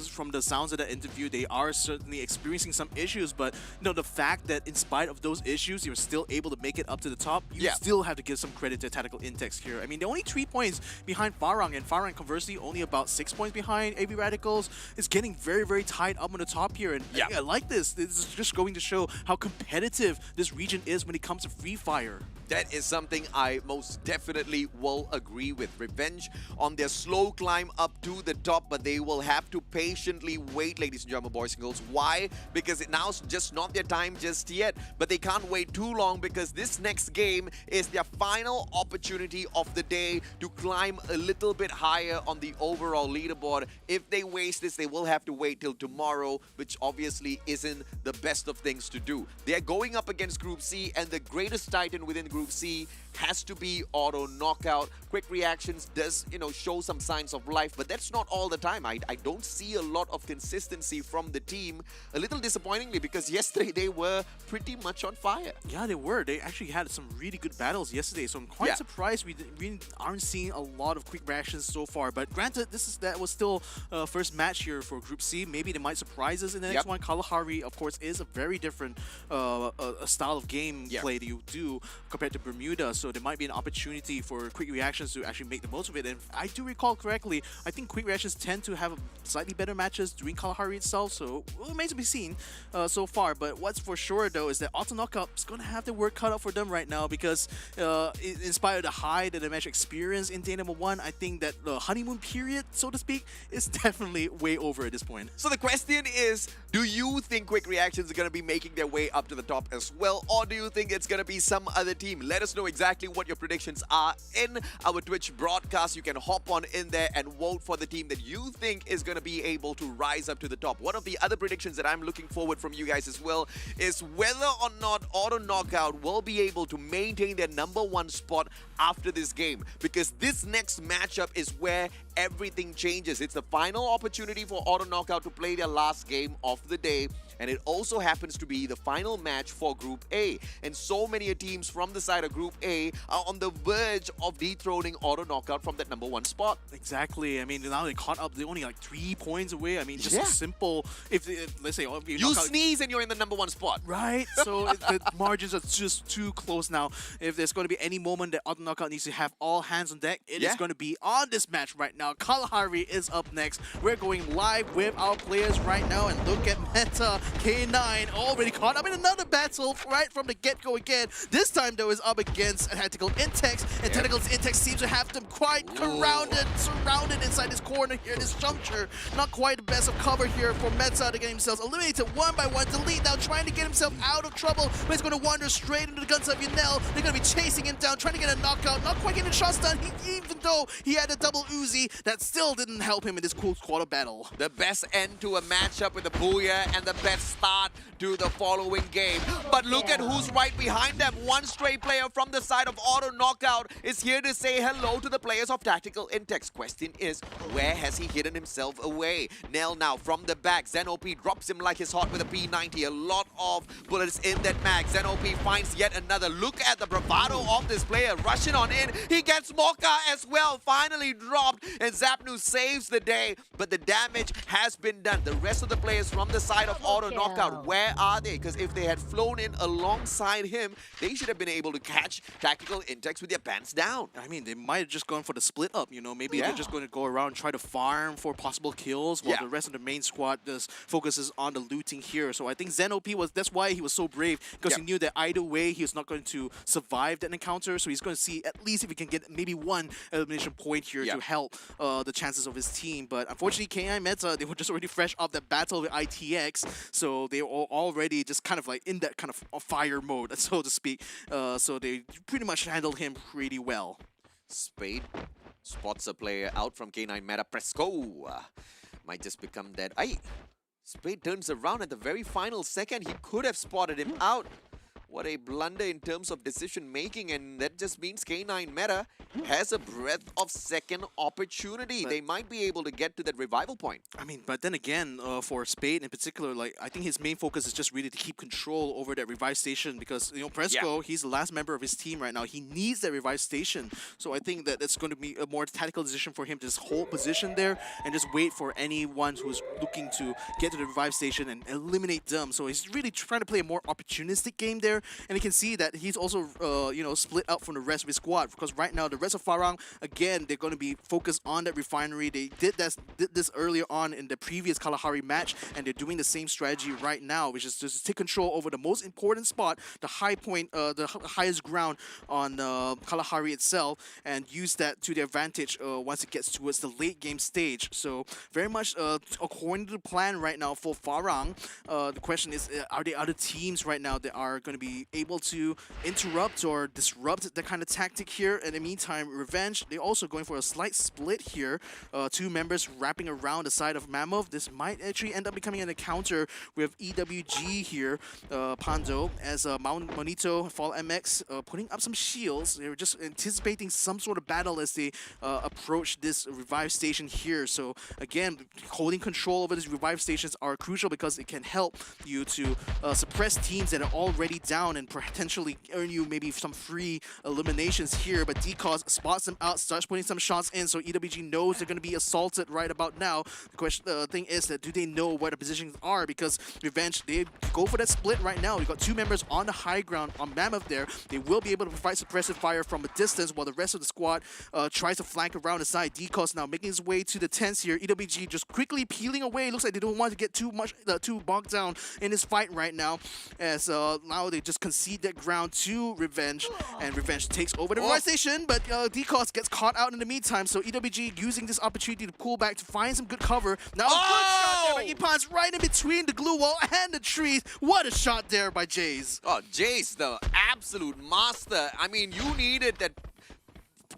from the sounds of that interview, they are certainly experiencing some issues, but, you know, the fact that in spite of those issues, you're still able to make it up to the top, you still have to give some credit to Tactical Intex here. I mean, they're only 3 points behind Farang, and Farang, conversely, only about 6 points behind AB Radicals. It's getting very, very tight up on the top here, and I like this. This is just going to show how competitive this region is when it comes to Free Fire. That is something I most definitely will agree with. Revenge on their slow climb up to the top, but they will have to patiently wait, ladies and gentlemen, boys and girls. Why? Because it now's just not their time just yet, but they can't wait too long because this next game is their final opportunity of the day to climb a little bit higher on the overall leaderboard. If they waste this, they will have to wait till tomorrow, which obviously isn't the best of things to do. They're going up against Group C, and the greatest titan within Group C has to be Auto Knockout. Quick Reactions does, you know, show some signs of life, but that's not all the time. I don't see a lot of consistency from the team. A little disappointingly, because yesterday they were pretty much on fire. Yeah, they were. They actually had some really good battles yesterday, so I'm quite surprised we aren't seeing a lot of Quick Reactions so far. But granted, that was still first match here for Group C. Maybe they might surprise us in the next one. Kalahari, of course, is a very different style of game play that you do compared to Bermuda, so there might be an opportunity for Quick Reactions to actually make the most of it. And if I do recall correctly, I think Quick Reactions tend to have slightly better matches during Kalahari itself, so it remains to be seen so far. But what's for sure, though, is that Auto Knockout is going to have their work cut out for them right now, because in spite of the high that they managed to experience in day #1, I think that the honeymoon period, so to speak, is definitely way over at this point. So the question is, do you think Quick Reactions are going to be making their way up to the top as well, or do you think it's going to be some other team? Let us know exactly what your predictions are in our Twitch broadcast. You can hop on in there and vote for the team that you think is going to be able to rise up to the top. One of the other predictions that I'm looking forward from you guys as well is whether or not Auto Knockout will be able to maintain their #1 spot after this game, because this next matchup is where everything changes. It's the final opportunity for Auto Knockout to play their last game of the day, and it also happens to be the final match for Group A. And so many teams from the side of Group A are on the verge of dethroning Auto Knockout from that #1 spot. Exactly. I mean, now they caught up. They're only like 3 points away. I mean, just a simple. If let's say you sneeze and you're in the #1 spot, right? So the margins are just too close now. If there's going to be any moment that Auto Knockout needs to have all hands on deck, it is going to be on this match right now. Kalahari is up next. We're going live with our players right now, and look at Meta K9 already caught up in another battle right from the get-go again. This time, though, is up against Tactical Intex, and Tactical Intex seems to have them quite surrounded inside this corner here, this juncture. Not quite the best of cover here for Meta to get themselves eliminated one by one. Delete now trying to get himself out of trouble, but he's going to wander straight into the guns of Yanel. They're going to be chasing him down, trying to get a knockout. Not quite getting shots done, even though he had a double Uzi. That still didn't help him in this close quarter battle. The best end to a matchup with the Booyah, and the best start to the following game. But look at who's right behind them. One stray player from the side of Auto Knockout is here to say hello to the players of Tactical Intex. Question is, where has he hidden himself away? Nell now from the back. Zen-OP drops him like his hot with a P90. A lot of bullets in that mag. Zen-OP finds yet another. Look at the bravado of this player. Rushing on in. He gets Mocha as well. Finally dropped. And Zapnu saves the day. But the damage has been done. The rest of the players from the side of Auto Knockout, where are they? Because if they had flown in alongside him, they should have been able to catch Tactical Intex with their pants down. I mean, they might have just gone for the split up, you know. Maybe they're just going to go around and try to farm for possible kills, while the rest of the main squad just focuses on the looting here. So I think Zen-OP that's why he was so brave, because he knew that either way he was not going to survive that encounter. So he's going to see at least if he can get maybe one elimination point here to help the chances of his team. But unfortunately, K9 Meta, they were just already fresh off that battle with ITX, so they were already just kind of like in that kind of fire mode, so to speak. So they pretty much handled him pretty well. Spade spots a player out from K9 Meta. Presco might just become dead. Spade turns around at the very final second. He could have spotted him out. What a blunder in terms of decision making, and that just means K9 Meta has a breadth of second opportunity. They might be able to get to that revival point. I mean, but then again, for Spade in particular, like I think his main focus is just really to keep control over that revive station because Presco, he's the last member of his team right now. He needs that revive station, so I think that it's going to be a more tactical decision for him to just hold position there and just wait for anyone who's looking to get to the revive station and eliminate them. So he's really trying to play a more opportunistic game there, and you can see that he's also split out from the rest of his squad because right now the rest of Farang, again, they're going to be focused on that refinery. They did this earlier on in the previous Kalahari match, and they're doing the same strategy right now, which is just to take control over the most important spot, the high point, the highest ground on Kalahari itself, and use that to their advantage once it gets towards the late game stage. So very much according to the plan right now for Farang. The question is, are there other teams right now that are going to be able to interrupt or disrupt that kind of tactic here? In the meantime, Revenge, they're also going for a slight split here. Two members wrapping around the side of Mammoth. This might actually end up becoming an encounter with EWG here, Pando, as Monito, Fall MX putting up some shields. They were just anticipating some sort of battle as they approach this revive station here. So again, holding control over these revive stations are crucial because it can help you to suppress teams that are already down and potentially earn you maybe some free eliminations here. But DCOS spots them out, starts putting some shots in, so EWG knows they're going to be assaulted right about now. The thing is that do they know where the positions are? Because Revenge, they go for that split right now. You've got two members on the high ground on Mammoth there. They will be able to provide suppressive fire from a distance while the rest of the squad tries to flank around the side. DCOS now making his way to the tents here. EWG just quickly peeling away. Looks like they don't want to get too bogged down in this fight right now, as now they just concede that ground to Revenge, and Revenge takes over the revive station, but DCOS gets caught out in the meantime, so EWG using this opportunity to pull back to find some good cover. Now a good shot there by Ipan's right in between the glue wall and the trees. What a shot there by Jace. Oh, Jace, the absolute master. I mean, you needed that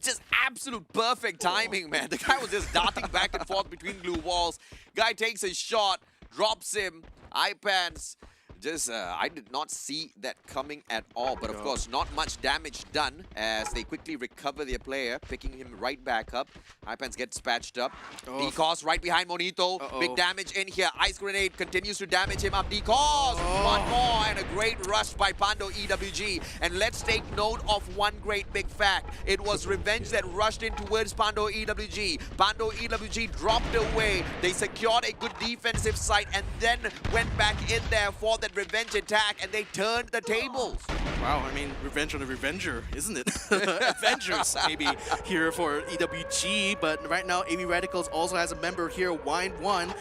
just absolute perfect timing, man. The guy was just darting back and forth between glue walls. Guy takes a shot, drops him. Ipans just, I did not see that coming at all. But of course, not much damage done as they quickly recover their player, picking him right back up. Ipans gets patched up. DCOS right behind Monito. Big damage in here. Ice Grenade continues to damage him up. DCOS! One more, and a great rush by Pando EWG. And let's take note of one great big fact. It was Revenge that rushed in towards Pando EWG. Pando EWG dropped away. They secured a good defensive site and then went back in there for that Revenge attack, and they turned the tables. Wow, I mean, revenge on the Revenger, isn't it? Avengers, maybe, here for EWG, but right now, AB Radicals also has a member here, Wine1,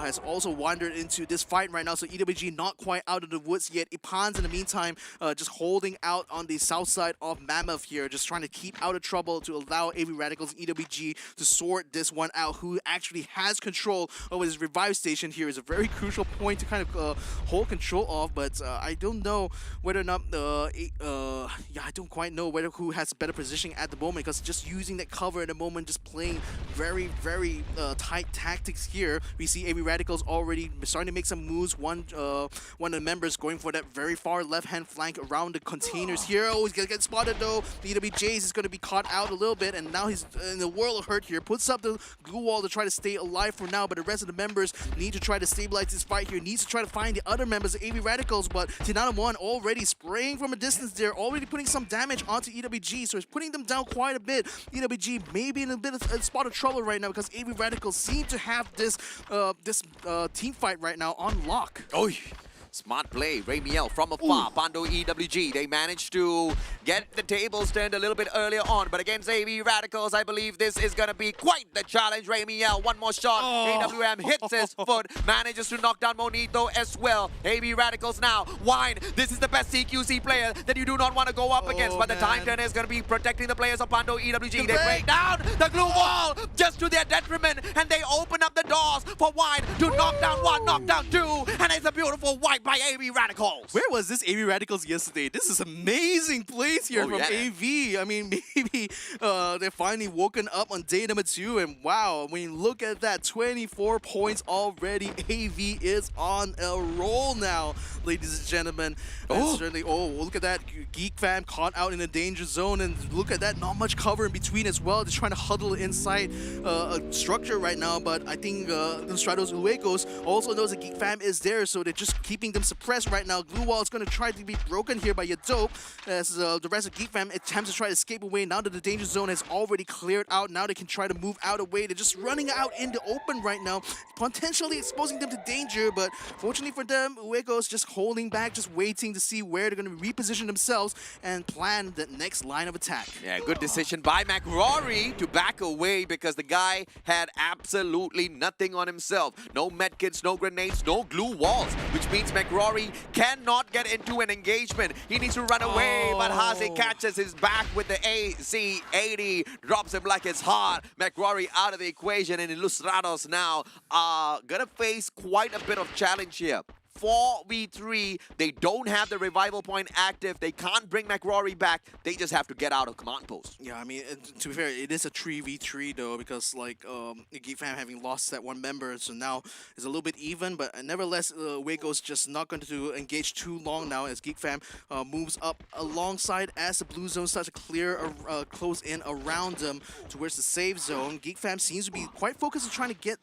has also wandered into this fight right now, so EWG not quite out of the woods yet. Ipan's, in the meantime, just holding out on the south side of Mammoth here, just trying to keep out of trouble to allow AB Radicals and EWG to sort this one out. Who actually has control over this revive station here is a very crucial point to kind of hold control of, but I don't know whether or not I don't quite know whether who has a better positioning at the moment, because just using that cover at the moment, just playing very, very tight tactics here. We see AB Radicals already starting to make some moves. One of the members going for that very far left-hand flank around the containers here. Oh, he's gonna get spotted though. The EWJs is gonna be caught out a little bit, and now he's in the world of hurt here. Puts up the glue wall to try to stay alive for now, but the rest of the members need to try to stabilize this fight here. Needs to try to find the other members of AB Radicals, but Tinanamon already spraying from a distance there, already putting some damage onto EWG, so it's putting them down quite a bit. EWG may be in a bit of a spot of trouble right now because AB Radicals seem to have this team fight right now on lock. Oh, smart play, Ramiel from afar. Pando EWG, they managed to get the tables turned a little bit earlier on, but against AB Radicals, I believe this is going to be quite the challenge. Ramiel, one more shot. AWM hits his foot, manages to knock down Monito as well. AB Radicals now, Wine, this is the best CQC player that you do not want to go up against, but the time turner is going to be protecting the players of Pando EWG. They break down the glue wall just to their detriment, and they open up the doors for Wine to knock down one, knock down two, and it's a beautiful wipe side by AB Radicals. Where was this AV Radicals yesterday? This is amazing plays here from AV. I mean, maybe they're finally woken up on day number 2. And wow, when you look at that, 24 points already. AV is on a roll now, ladies and gentlemen. And certainly, look at that. Geek Fam caught out in the danger zone. And look at that, not much cover in between as well. They're trying to huddle inside a structure right now. But I think the Stratos Luegos also knows that Geek Fam is there. So they're just keeping them suppressed right now. Glue Wall is going to try to be broken here by Yado as the rest of Geek Fam attempts to try to escape away. Now that the danger zone has already cleared out, now they can try to move out of the way. They're just running out in the open right now, potentially exposing them to danger. But fortunately for them, Uego's just holding back, just waiting to see where they're going to reposition themselves and plan the next line of attack. Yeah, good decision by McRory to back away because the guy had absolutely nothing on himself. No medkits, no grenades, no glue walls, which means McRory cannot get into an engagement. He needs to run away, but Haze catches his back with the AC-80, drops him like it's hot. McRory out of the equation, and Ilustrados now are gonna face quite a bit of challenge here. 4v3, they don't have the revival point active. They can't bring McRory back. They just have to get out of command post. Yeah, I mean, to be fair, it is a 3v3 though, because like Geek Fam having lost that one member, so now it's a little bit even. But nevertheless, Waco's just not going to engage too long now as Geek Fam moves up alongside as the blue zone starts to clear, close in around them towards the save zone. Geek Fam seems to be quite focused on trying to get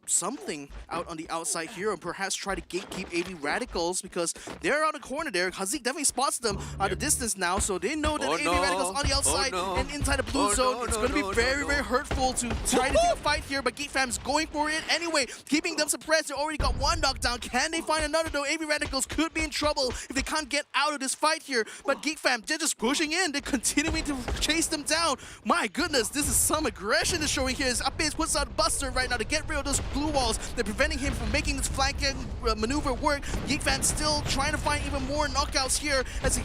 something out on the outside here, and perhaps try to gatekeep AV Radicals because they're on the corner there. Hazik definitely spots them at a distance now, so they know that AV Radicals on the outside and inside the blue zone. It's going to be very, very hurtful to try to take a fight here, but Geek Fam's going for it anyway, keeping them suppressed. They already got one knockdown. Can they find another though? AV Radicals could be in trouble if they can't get out of this fight here, but Geek Fam, they're just pushing in. They're continuing to chase them down. My goodness, this is some aggression that's showing here as Upbase puts out Buster right now to get rid of those blue walls. They're preventing him from making this flanking maneuver work. Geek Fam still trying to find even more knockouts here as they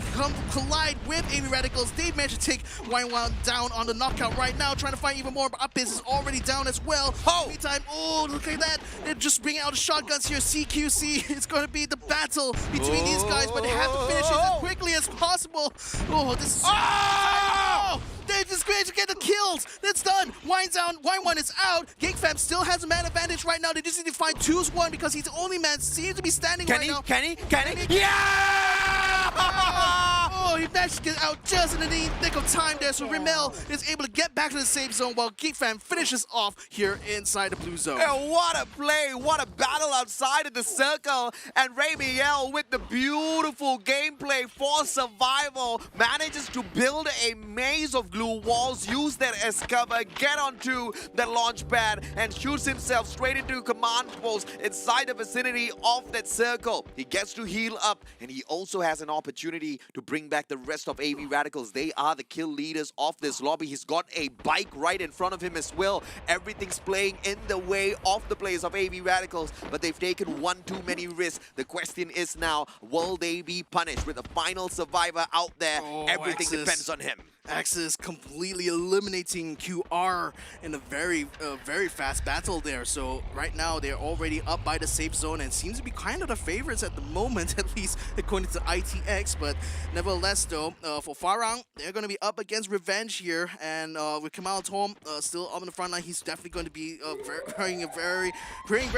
collide with AV Radicals. They've managed to take Wine down on the knockout right now, trying to find even more, but Upbase is already down as well. Meantime, look at that. They're just bringing out the shotguns here. CQC, it's going to be the battle between these guys, but they have to finish it as quickly as possible. This is... They're just going to get the kills. That's done. Wine One is out. Geek Fam still has a man advantage right now. They just need to find 2-1 because he's the only man seems to be standing right now. Can he? Yeah! He managed to get out just in the nick of time there. So Rimmel is able to get back to the safe zone while Geek Fam finishes off here inside the blue zone. And what a play, what a battle outside of the circle. And Ramiel with the beautiful gameplay for survival manages to build a maze of glue walls, use that as cover, get onto the launch pad and shoots himself straight into command post inside the vicinity of that circle. He gets to heal up, and he also has an opportunity to bring back the rest of AV Radicals. They are the kill leaders of this lobby. He's got a bike right in front of him as well. Everything's playing in the way of the players of AV Radicals, but they've taken one too many risks. The question is now, will they be punished? With the final survivor out there, everything depends on him. Axis completely eliminating QR in a very fast battle there. So right now they're already up by the safe zone and seems to be kind of the favorites at the moment, at least according to ITX. But nevertheless though, for Farang, they're going to be up against Revenge here. And with Kamal Tom still up in the front line, he's definitely going to be praying very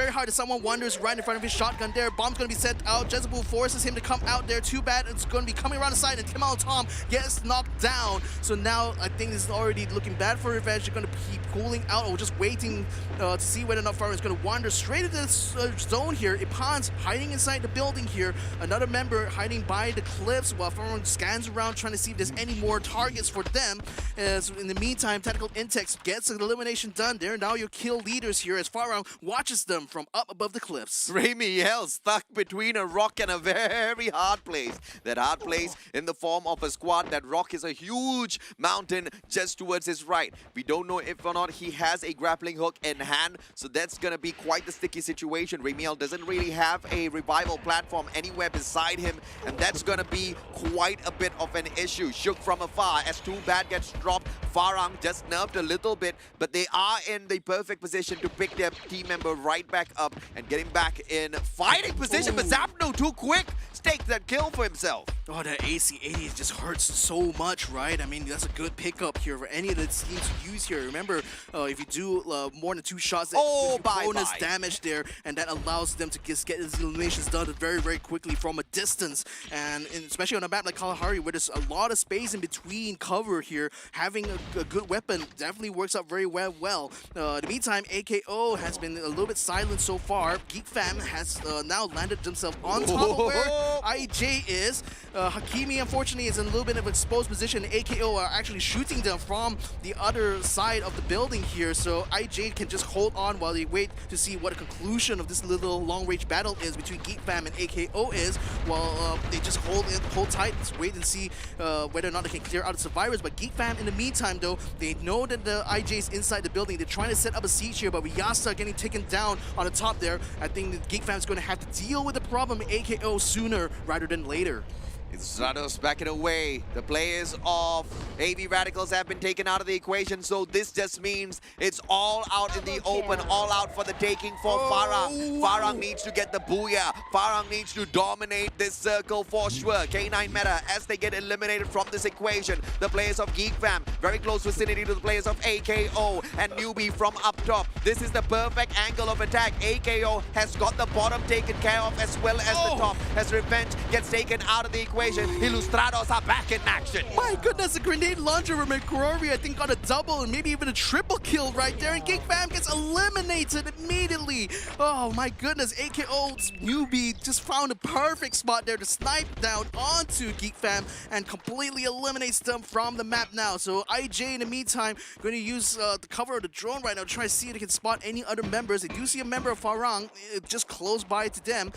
hard that someone wanders right in front of his shotgun there. Bomb's going to be sent out. Jezebel forces him to come out there. Too bad it's going to be coming around the side, and Kamal Tom gets knocked down. So now I think this is already looking bad for Revenge. They're going to keep cooling out or just waiting to see whether or not Farang is going to wander straight into this zone here. Ipan's hiding inside the building here. Another member hiding by the cliffs while Farang scans around trying to see if there's any more targets for them. As in the meantime, Tactical Intex gets an elimination done. They're now your kill leaders here as Farang watches them from up above the cliffs. Ramiel stuck between a rock and a very hard place. That hard place in the form of a squad. That rock is a huge mountain just towards his right. We don't know if or not he has a grappling hook in hand, so that's gonna be quite the sticky situation. Ramiel doesn't really have a revival platform anywhere beside him, and that's gonna be quite a bit of an issue. Shook from afar as two bad gets dropped. Farang just nerfed a little bit, but they are in the perfect position to pick their team member right back up and get him back in fighting position. But Zapno too quick, stakes that kill for himself. Oh, that AC-80 just hurts so much, right? I mean, that's a good pickup here for any of the teams to use here. Remember, if you do more than 2 shots, that bonus damage there, and that allows them to get these eliminations done very, very quickly from a distance. And especially on a map like Kalahari, where there's a lot of space in between cover here, having a good weapon definitely works out very well. In the meantime, AKO has been a little bit silent so far. Geek Fam has now landed themselves on top of where IJ is. Hakimi, unfortunately, is in a little bit of exposed position. AKO are actually shooting them from the other side of the building here, so IJ can just hold on while they wait to see what the conclusion of this little long-range battle is between Geek Fam and AKO is, while they just hold tight, just wait and see whether or not they can clear out the survivors. But Geek Fam, in the meantime, though, they know that the IJ is inside the building. They're trying to set up a siege here, but with Yasta getting taken down on the top there, I think the Geek Fam is going to have to deal with the problem AKO sooner rather than later. It's Stratos backing away. The players of AV Radicals have been taken out of the equation, so this just means it's all out in the open, all out for the taking for Farang. Farang needs to get the booyah. Farang needs to dominate this circle for sure. K9 meta as they get eliminated from this equation. The players of Geek Fam, very close vicinity to the players of AKO and Newbie from up top. This is the perfect angle of attack. AKO has got the bottom taken care of as well as the top, as Revenge gets taken out of the equation. Illustrados are back in action. My goodness, the grenade launcher from McCrory, I think, got a double and maybe even a triple kill right there, and Geek Fam gets eliminated immediately. Oh my goodness, AKO's Newbie just found a perfect spot there to snipe down onto Geek Fam and completely eliminates them from the map now. So IJ, in the meantime, going to use the cover of the drone right now to try to see if they can spot any other members. They do see a member of Farang just close by to them,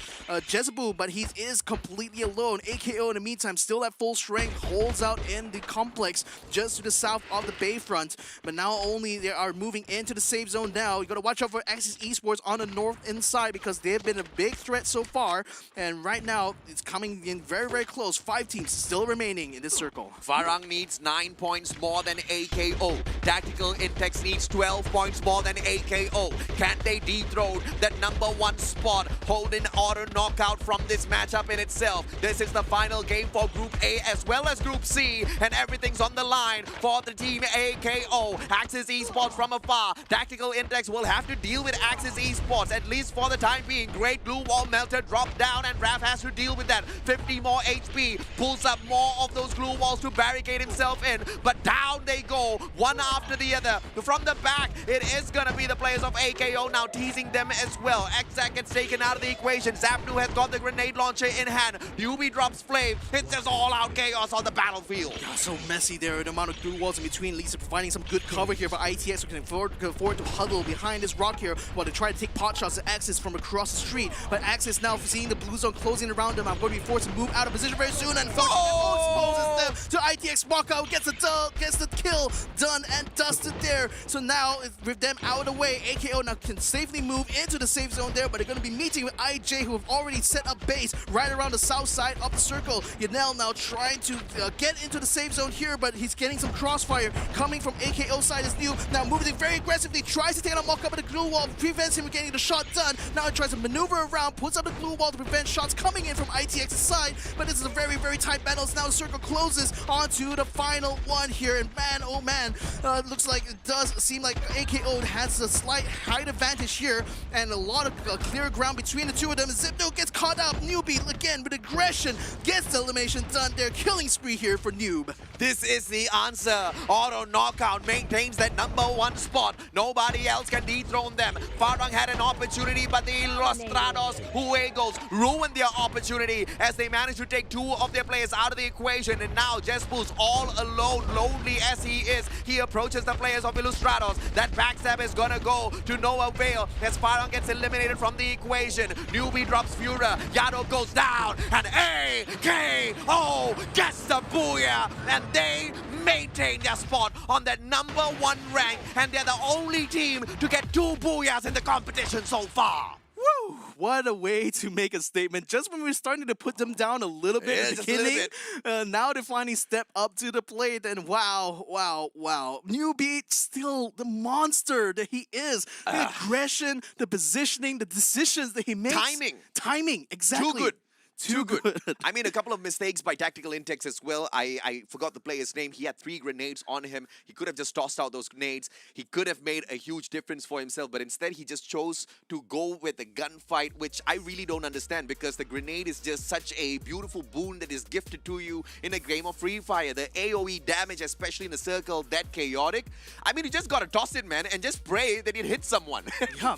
Jezebel, but he is completely alone. AKO, in the meantime, still at full strength, holds out in the complex just to the south of the Bayfront. But now only they are moving into the safe zone now. You got to watch out for Axis Esports on the north inside because they've been a big threat so far. And right now, it's coming in very, very close. 5 teams still remaining in this circle. Farang needs 9 points more than AKO. Tactical Intex needs 12 points more than AKO. Can they dethrone that #1 spot, hold an auto knockout from this matchup in itself? This is the final game for Group A as well as Group C, and everything's on the line for the team AKO. Axis Esports from afar. Tactical Index will have to deal with Axis Esports, at least for the time being. Great Blue Wall Melter dropped down, and Raph has to deal with that. 50 more HP, pulls up more of those glue walls to barricade himself in, but down they go, one after the other. From the back, it is gonna be the players of AKO now teasing them as well. Exac gets taken out of the equation. Zapnu has got the grenade launcher in hand. Newbie drops Flame. It's just all out chaos on the battlefield. Yeah, so messy there. The amount of glue walls in between. Lisa providing some good cover here for ITX, who can afford to huddle behind this rock here while they try to take pot shots at Axis from across the street. But Axis now seeing the blue zone closing around them. I'm going to be forced to move out of position very soon, and exposes them to ITX. Walkout gets the kill done and dusted there. So now with them out of the way, AKO now can safely move into the safe zone there, but they're going to be meeting with IJ, who have already set up base right around the south side of the circle. Yanel now trying to get into the safe zone here, but he's getting some crossfire coming from AKO side is new. Now moving very aggressively, tries to take on mock up at the glue wall, prevents him from getting the shot done. Now he tries to maneuver around, puts up the glue wall to prevent shots coming in from ITX's side, but this is a very, very tight battle. Now the circle closes onto the final one here, and man, oh man, looks like it does seem like AKO has a slight height advantage here, and a lot of clear ground between the two of them. Zipno gets caught up. Newbie again with aggression gets the elimination done there. Killing spree here for Noob. This is the answer. Auto knockout maintains that #1 spot. Nobody else can dethrone them. Farang had an opportunity, but the Ilustrados Huegos ruined their opportunity as they managed to take 2 of their players out of the equation. And now Jespu's all alone, lonely as he is. He approaches the players of Ilustrados. That backstab is gonna go to no avail as Farang gets eliminated from the equation. Newbie drops Fura. Yado goes down, and AKO gets the booyah, and they maintain their spot on that #1 rank, and they're the only team to get 2 booyahs in the competition so far. Woo! What a way to make a statement. Just when we were starting to put them down a little bit at the just a little beginning, now they finally step up to the plate, and wow. Newbie, still the monster that he is. The aggression, the positioning, the decisions that he makes. Timing, exactly. Too good. Too good. I mean, a couple of mistakes by Tactical Intex as well. I forgot the player's name. He had 3 grenades on him. He could have just tossed out those grenades. He could have made a huge difference for himself, but instead he just chose to go with the gunfight, which I really don't understand, because the grenade is just such a beautiful boon that is gifted to you in a game of Free Fire. The AoE damage, especially in the circle, that chaotic. I mean, you just gotta toss it, man, and just pray that it hits someone. Yeah,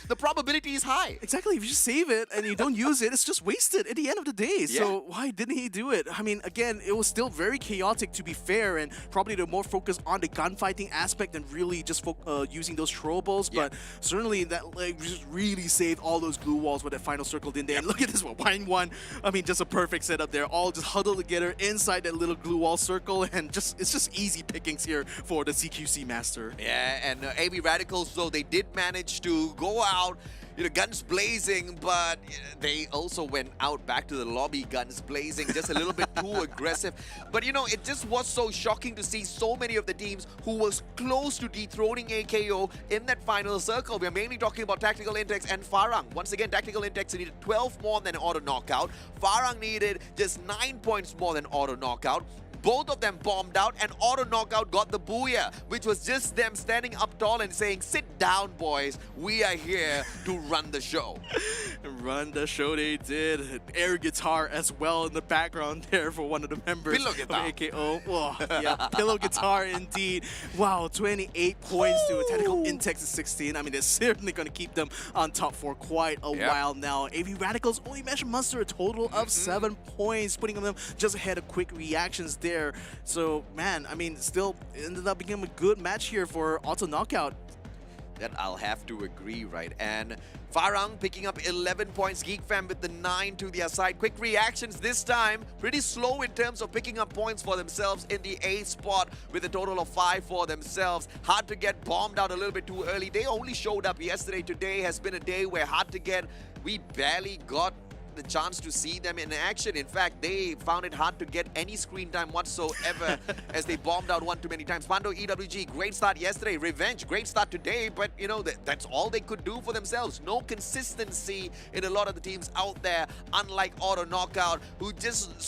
The probability is high. Exactly. If you save it and you don't use it, it's just wasted at the end of the day. So why didn't he do it? I mean, again, it was still very chaotic, to be fair, and probably the more focus on the gunfighting aspect than really just using those throwables. But certainly that just really saved all those glue walls with that final circle in there. And look at this one, 1-1. I mean, just a perfect setup there. All just huddled together inside that little glue wall circle, and it's just easy pickings here for the CQC master. Yeah, and AB Radicals, though, they did manage to go out, guns blazing, but they also went out back to the lobby, guns blazing, just a little bit too aggressive. But it just was so shocking to see so many of the teams who was close to dethroning AKO in that final circle. We're mainly talking about Tactical Intex and Farang. Once again, Tactical Intex needed 12 more than auto knockout. Farang needed just 9 points more than auto knockout. Both of them bombed out, and auto knockout got the booyah, which was just them standing up tall and saying, "Sit down, boys. We are here to run the show." Run the show, they did. Air guitar as well in the background there for one of the members Pillow guitar. of AKO. Oh, yeah, pillow guitar indeed. Wow, 28 points to Tactical Intex at 16. I mean, they're certainly going to keep them on top for quite a while now. AV Radicals only managed to muster a total of 7 points, putting them just ahead of Quick Reactions there. So, man, I mean, still ended up being a good match here for Auto Knockout. That I'll have to agree, right? And Farang picking up 11 points. Geek Fam with the 9 to their side. Quick Reactions this time pretty slow in terms of picking up points for themselves in the A spot with a total of 5 for themselves. Hard to Get bombed out a little bit too early. They only showed up yesterday. Today has been a day where Hard to Get, we barely got the chance to see them in action. In fact, they found it hard to get any screen time whatsoever as they bombed out one too many times. Pando EWG, great start yesterday. Revenge, great start today, but that's all they could do for themselves. No consistency in a lot of the teams out there, unlike Auto Knockout, who just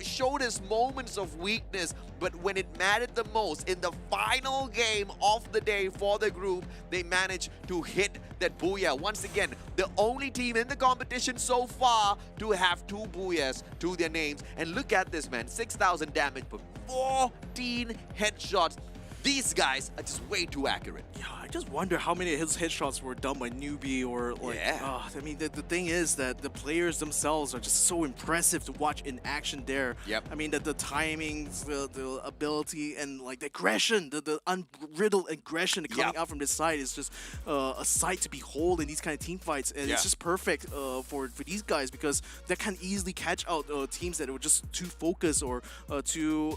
showed us moments of weakness, but when it mattered the most, in the final game of the day for the group, they managed to hit that booyah. Once again, the only team in the competition so far to have 2 booyahs to their names. And look at this, man. 6,000 damage, but 14 headshots. These guys are just way too accurate. Yeah, I just wonder how many of his headshots were done by Newbie or like... Yeah. I mean, the thing is that the players themselves are just so impressive to watch in action there. Yep. I mean, the timings, the ability, and like the aggression, the unbridled aggression coming out from this side is just a sight to behold in these kind of team fights. And it's just perfect for these guys, because they can easily catch out teams that were just too focused or too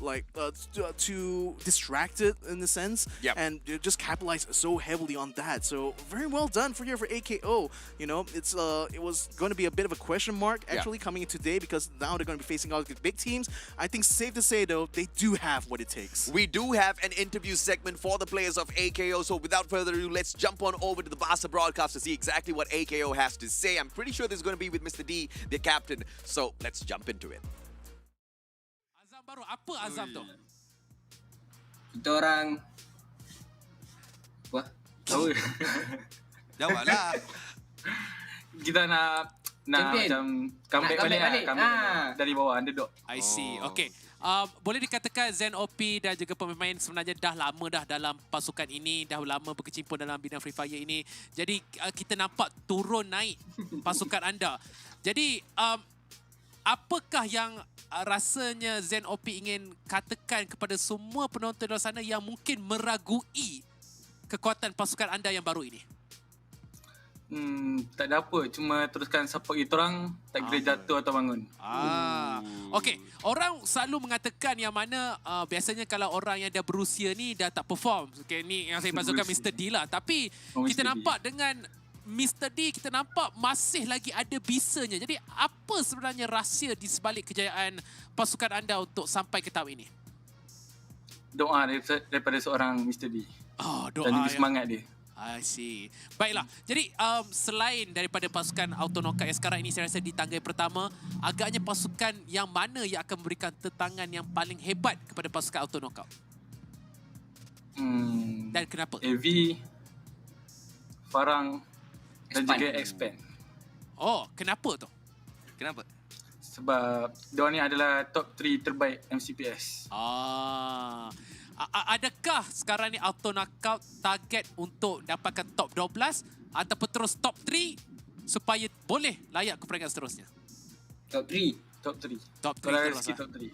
distracted in the sense, and they just capitalize so heavily on that. So very well done for AKO. It was going to be a bit of a question mark actually coming in today, because now they're going to be facing all the big teams. I think safe to say though, they do have what it takes. We do have an interview segment for the players of AKO, so without further ado, let's jump on over to the Barca broadcast to see exactly what AKO has to say. I'm pretty sure this is going to be with Mr. D, their captain, so let's jump into it. Azam baru, apa azam tu? Kita orang tahu. Jawablah. Kita nak macam comeback balik. Dari bawah underdog. I see. Okay. Boleh dikatakan Zen OP dan juga pemain sebenarnya dah lama dah dalam pasukan ini, dah lama berkecimpung dalam bidang Free Fire ini. Jadi kita nampak turun naik pasukan anda. Jadi apakah yang rasanya Zen OP ingin katakan kepada semua penonton di sana yang mungkin meragui kekuatan pasukan anda yang baru ini? Tak ada apa, cuma teruskan support kita orang, tak kira jatuh atau bangun. Okey, orang selalu mengatakan yang mana biasanya kalau orang yang dah berusia ni dah tak perform. Okay, ni yang saya maksudkan Mr. D lah. Tapi kita nampak dengan Mr. D kita nampak masih lagi ada bisanya. Jadi apa sebenarnya rahsia di sebalik kejayaan pasukan anda untuk sampai ke tahap ini? Doa daripada seorang Mr. D. Oh, doa Dan juga yang... semangat dia. I see. Baiklah. Jadi selain daripada pasukan Auto Knockout yang sekarang ini saya rasa di tangga pertama, agaknya pasukan yang mana yang akan memberikan tentangan yang paling hebat kepada pasukan Auto Knockout? Dan kenapa? AV, Farang dan juga Expand. Oh, kenapa tu? Kenapa? Sebab diorang ni adalah top 3 terbaik MCPS. Adakah sekarang ni Auto Knockout target untuk dapatkan top 12 ataupun terus top 3 supaya boleh layak ke peringkat seterusnya? Top 3. Top 3. Top 3 kalau terus rezeki lah. top 3.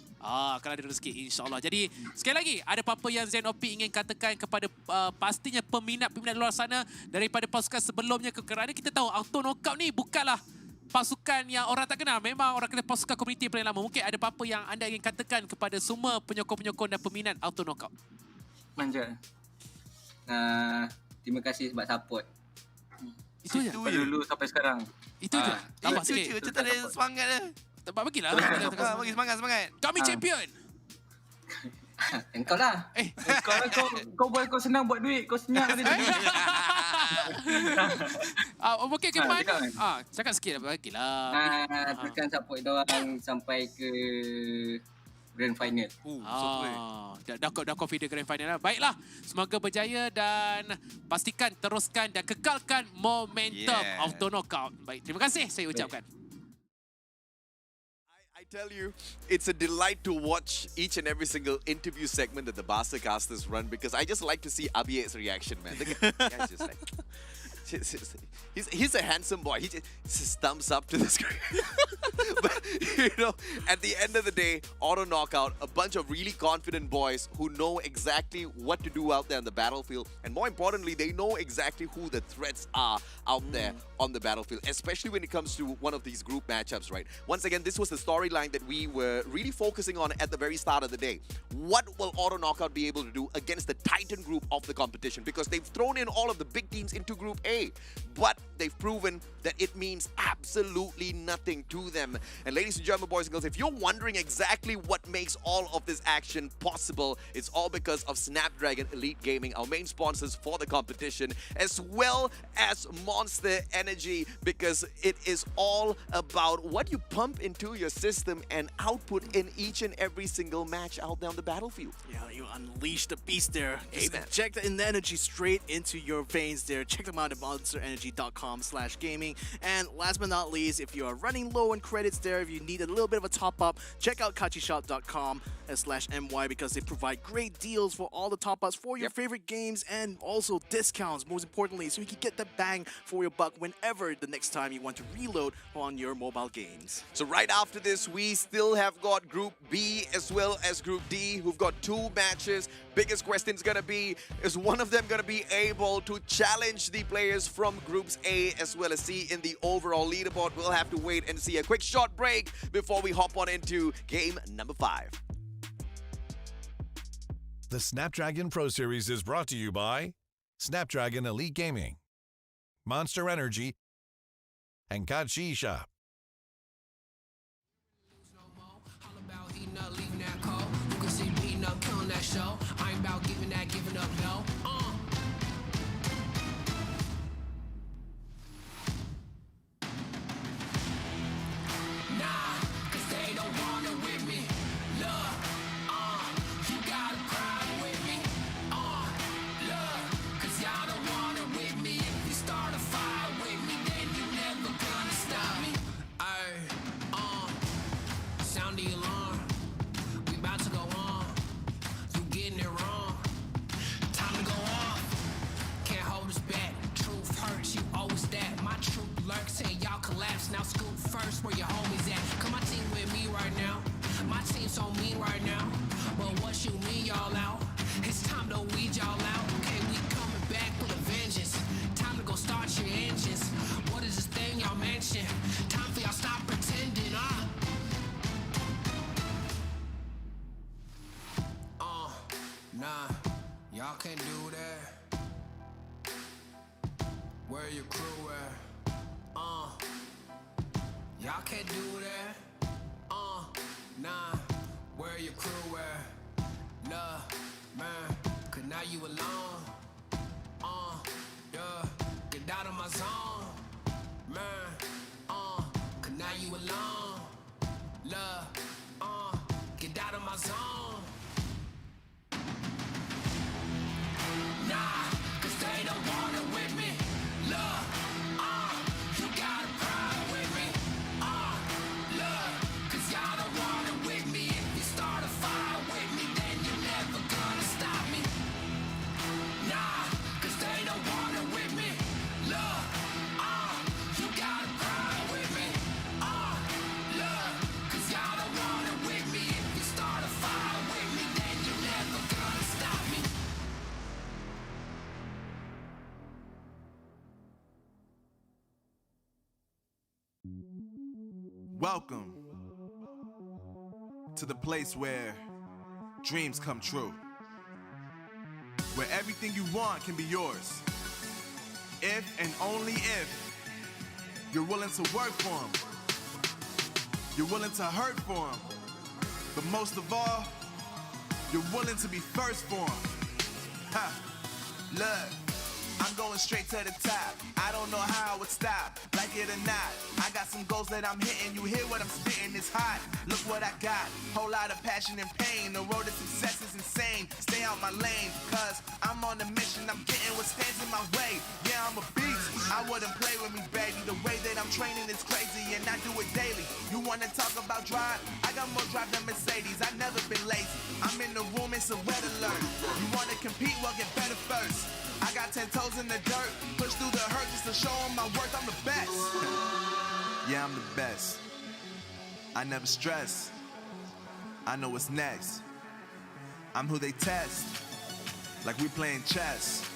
Kalau ada rezeki, insyaAllah. Jadi, sekali lagi, ada apa-apa yang ZOP ingin katakan kepada pastinya peminat-peminat luar sana daripada pasukan sebelumnya, kerana kita tahu Auto Knockout ni bukanlah pasukan yang orang tak kenal. Memang orang kenal pasukan komuniti paling lama. Mungkin ada apa-apa yang anda ingin katakan kepada semua penyokong-penyokong dan peminat Auto Knockout? Manja. Terima kasih sebab support. Itu je? Daripada dulu sampai sekarang. Itu je? Nampak sikit? Macam tak ada semangat dia. Tempat bagilah. Bagi semangat. Kami champion! Engkau lah. Kau buat kau senang buat duit. Kau senyap ada duit. Okay, cakap sikit lah. Bagilah. Tekan support diorang sampai ke Grand Final. Dah confident Grand Final lah. Baiklah, semoga berjaya dan pastikan teruskan dan kekalkan momentum Auto Knockout. Baik, terima kasih saya ucapkan. I tell you, it's a delight to watch each and every single interview segment that the Barca casters run because I just like to see Abier's reaction, man. The guy's just like... He's a handsome boy. He just thumbs up to the screen. But, you know, at the end of the day, Auto Knockout, a bunch of really confident boys who know exactly what to do out there on the battlefield. And more importantly, they know exactly who the threats are out there on the battlefield, especially when it comes to one of these group matchups, right? Once again, this was the storyline that we were really focusing on at the very start of the day. What will Auto Knockout be able to do against the Titan group of the competition? Because they've thrown in all of the big teams into Group A, but they've proven that it means absolutely nothing to them. And ladies and gentlemen, boys and girls, if you're wondering exactly what makes all of this action possible, it's all because of Snapdragon Elite Gaming, our main sponsors for the competition, as well as Monster Energy, because it is all about what you pump into your system and output in each and every single match out there on the battlefield. Yeah, you unleash the beast there. Just Amen. inject the energy straight into your veins there. Check them out at monsterenergy.com/gaming. And last but not least, if you are running low on credits there, if you need a little bit of a top up, check out kachishop.com/my because they provide great deals for all the top ups for your favorite games and also discounts, most importantly, so you can get the bang for your buck whenever the next time you want to reload on your mobile games. So right after this, we still have got Group B as well as Group D, who've got 2 matches. Biggest question's gonna be, is one of them gonna be able to challenge the players from Groups A as well as C in the overall leaderboard? We'll have to wait and see. A quick short break before we hop on into game number 5. The Snapdragon Pro Series is brought to you by Snapdragon Elite Gaming, Monster Energy, and Kachi Shop. All about heating up, leaving that cold. You can see me heating up, killing that show. I ain't about giving up, no. Nah, 'cause they don't want it with me. Look, you gotta cry with me. Look, 'cause y'all don't want it with me. If you start a fire with me, then you never gonna stop me. Ay, sound the alarm. We about to go on. You getting it wrong. Time to go off. Can't hold us back. Truth hurts, you always that. My truth lurks, say y'all collapse. Now scoop first, where your homies at? Come my team with me right now. My team so mean right now. But what you mean y'all out? It's time to weed y'all out. Okay, we coming back with a vengeance. Time to go start your engines. What is this thing y'all mention? Time for y'all stop pretending, Nah, y'all can't do that. Where your crew at? Y'all can't do that. Nah. Where your crew at? Love, man. Cause now you alone. Yeah. Get out of my zone. Man. Cause now you alone. Love, get out of my zone. Nah, cause they don't want it with me. Love, you gotta cry with me. Love, cause y'all don't want it with me. If you start a fire with me, then you're never gonna stop me. Nah, cause they don't want it with me. Love, you gotta cry with me. Love, cause y'all don't want it with me. If you start a fire with me, then you're never gonna stop me. Welcome to the place where dreams come true. Where everything you want can be yours. If and only if you're willing to work for them. You're willing to hurt for them. But most of all, you're willing to be first for them. Ha! Look, I'm going straight to the top. I don't know how I would stop, like it or not. I got some goals that I'm hitting. You hear what I'm spitting? It's hot. Look what I got. Whole lot of passion and pain. The road to success is insane. Stay out my lane, cause I'm on a mission. I'm getting what stands in my way. Yeah, I'm a beast. I wouldn't play with me, baby. The way that I'm training is crazy, and I do it daily. You wanna talk about drive? I got more drive than Mercedes. I've never been lazy. I'm in the room, it's a red alert. You wanna compete? Well, get better first. I got 10 toes in the dirt, push through the hurt just to show them my worth. I'm the best. Yeah, I'm the best. I never stress. I know what's next. I'm who they test, like we playing chess.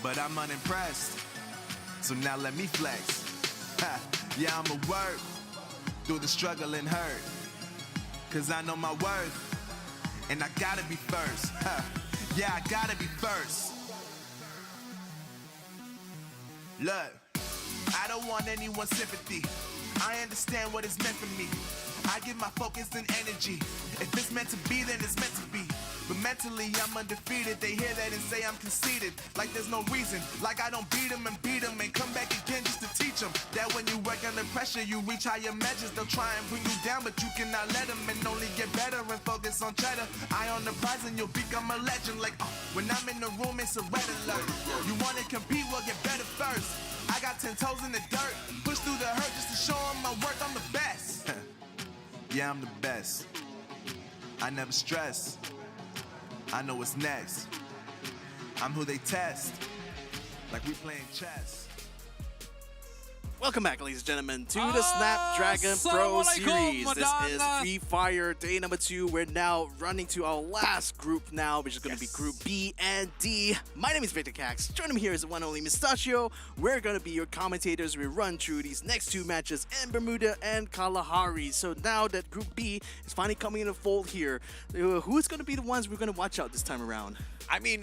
But I'm unimpressed, so now let me flex. Ha. Yeah, I'ma work through the struggle and hurt, cause I know my worth, and I gotta be first. Ha. Yeah, I gotta be first. Look, I don't want anyone's sympathy. I understand what is meant for me. I give my focus and energy. If it's meant to be, then it's meant to be. But mentally, I'm undefeated. They hear that and say I'm conceited. Like there's no reason. Like I don't beat them and come back again just to teach them that when you work under pressure, you reach higher measures. They'll try and bring you down, but you cannot let them, and only get better and focus on cheddar. Eye on the prize and you'll become a legend. Like, when I'm in the room, it's a red alert. You wanna compete, well, get better first. I got 10 toes in the dirt, push through the hurt just to show them my worth. I'm the best. Yeah, I'm the best. I never stress. I know what's next. I'm who they test, like we playing chess. Welcome back, ladies and gentlemen, to the Snapdragon Pro Series. This is Free Fire day number 2. We're now running to our last group now, which is going to be Group B and D. My name is Victor Cax. Joining me here is the one and only Mustachio. We're going to be your commentators. We run through these next 2 matches in Bermuda and Kalahari. So now that Group B is finally coming in the fold here, who's going to be the ones we're going to watch out this time around? I mean,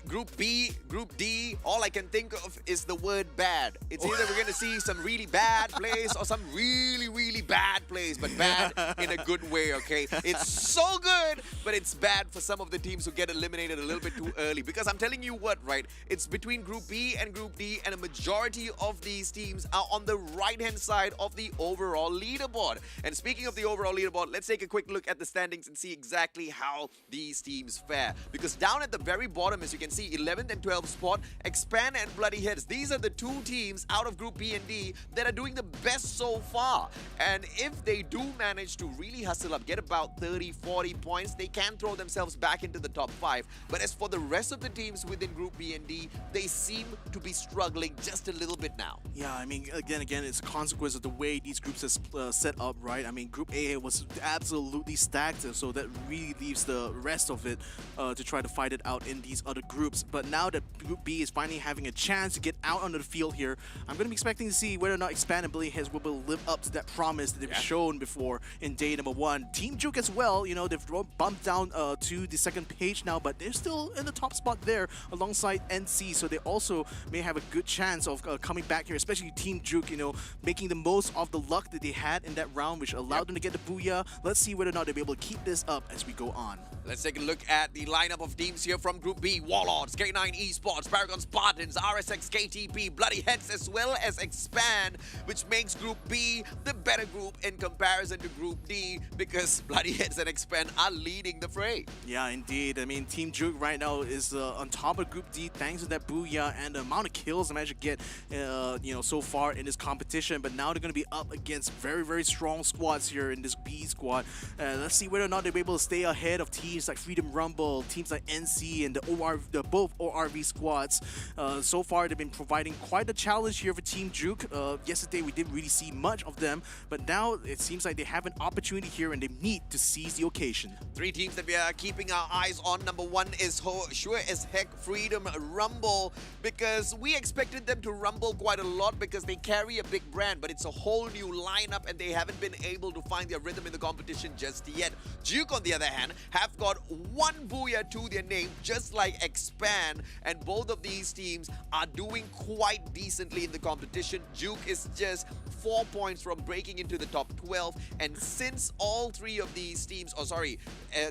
Group B, Group D, all I can think of is the word bad. It's either we're going to see some really bad plays or some really, really bad plays, but bad in a good way, okay? It's so good, but it's bad for some of the teams who get eliminated a little bit too early. Because I'm telling you what, right? It's between Group B and Group D, and a majority of these teams are on the right-hand side of the overall leaderboard. And speaking of the overall leaderboard, let's take a quick look at the standings and see exactly how these teams fare. Because down at the very bottom, as you can see, 11th and 12th spot, Expand and Bloody Heads. These are the 2 teams out of Group B and D that are doing the best so far. And if they do manage to really hustle up, get about 30, 40 points, they can throw themselves back into the top 5. But as for the rest of the teams within Group B and D, they seem to be struggling just a little bit now. Yeah, I mean, again, it's a consequence of the way these groups are set up, right? I mean, Group A was absolutely stacked, so that really leaves the rest of it to try to fight it out in these other groups. But now that Group B is finally having a chance to get out onto the field here, I'm going to be expecting to see see whether or not Expand and Bloody Heads will be able to live up to that promise that they've shown before in day number 1. Team Juke as well, you know, they've bumped down to the second page now, but they're still in the top spot there alongside NC, so they also may have a good chance of coming back here, especially Team Juke, you know, making the most of the luck that they had in that round, which allowed them to get the booyah. Let's see whether or not they'll be able to keep this up as we go on. Let's take a look at the lineup of teams here from Group B. Warlords, K9 Esports, Paragon Spartans, RSX KTP, Bloody Heads, as well as Expand, which makes Group B the better group in comparison to Group D, because Bloody Heads and Expand are leading the fray. Yeah, indeed. I mean, Team Juke right now is on top of Group D thanks to that booyah and the amount of kills they managed to get, you know, so far in this competition. But now they're going to be up against very, very strong squads here in this B squad. Let's see whether or not they'll be able to stay ahead of teams like Freedom Rumble, teams like NC, and the both ORV squads. So far, they've been providing quite a challenge here for Team Juke. Yesterday, we didn't really see much of them, but now it seems like they have an opportunity here and they need to seize the occasion. 3 teams that we are keeping our eyes on. Number 1 is sure as heck Freedom Rumble, because we expected them to rumble quite a lot because they carry a big brand, but it's a whole new lineup and they haven't been able to find their rhythm in the competition just yet. Juke, on the other hand, have got 1 booyah to their name, just like Expand, and both of these teams are doing quite decently in the competition. Juke is just 4 points from breaking into the top 12, and since all 3 of these teams,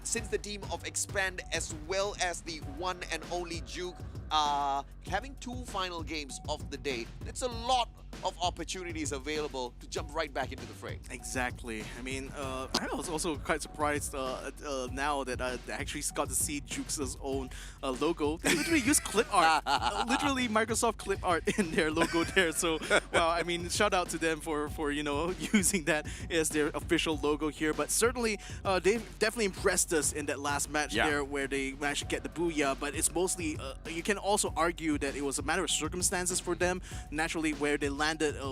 since the team of Expand as well as the one and only Juke are having 2 final games of the day, that's a lot of opportunities available to jump right back into the fray. Exactly. I mean, I was also quite surprised now that I actually got to see Juke's own logo. They literally use clip art, literally Microsoft clip art in their logo there. So, well, I mean, shout out to them for you know, using that as their official logo here. But certainly, they've definitely impressed us in that last match there, where they managed to get the booyah. But it's mostly, you can also argue that it was a matter of circumstances for them. Naturally, where they landed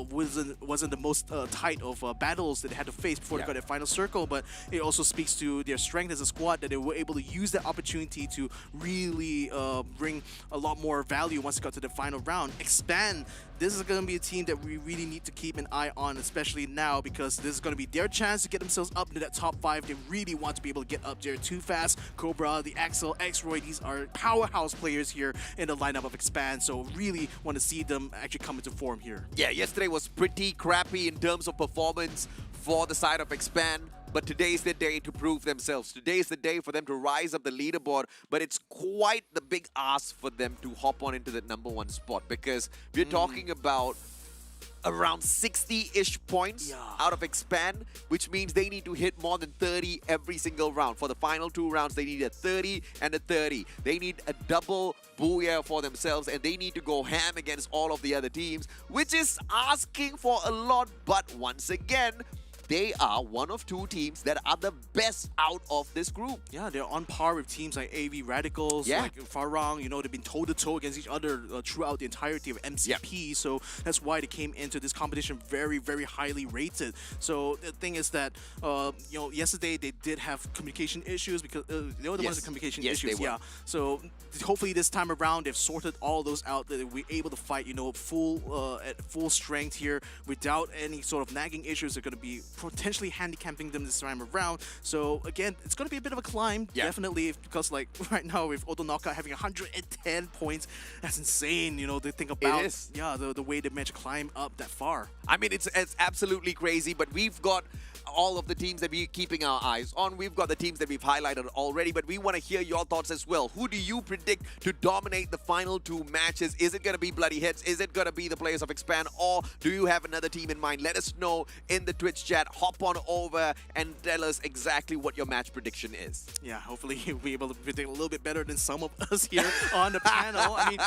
wasn't the most tight of battles that they had to face before they got their final circle, but it also speaks to their strength as a squad that they were able to use that opportunity to really bring a lot more value once they got to the final round. Expand. This is going to be a team that we really need to keep an eye on, especially now, because this is going to be their chance to get themselves up into that top 5. They really want to be able to get up there. Too Fast, Cobra, the Axel, X-Roy, these are powerhouse players here in the lineup of Expand, so really want to see them actually come into form here. Yeah, yesterday was pretty crappy in terms of performance for the side of Expand, but today's the day to prove themselves. Today's the day for them to rise up the leaderboard, but it's quite the big ask for them to hop on into the number 1 spot, because we're talking about around 60-ish points out of Expand, which means they need to hit more than 30 every single round. For the final 2 rounds, they need a 30 and a 30. They need a double booyah for themselves, and they need to go ham against all of the other teams, which is asking for a lot. But once again, they are one of 2 teams that are the best out of this group. Yeah, they're on par with teams like AV Radicals, like Farang. You know, they've been toe-to-toe against each other throughout the entirety of MCP, so that's why they came into this competition very, very highly rated. So the thing is that, you know, yesterday they did have communication issues, because they were the ones with communication issues. So hopefully this time around they've sorted all those out, that we're able to fight, you know, at full strength here without any sort of nagging issues. They're going to be potentially handicapping them this time around. So again, it's going to be a bit of a climb, definitely, because like right now with Auto Knockout having 110 points, that's insane, you know, to think about. It is. Yeah, the way they managed to climb up that far. I mean, it's absolutely crazy, but we've got all of the teams that we're keeping our eyes on. We've got the teams that we've highlighted already, but we want to hear your thoughts as well. Who do you predict to dominate the final 2 matches? Is it going to be Bloody Heads? Is it going to be the players of Expand? Or do you have another team in mind? Let us know in the Twitch chat. Hop on over and tell us exactly what your match prediction is. Yeah, hopefully you'll be able to predict a little bit better than some of us here on the panel. I mean,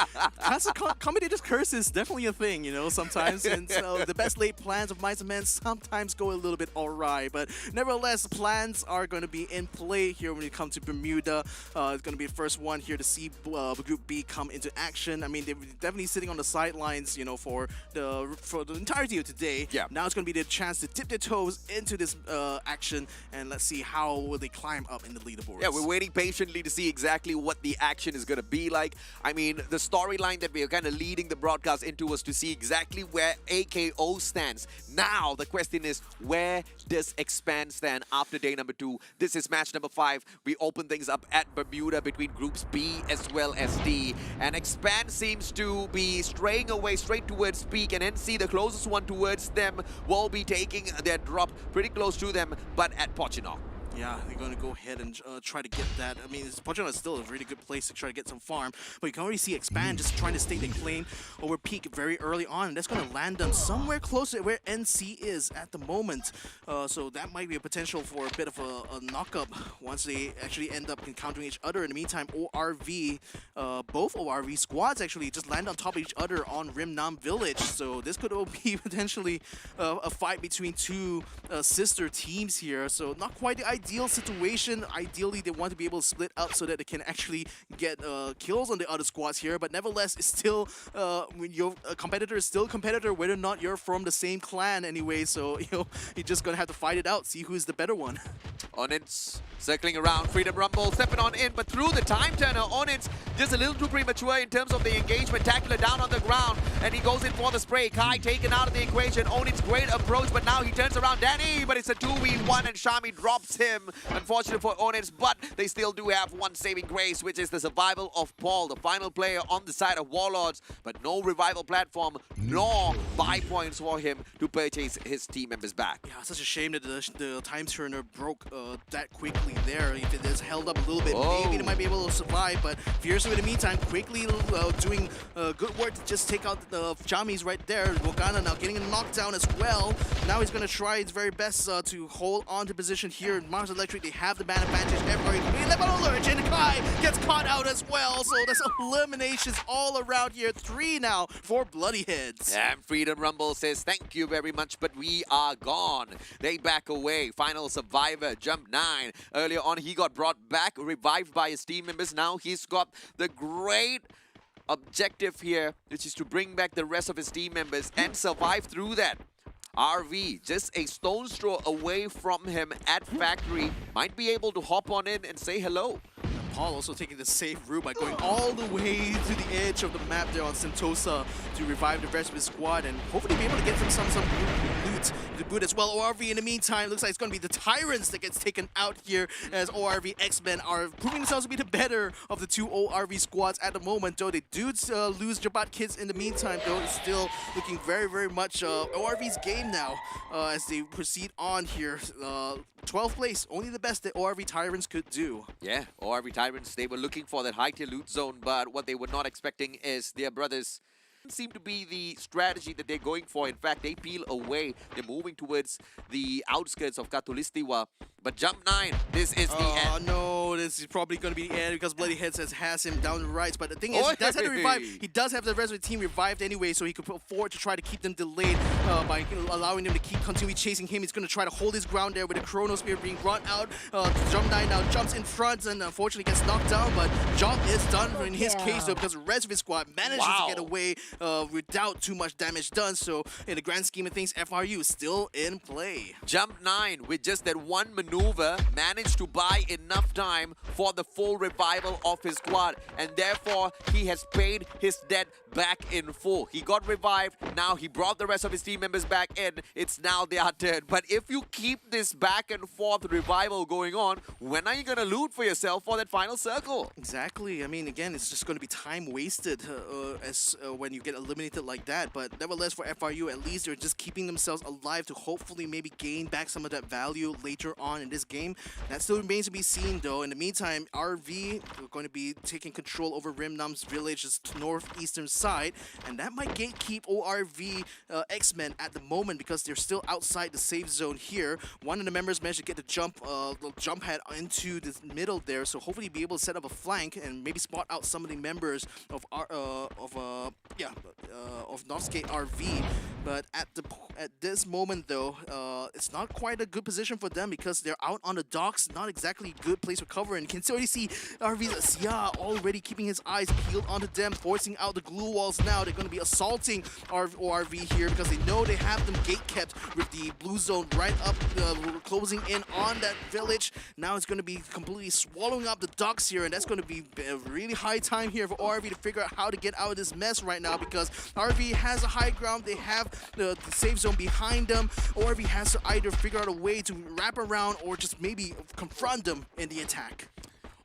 commentator's curse is definitely a thing, you know, sometimes. And so the best laid plans of mice and men sometimes go a little bit awry. sky. But nevertheless, plans are going to be in play here when it comes to Bermuda. It's going to be the first one here to see Group B come into action. I mean, they're definitely sitting on the sidelines, you know, for the entirety of today. Yeah. Now it's going to be the chance to dip their toes into this action, and let's see how will they climb up in the leaderboards. Yeah, we're waiting patiently to see exactly what the action is going to be like. I mean, the storyline that we are kind of leading the broadcast into was to see exactly where AKO stands. Now, the question is, where does Expand stand after day number 2? This is match number 5. We open things up at Bermuda between groups B as well as D. And Expand seems to be straying away straight towards Peak, and NC, the closest one towards them, will be taking their drop pretty close to them, but at Pochinok. Yeah, they're going to go ahead and try to get that. I mean, Pochinok is still a really good place to try to get some farm, but you can already see Expand just trying to stake their claim over Peak very early on, and that's going to land them somewhere close to where NC is at the moment. So that might be a potential for a bit of a knock-up once they actually end up encountering each other. In the meantime, ORV, both ORV squads actually just land on top of each other on Rimnam Village, so this could be potentially a fight between two sister teams here, so not quite the ideal situation. Ideally, they want to be able to split up so that they can actually get kills on the other squads here, but nevertheless, it's still, when your competitor is still a competitor, whether or not you're from the same clan anyway, so, you know, you're just gonna have to fight it out, see who's the better one. Onyx circling around, Freedom Rumble stepping on in, but through the time turner, Onyx just a little too premature in terms of the engagement. Tackler down on the ground, and he goes in for the spray. Kai taken out of the equation. Onyx great approach, but now he turns around Danny, but it's a 2v1 and Shami drops him. Unfortunate for Onyx, but they still do have one saving grace, which is the survival of Paul, the final player on the side of Warlords, but no revival platform, nor buy points for him to purchase his team members back. Yeah, such a shame that the time turner broke that quickly there. If it is held up a little bit, maybe they might be able to survive, but Fierce in the meantime quickly doing good work to just take out the Jamis right there. Morgana now getting a knockdown as well. Now he's going to try his very best to hold on to position here. Mars Electric, they have the man advantage. Everybody left on alert, and Kai gets caught out as well, so that's eliminations all around here. 3 now for Bloody Heads. And Freedom Rumble says, thank you very much, but we are gone. They back away. Final survivor, Jump 9. Earlier on, he got brought back, revived by his team members. Now he's got the great objective here, which is to bring back the rest of his team members and survive through that. RV, just a stone's throw away from him at Factory, might be able to hop on in and say hello. Paul also taking the safe route by going all the way to the edge of the map there on Sentosa to revive the rest of his squad and hopefully be able to get some loot to boot as well. ORV in the meantime, looks like it's going to be the Tyrants that gets taken out here as ORV X-Men are proving themselves to be the better of the 2 ORV squads at the moment, though they do lose Jabat Kids in the meantime, though it's still looking very, very much ORV's game now as they proceed on here. 12th place, only the best that ORV Tyrants could do. Yeah, ORV Tyrants, they were looking for that high-tier loot zone, but what they were not expecting is their brothers seem to be the strategy that they're going for. In fact, they peel away. They're moving towards the outskirts of Katulistiwa. But Jump 9, this is the end. Oh no, this is probably going to be the end because Bloody Heads has him down the right. But the thing is, he does have to revive. He does have the rest of the team revived anyway, so he could afford to try to keep them delayed by allowing them to continue chasing him. He's going to try to hold his ground there with the Chrono Spear being brought out. Jump 9 now jumps in front and unfortunately gets knocked down, but job is done in his case though because the rest of his squad manages to get away without too much damage done. So in the grand scheme of things, FRU is still in play. Jump 9 with just that one maneuver managed to buy enough time for the full revival of his squad, and therefore he has paid his debt back in full. He got revived, now he brought the rest of his team members back in. It's now their turn. But if you keep this back and forth revival going on, when are you going to loot for yourself for that final circle? Exactly. I mean, again, it's just going to be time wasted when you get eliminated like that. But nevertheless, for FRU, at least they're just keeping themselves alive to hopefully maybe gain back some of that value later on in this game. That still remains to be seen, though. In the meantime, RV are going to be taking control over Rimnam's village, just northeastern side, and that might gatekeep ORV X-Men at the moment because they're still outside the safe zone here. One of the members managed to get the jump pad into the middle there, so hopefully be able to set up a flank and maybe spot out some of the members of Northgate RV. But at this moment, though, it's not quite a good position for them because they're out on the docks. Not exactly a good place for cover, and you can already see RV's Sia already keeping his eyes peeled onto them, forcing out the glue walls now. They're going to be assaulting ORV here because they know they have them gate kept with the blue zone right up, closing in on that village. Now it's going to be completely swallowing up the docks here, and that's going to be a really high time here for ORV to figure out how to get out of this mess right now because RV has a high ground. They have the safe zone behind them. ORV has to either figure out a way to wrap around or just maybe confront them in the attack.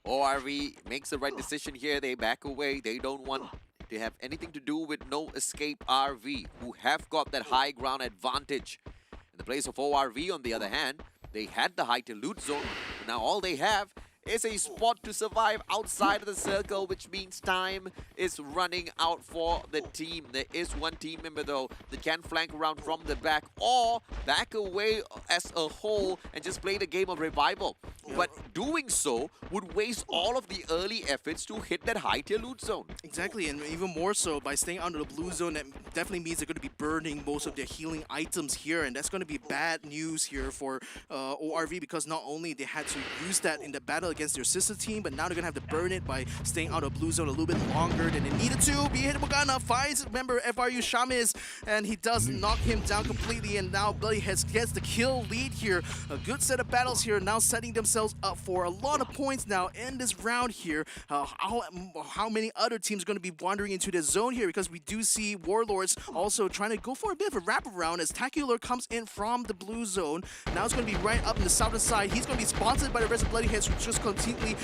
ORV makes the right decision here. They back away. They don't want to have anything to do with no escape RV, who have got that high ground advantage. In the place of ORV, on the other hand, they had the high to loot zone. Now all they have is a spot to survive outside of the circle, which means time is running out for the team. There is one team member, though, that can flank around from the back or back away as a whole and just play the game of revival. But doing so would waste all of the early efforts to hit that high tier loot zone. Exactly, and even more so by staying under the blue zone, that definitely means they're going to be burning most of their healing items here, and that's going to be bad news here for ORV because not only they had to use that in the battle against their sister team, but now they're going to have to burn it by staying out of blue zone a little bit longer than they needed to. Be hit Morgana finds member FRU Shamis, and he does knock him down completely, and now Bloodyheads gets the kill lead here. A good set of battles here, now setting themselves up for a lot of points now in this round here. How many other teams are going to be wandering into the zone here, because we do see Warlords also trying to go for a bit of a wraparound as Tacular comes in from the blue zone. Now it's going to be right up in the southern side. He's going to be sponsored by the rest of Bloodyheads, who just completely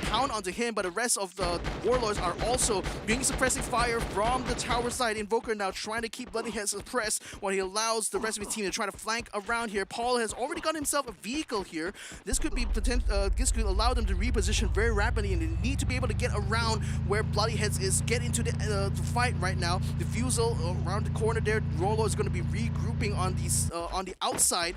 pound onto him, but the rest of the Warlords are also being suppressing fire from the tower side. Invoker now trying to keep Bloodyheads suppressed while he allows the rest of his team to try to flank around here. Paul has already got himself a vehicle here. This could be this could allow them to reposition very rapidly, and they need to be able to get around where Bloodyheads is. Get into the fight right now. Diffusal around the corner there. Rolo is going to be regrouping on the outside,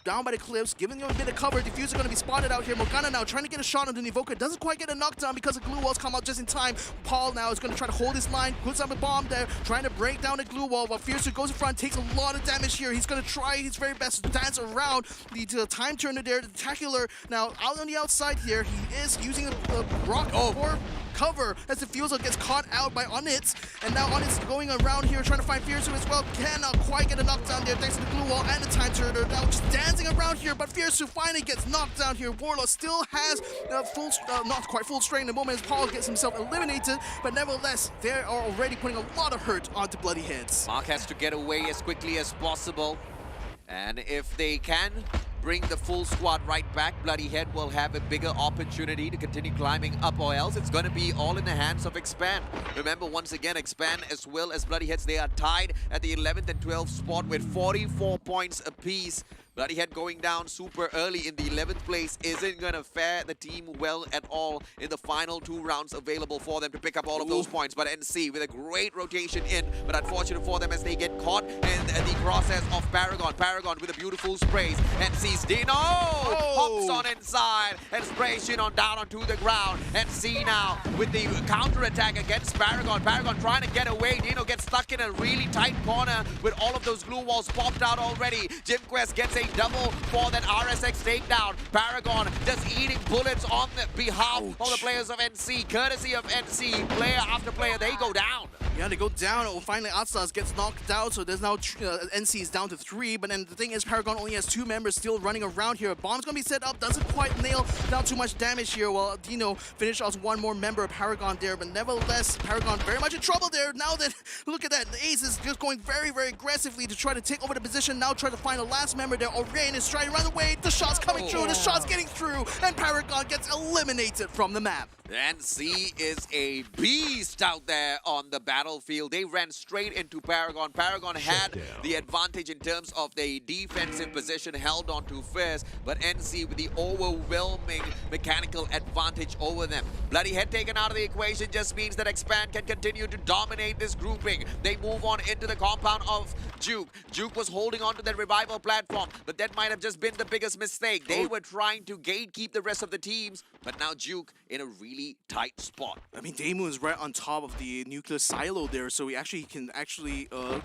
down by the cliffs, giving them a bit of cover. Diffuser going to be spotted out here. Morgana now trying to get a shot on the Invoker. Doesn't quite get a knockdown because the glue walls come out just in time. Paul now is going to try to hold his line, puts up a bomb there, trying to break down the glue wall, while Fiercer goes in front, takes a lot of damage here. He's going to try his very best to dance around the time turner there. The Tacular now out on the outside here. He is using the rock for cover as the Diffusal gets caught out by Onyx, and now Onyx going around here trying to find Fiercer as well. Cannot quite get a knockdown there thanks to the glue wall and the time turner. Now just dancing around here, but Fiercer finally gets knocked down here. Warlord still has not quite full strength in the moment as Paul gets himself eliminated, but nevertheless they are already putting a lot of hurt onto Bloodyheads. Mark has to get away as quickly as possible, and if they can bring the full squad right back, Bloodyhead will have a bigger opportunity to continue climbing up, or else it's going to be all in the hands of Expand. Remember, once again, Expand as well as Bloodyheads, they are tied at the 11th and 12th spot with 44 points apiece. Bloodyhead going down super early in the 11th place isn't going to fare the team well at all in the final 2 rounds available for them to pick up all of those points. But NC with a great rotation in, but unfortunate for them as they get caught in the process of Paragon. Paragon with a beautiful sprays. NC's Dino hops on inside and sprays Shin on down onto the ground. NC now with the counter attack against Paragon. Paragon trying to get away. Dino gets stuck in a really tight corner with all of those glue walls popped out already. Jim Quest gets a double for that RSX takedown. Paragon just eating bullets on the behalf of the players of NC. Courtesy of NC, player after player, they go down. Yeah, they go down. Oh, finally, Atsas gets knocked out, so there's now NC is down to 3. But then the thing is, Paragon only has 2 members still running around here. Bomb's gonna be set up, doesn't quite nail down too much damage here. While Dino finished off 1 more member of Paragon there, but nevertheless, Paragon very much in trouble there. Now that, look at that, the Ace is just going very, very aggressively to try to take over the position. Now try to find the last member there. Rain is trying to run away. The shot's coming through. The shot's getting through, and Paragon gets eliminated from the map. NC is a beast out there on the battlefield. They ran straight into Paragon. Paragon had the advantage in terms of the defensive position, held on to first, but NC with the overwhelming mechanical advantage over them. Bloody Head taken out of the equation just means that Expand can continue to dominate this grouping. They move on into the compound of Juke. Juke was holding on to that revival platform, but that might have just been the biggest mistake. They were trying to gatekeep the rest of the teams, but now Juke in a really tight spot. I mean, Daemoon is right on top of the nuclear silo there, so he can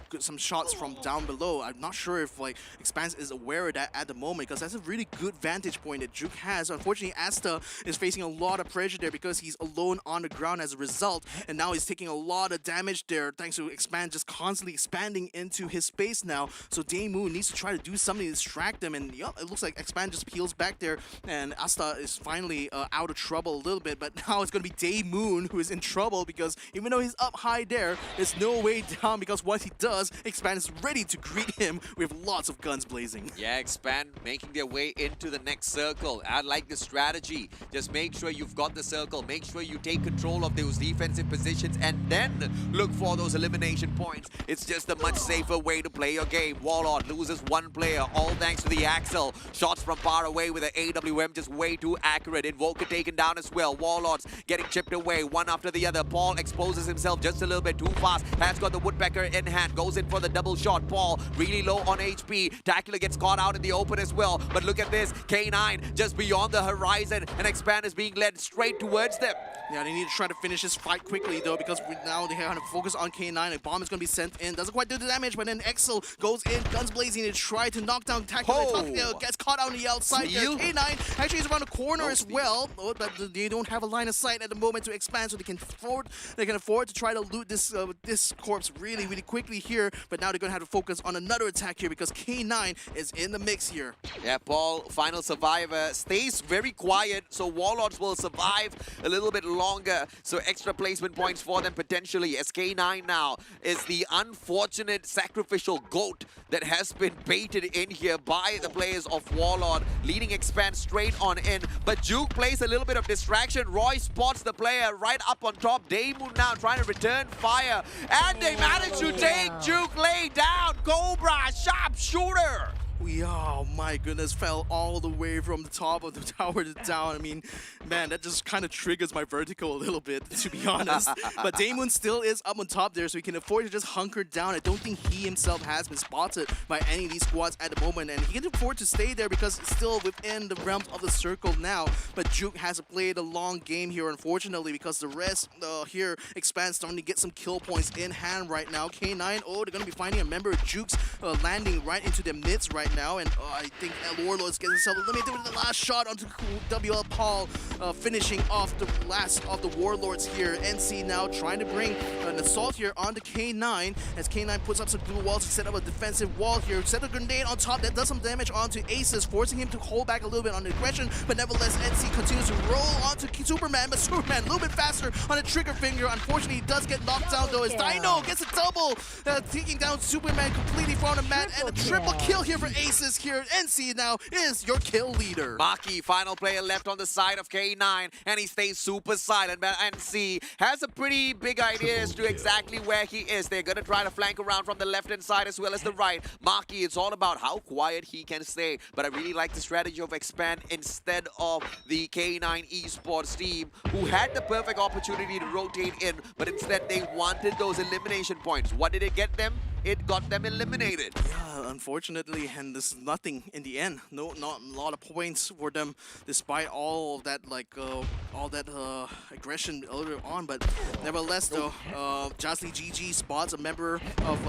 get some shots from down below. I'm not sure if like Expanse is aware of that at the moment, because that's a really good vantage point that Juke has. Unfortunately, Asta is facing a lot of pressure there because he's alone on the ground as a result, and now he's taking a lot of damage there thanks to Expand just constantly expanding into his space now. So Daemoon needs to try to do something to distract them, and yep, it looks like Expand just peels back there, and Asta is finally out of trouble a little bit, but now it's going to be Daemoon who is in trouble, because even though he's up high there's no way down, because what he does, Expand is ready to greet him with lots of guns blazing. Yeah, Expand making their way into the next circle. I like the strategy. Just make sure you've got the circle, make sure you take control of those defensive positions, and then look for those elimination points. It's just a much safer way to play your game. Warlord loses one player, all thanks to the Axel. Shots from far away with the AWM just way too accurate. Invoker taken down as well. Warlords getting chipped away one after the other. Paul exposes himself just a little bit too fast. Has got the Woodpecker in hand. Goes in for the double shot. Paul really low on HP. Tackler gets caught out in the open as well. But look at this. K9 just beyond the horizon. And Expand is being led straight towards them. Yeah, they need to try to finish this fight quickly though, because now they kind of focus on K9. A bomb is going to be sent in. Doesn't quite do the damage, but then Excel goes in, guns blazing to try to knock down Tackler. Gets caught out on the outside there. K9 actually is around the corner as well, but they don't have a line of sight at the moment to Expand, so they can afford to try to loot this this corpse really quickly here. But now they're going to have to focus on another attack here, because K9 is in the mix here. Yeah, Paul, final survivor, stays very quiet, so Warlords will survive a little bit longer. So extra placement points for them potentially, as K9 now is the unfortunate sacrificial goat that has been baited in here by the players of Warlord, leading Expand straight on in. But Juke plays a little bit of distraction. Roy spots the player right up on top. Daemoon now trying to return fire, and they manage to take Juke lay down. Cobra, sharp shooter. Oh my goodness, fell all the way from the top of the tower to down. I mean, man, that just kind of triggers my vertical a little bit, to be honest. But Daemoon still is up on top there, so he can afford to just hunker down. I don't think he himself has been spotted by any of these squads at the moment, and he can afford to stay there because it's still within the realms of the circle now. But Juke has played a long game here, unfortunately, because the rest here Expands starting to get some kill points in hand right now. K9, they're going to be finding a member of Juke's landing right into their midst right now, and I think Warlords gets himself eliminated with the last shot onto WL Paul, finishing off the last of the Warlords here. NC now trying to bring an assault here onto K9, as K9 puts up some blue walls to set up a defensive wall here. Set a grenade on top that does some damage onto Aces, forcing him to hold back a little bit on the aggression, but nevertheless NC continues to roll onto Superman, but Superman a little bit faster on the trigger finger. Unfortunately, he does get knocked down though, as Dino gets a double, taking down Superman completely from the mat, and a triple kill here for Aces here. NC now is your kill leader. Maki, final player left on the side of K9, and he stays super silent, but NC has a pretty big idea as to exactly where he is. They're going to try to flank around from the left-hand side as well as the right. Maki, it's all about how quiet he can stay, but I really like the strategy of Expand instead of the K9 Esports team, who had the perfect opportunity to rotate in, but instead they wanted those elimination points. What did it get them? It got them eliminated. Yeah, unfortunately, and this is nothing in the end. No, not a lot of points for them, despite all of that, aggression earlier on. But nevertheless, though, Jazly GG spots a member of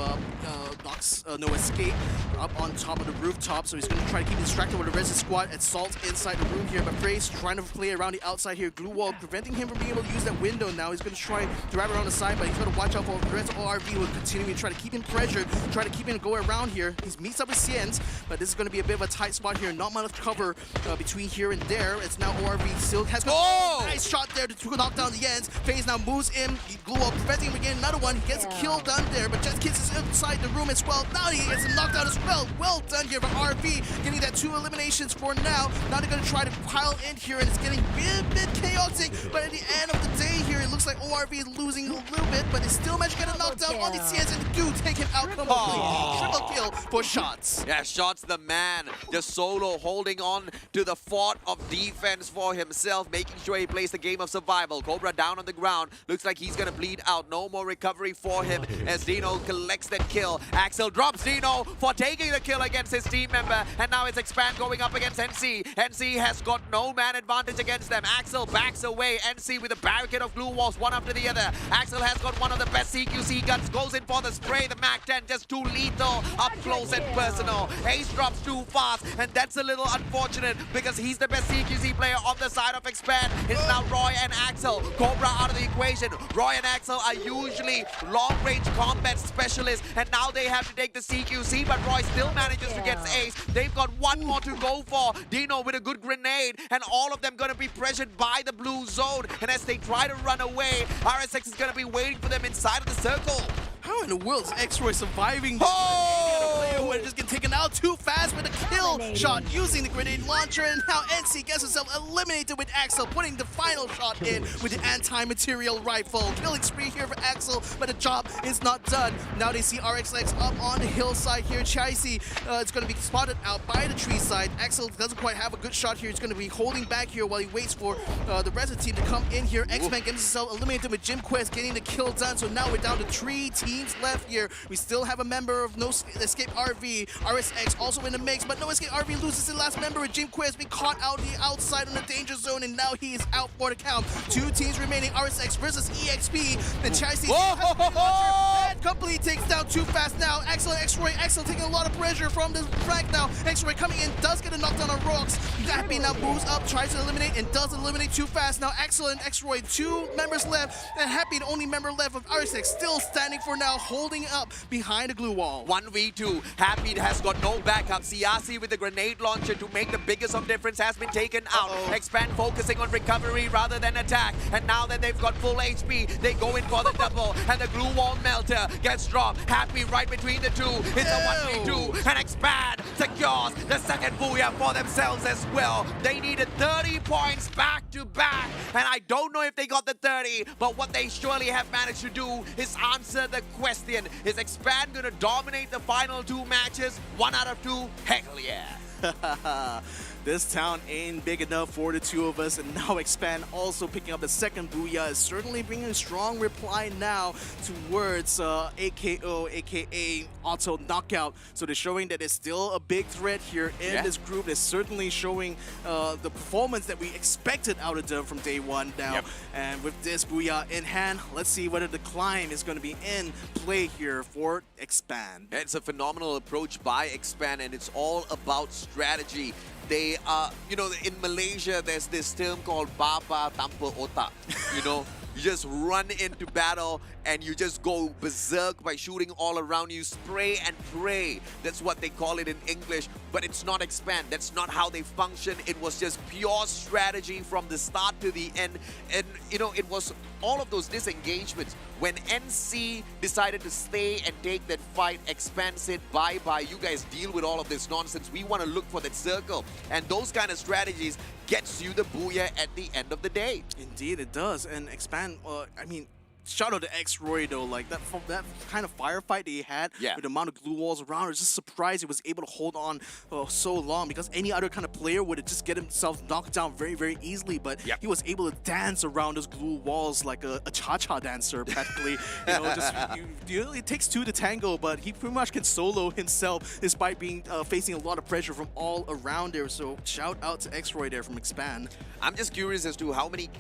Nox No Escape up on top of the rooftop, so he's going to try to keep distracted with the rest of the squad. Assault inside the room here, but Frey's trying to play around the outside here. Glue wall preventing him from being able to use that window. Now he's going to try to wrap around the side, but he's going to watch out for the rest of ORV, who will continue to try to keep him pressured, try to keep him going around here. He meets up with Sienz, but this is going to be a bit of a tight spot here. Not much cover between here and there. It's now ORV still has got nice shot there to knock down the ends. FaZe now moves in. He glue up, preventing him again. Another one. He gets a kill done there, but Jet Kids is inside the room as well. Now he gets a knockdown as well. Well done here by RV, getting that 2 eliminations for now. Now they're going to try to pile in here, and it's getting a bit chaotic, but at the end of the day here, it looks like ORV is losing a little bit, but they still managed to get a knockdown on the CS and do take him out completely. Triple kill for Shots. Yeah, Shots the man, just solo holding on to the fort of defense for himself, making sure he plays the game of survival. Cobra down on the ground, looks like he's gonna bleed out. No more recovery for him as Dino collects that kill. Axel drops Dino for taking the kill against his team member, and now it's Expand going up against NC. NC has got no man advantage against them. Axel backs away. NC with a barricade of glue walls, one after the other. Axel has got one of the best CQC guns, goes in for the spray. The MAC-10 just too lethal, up close and personal. Ace drops too fast, and that's a little unfortunate because he's the best CQC player on the side of Expand. It's now Roy and Axel. Cobra out of the equation. Roy and Axel are usually long-range combat specialists, and now they have to take the CQC, but Roy still manages to get Ace. They've got one more to go for. Dino with a good grenade, and all of them going to be pressured by the blue zone. And as they try to run away, RSX is going to be waiting for them inside of the circle. How in the world is X-Roy surviving this? Player who just get taken out too fast with a kill shot using the grenade launcher, and now NC gets himself eliminated with Axel, putting the final shot in with the anti-material rifle. Killing spree here for Axel, but the job is not done. Now they see RXX up on the hillside here. Chicey is going to be spotted out by the tree side. Axel doesn't quite have a good shot here. He's going to be holding back here while he waits for the rest of the team to come in here. X-Man gets himself eliminated with Jim Quest getting the kill done, so now we're down to 3 teams left here. We still have a member of No Escape RV, RSX also in the mix, but No Escape RV loses his last member with Jim Quest being caught out the outside on the danger zone, and now he is out for the count. 2 teams remaining, RSX versus EXP. The Chicey and completely takes down too fast now. Axel and X-Roy, Axel taking a lot of pressure from the flank now. X-Roy coming in, does get a knockdown on Rocks. Gappy now moves up, tries to eliminate, and does eliminate too fast. Now Axel and X-Roy, 2 members left, and Happy, the only member left of RSX, still standing for now, holding up behind the glue wall. 1v2. Happy has got no backup. CRC with the grenade launcher to make the biggest of difference has been taken out. Expand focusing on recovery rather than attack. And now that they've got full HP, they go in for the double. And the glue wall melter gets dropped. Happy right between the 2. It's a 1v2. And Expand secures the second booyah for themselves as well. They needed 30 points back to back. And I don't know if they got the 30, but what they surely have managed to do is answer the question. Is Expand going to dominate the final 2 matches? 1 out of 2? Heck yeah. This town ain't big enough for the 2 of us, and now Expand also picking up the second booyah is certainly bringing a strong reply now towards AKO, aka Auto Knockout. So they're showing that there's still a big threat here in this group. They're certainly showing the performance that we expected out of them from day 1 now. And with this booyah in hand, let's see whether the climb is going to be in play here for Expand. It's a phenomenal approach by Expand, and it's all about strategy. They are, you know, in Malaysia, there's this term called baba tanpa otak. You know, you just run into battle and you just go berserk by shooting all around you, spray and pray. That's what they call it in English, but it's not Expand. That's not how they function. It was just pure strategy from the start to the end. And, you know, it was all of those disengagements. When NC decided to stay and take that fight, Expand said, bye-bye, you guys deal with all of this nonsense. We want to look for that circle. And those kind of strategies gets you the booyah at the end of the day. Indeed, it does. And Expand, I mean, shout out to X-Roy though, like that kind of firefight that he had with the amount of glue walls around. I was just surprised he was able to hold on so long, because any other kind of player would have just get himself knocked down very, very easily. But he was able to dance around those glue walls like a cha-cha dancer, practically. You know, just it takes 2 to tango, but he pretty much can solo himself despite being facing a lot of pressure from all around there. So shout out to X-Roy there from Expand. I'm just curious as to how many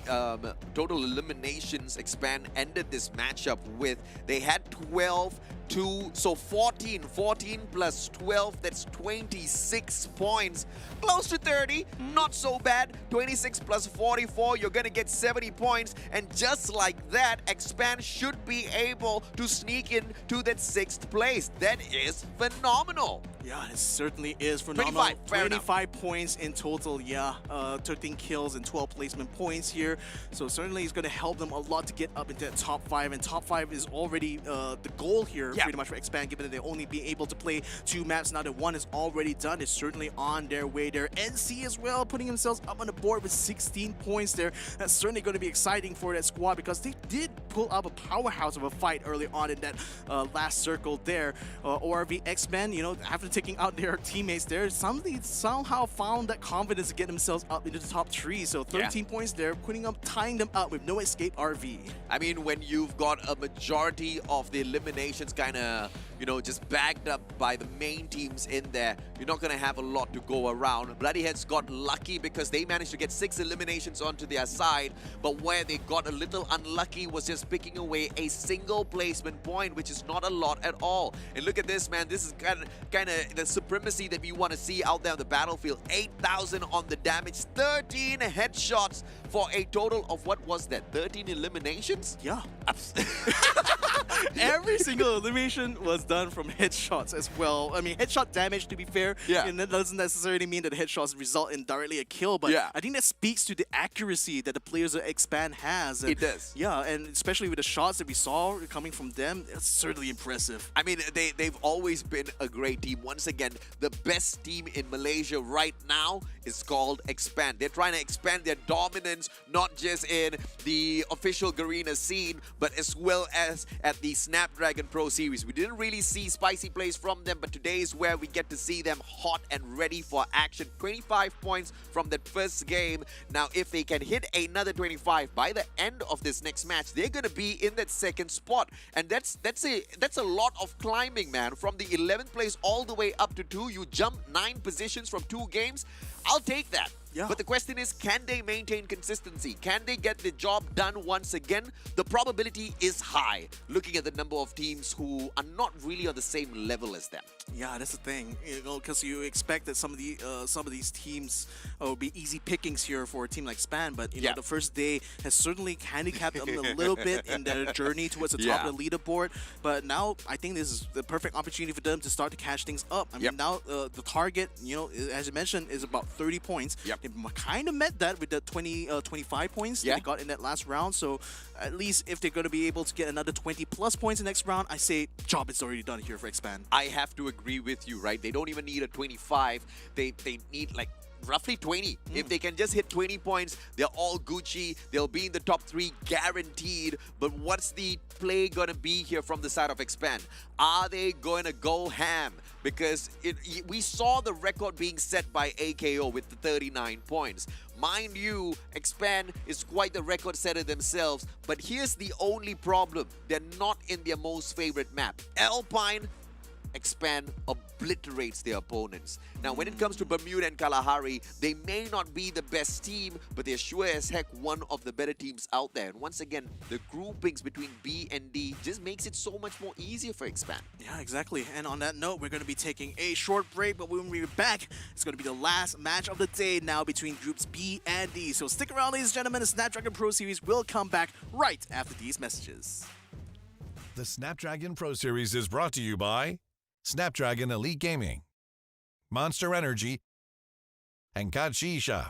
total eliminations Expand ended this matchup with. They had 12, 2, so 14. 14 plus 12, that's 26 points. Close to 30, not so bad. 26 plus 44, you're gonna get 70 points. And just like that, Expand should be able to sneak into that 6th place. That is phenomenal. Yeah, it certainly is phenomenal. 25, fair enough. 25 points in total, yeah. 13 kills and 12 placement points here. So certainly it's going to help them a lot to get up into that top 5. And top 5 is already the goal here, Yeah. pretty much for Expand, given that they're only being able to play 2 maps. Now that 1 is already done, it's certainly on their way there. NC as well, putting themselves up on the board with 16 points there. That's certainly going to be exciting for that squad because they did pull up a powerhouse of a fight early on in that last circle there. ORV X-Men, you know, after taking out their teammates there, somebody somehow found that confidence to get themselves up into the top 3. So 13 points there, tying them up with no escape RV. I mean, when you've got a majority of the eliminations kind of, you know, just bagged up by the main teams in there, you're not going to have a lot to go around. Bloodyheads got lucky because they managed to get 6 eliminations onto their side, but where they got a little unlucky was just picking away a single placement point, which is not a lot at all. And look at this, man. This is kind of the supremacy that we want to see out there on the battlefield. 8,000 on the damage, 13 headshots for a total of, what was that, 13 eliminations? Yeah. Every single elimination was done from headshots as well. I mean, headshot damage, to be fair, and that doesn't necessarily mean that the headshots result in directly a kill, but I think that speaks to the accuracy that the players at Expand has. And it does. Yeah, and especially with the shots that we saw coming from them, it's certainly impressive. I mean, they've always been a great team. Once again, the best team in Malaysia right now is called Expand. They're trying to expand their dominance, not just in the official Garena scene, but as well as at the Snapdragon Pro Series. We didn't really see spicy plays from them, but today is where we get to see them hot and ready for action. 25 points from that first game. Now, if they can hit another 25 by the end of this next match, they're going to be in that second spot. And that's a lot of climbing, man. From the 11th place all the way up to 2, you jump 9 positions from 2 games. I'll take that. Yeah. But the question is, can they maintain consistency? Can they get the job done once again? The probability is high, looking at the number of teams who are not really on the same level as them. Yeah, that's the thing, you know, because you expect that some of these teams will be easy pickings here for a team like Span, but you know, the first day has certainly handicapped them a little bit in their journey towards the top of the leaderboard. But now I think this is the perfect opportunity for them to start to catch things up. I mean, now the target, you know, as you mentioned, is about 30 points. They kind of met that with the 25 points that they got in that last round. So at least if they're going to be able to get another 20 plus points in the next round, I say job is already done here for Expand. I have to agree with you, right? They don't even need a 25. They need like roughly 20. If they can just hit 20 points, they're all Gucci. They'll be in the top 3 guaranteed. But what's the play gonna be here from the side of Expand? Are they going to go ham? Because we saw the record being set by AKO with the 39 points. Mind you, Expand is quite the record setter themselves, but here's the only problem. They're not in their most favorite map. Alpine, Expand obliterates their opponents. Now, when it comes to Bermuda and Kalahari, they may not be the best team, but they're sure as heck one of the better teams out there. And once again, the groupings between B and D just makes it so much more easier for Expand. Yeah, exactly. And on that note, we're going to be taking a short break, but when we're back, it's going to be the last match of the day now between groups B and D. So stick around, ladies and gentlemen. The Snapdragon Pro Series will come back right after these messages. The Snapdragon Pro Series is brought to you by Snapdragon Elite Gaming, Monster Energy, and Kalahari.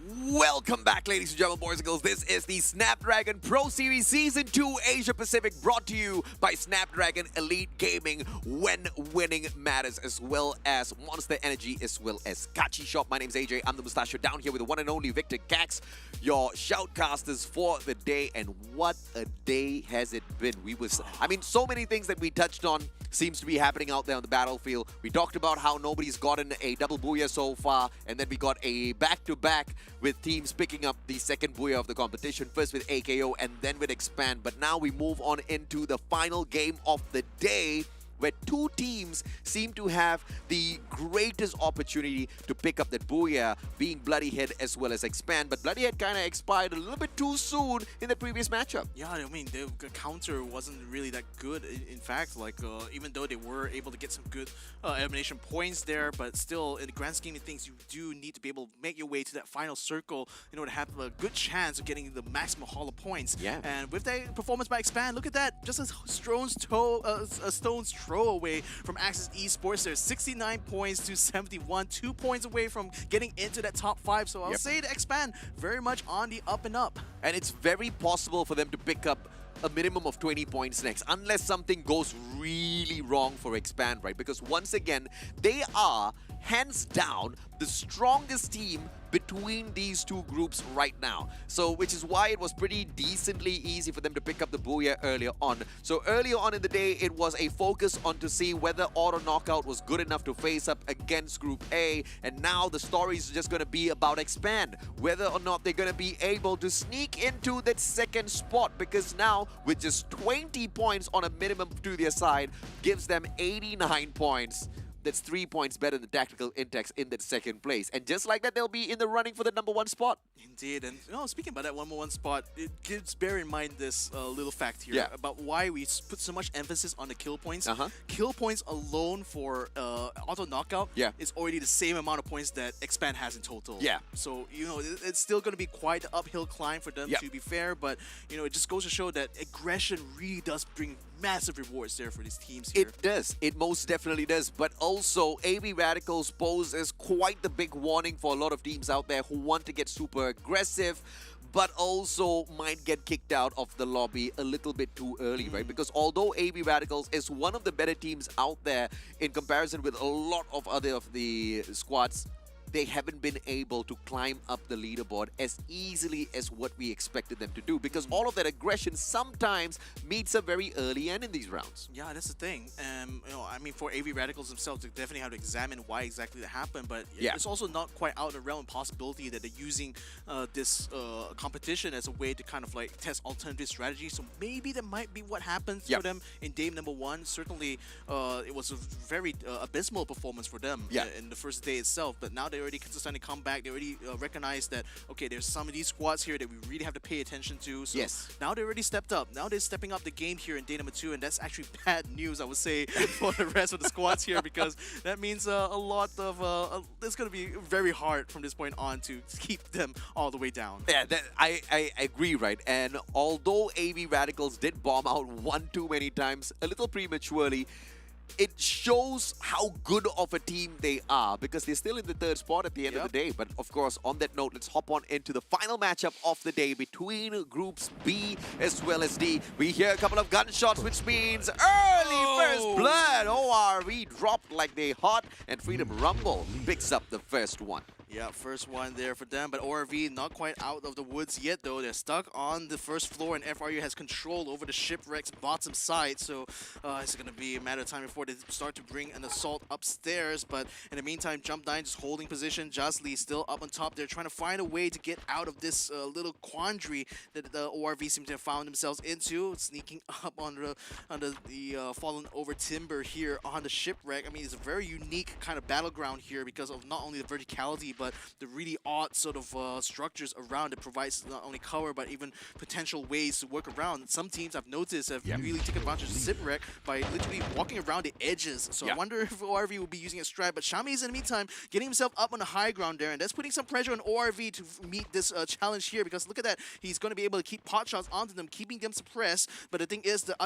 Welcome back, ladies and gentlemen, boys and girls. This is the Snapdragon Pro Series Season 2 Asia Pacific, brought to you by Snapdragon Elite Gaming, when winning matters, as well as Monster Energy, as well as Kachi Shop. My name's AJ. I'm the Mustachio, down here with the one and only Victor Cax, your shoutcasters for the day. And what a day has it been. So many things that we touched on seems to be happening out there on the battlefield. We talked about how nobody's gotten a double booyah so far, and then we got a back-to-back with teams picking up the second booyah of the competition, first with AKO and then with Expand. But now we move on into the final game of the day, where two teams seem to have the greatest opportunity to pick up that booyah, being Bloody Head as well as Expand. But Bloody Head kind of expired a little bit too soon in the previous matchup. Yeah, I mean, the counter wasn't really that good. In fact, like, even though they were able to get some good elimination points there, but still, in the grand scheme of things, you do need to be able to make your way to that final circle in order to have a good chance of getting the maximum haul of points. Yeah. And with that performance by Expand, look at that, just a stone's throw away from Axis Esports. There's 69 points to 71, 2 points away from getting into that top 5. So I'll say the Expand very much on the up and up. And it's very possible for them to pick up a minimum of 20 points next, unless something goes really wrong for Expand, right? Because once again, they are hands down the strongest team between these two groups right now. So, which is why it was pretty decently easy for them to pick up the booyah earlier on. So earlier on in the day, it was a focus on to see whether Auto Knockout was good enough to face up against Group A. And now the story is just going to be about Expand, whether or not they're going to be able to sneak into that second spot, because now with just 20 points on a minimum to their side, gives them 89 points. That's 3 points better than Tactical Intex in that second place. And just like that, they'll be in the running for the #1 spot. Indeed. And speaking about that #1 spot, it gives bear in mind this little fact here about why we put so much emphasis on the kill points. Kill points alone for Auto Knockout is already the same amount of points that Expand has in total. Yeah. So, it's still going to be quite an uphill climb for them, to be fair. But, it just goes to show that aggression really does bring massive rewards there for these teams here. It does. It most definitely does. But also, AB Radicals pose as quite the big warning for a lot of teams out there who want to get super aggressive, but also might get kicked out of the lobby a little bit too early, right? Because although AB Radicals is one of the better teams out there in comparison with a lot of other of the squads, they haven't been able to climb up the leaderboard as easily as what we expected them to do, because all of that aggression sometimes meets up very early and in these rounds. Yeah, that's the thing. For AV Radicals themselves, they definitely have to examine why exactly that happened, but it's also not quite out of the realm of possibility that they're using this competition as a way to kind of like test alternative strategies. So maybe that might be what happens for them in game #1. Certainly, it was a very abysmal performance for them in the first day itself, but now they're already starting to come back. They already recognize that, okay, there's some of these squads here that we really have to pay attention to. So now they already stepped up. Now they're stepping up the game here in day #2, and that's actually bad news, I would say, for the rest of the squads here, because that means a lot of it's going to be very hard from this point on to keep them all the way down. Yeah, I agree, right? And although AV Radicals did bomb out one too many times, a little prematurely, it shows how good of a team they are, because they're still in the 3rd spot at the end of the day. But of course, on that note, let's hop on into the final matchup of the day between groups B as well as D. We hear a couple of gunshots, which means early first blood. ORV dropped like they hot, and Freedom Rumble picks up the first one. Yeah, first one there for them, but ORV not quite out of the woods yet, though. They're stuck on the first floor, and FRU has control over the shipwreck's bottom side, so it's going to be a matter of time before they start to bring an assault upstairs. But in the meantime, Jump9 just holding position. Jasly still up on top. They're trying to find a way to get out of this little quandary that the ORV seem to have found themselves into, sneaking up under the fallen over timber here on the shipwreck. I mean, it's a very unique kind of battleground here because of not only the verticality, but the really odd sort of structures around it provides not only cover, but even potential ways to work around. Some teams I've noticed have really taken advantage of shipwreck by literally walking around the edges. So I wonder if ORV will be using a strat, but Shami is in the meantime getting himself up on the high ground there, and that's putting some pressure on ORV to meet this challenge here, because look at that, he's going to be able to keep pot shots onto them, keeping them suppressed. But the thing is, the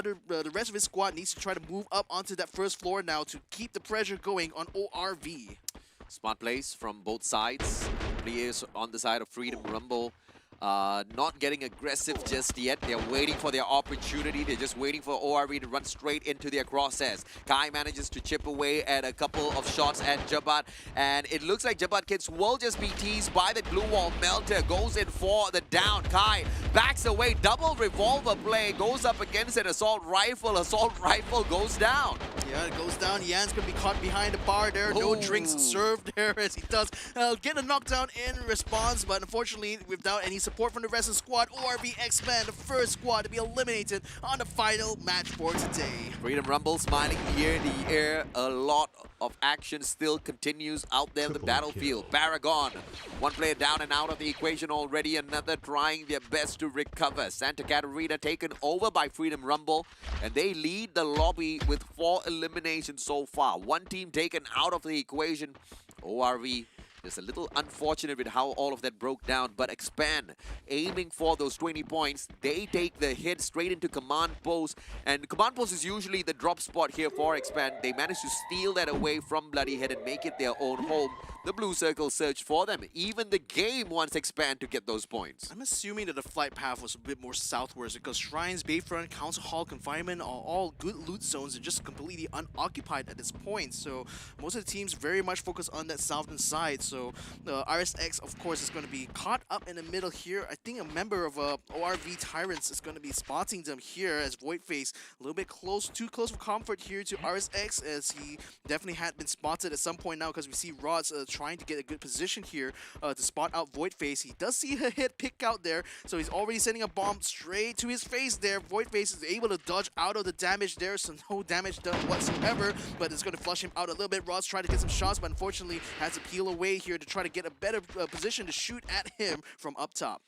rest of his squad needs to try to move up onto that first floor now to keep the pressure going on ORV. Smart plays from both sides. Players on the side of Freedom Rumble. Not getting aggressive just yet. They're waiting for their opportunity. They're just waiting for ORV to run straight into their crosshairs. Kai manages to chip away at a couple of shots at Jabat. And it looks like Jabat Kids will just be teased by the glue wall. Melter goes in for the down. Kai backs away. Double revolver play. Goes up against an assault rifle. Assault rifle goes down. Yeah, it goes down. Yan's going to be caught behind the bar there. No drinks served there as he does get a knockdown in response. But unfortunately, without any support from the rest of the squad, ORV X-Men, the first squad to be eliminated on the final match for today. Freedom Rumble smiling here in the air. A lot of action still continues out there in the battlefield. Paragon, one player down and out of the equation already. Another trying their best to recover. Santa Catarina taken over by Freedom Rumble. And they lead the lobby with 4 eliminations so far. One team taken out of the equation. ORV just a little unfortunate with how all of that broke down, but Expand aiming for those 20 points. They take the hit straight into command post, and command post is usually the drop spot here for Expand. They managed to steal that away from Bloody Head and make it their own home. The blue circle searched for them. Even the game wants Expand to get those points. I'm assuming that the flight path was a bit more southwards because Shrines, Bayfront, Council Hall, Confinement are all good loot zones and just completely unoccupied at this point. So most of the teams very much focus on that southern side. So the RSX, of course, is going to be caught up in the middle here. I think a member of ORV Tyrants is going to be spotting them here as Voidface a little bit too close for comfort here to RSX, as he definitely had been spotted at some point now, because we see Rods trying to get a good position here to spot out Voidface. He does see a hit pick out there, so he's already sending a bomb straight to his face there. Voidface is able to dodge out of the damage there, so no damage done whatsoever, but it's going to flush him out a little bit. Rods tried to get some shots, but unfortunately has to peel away here to try to get a better position to shoot at him from up top.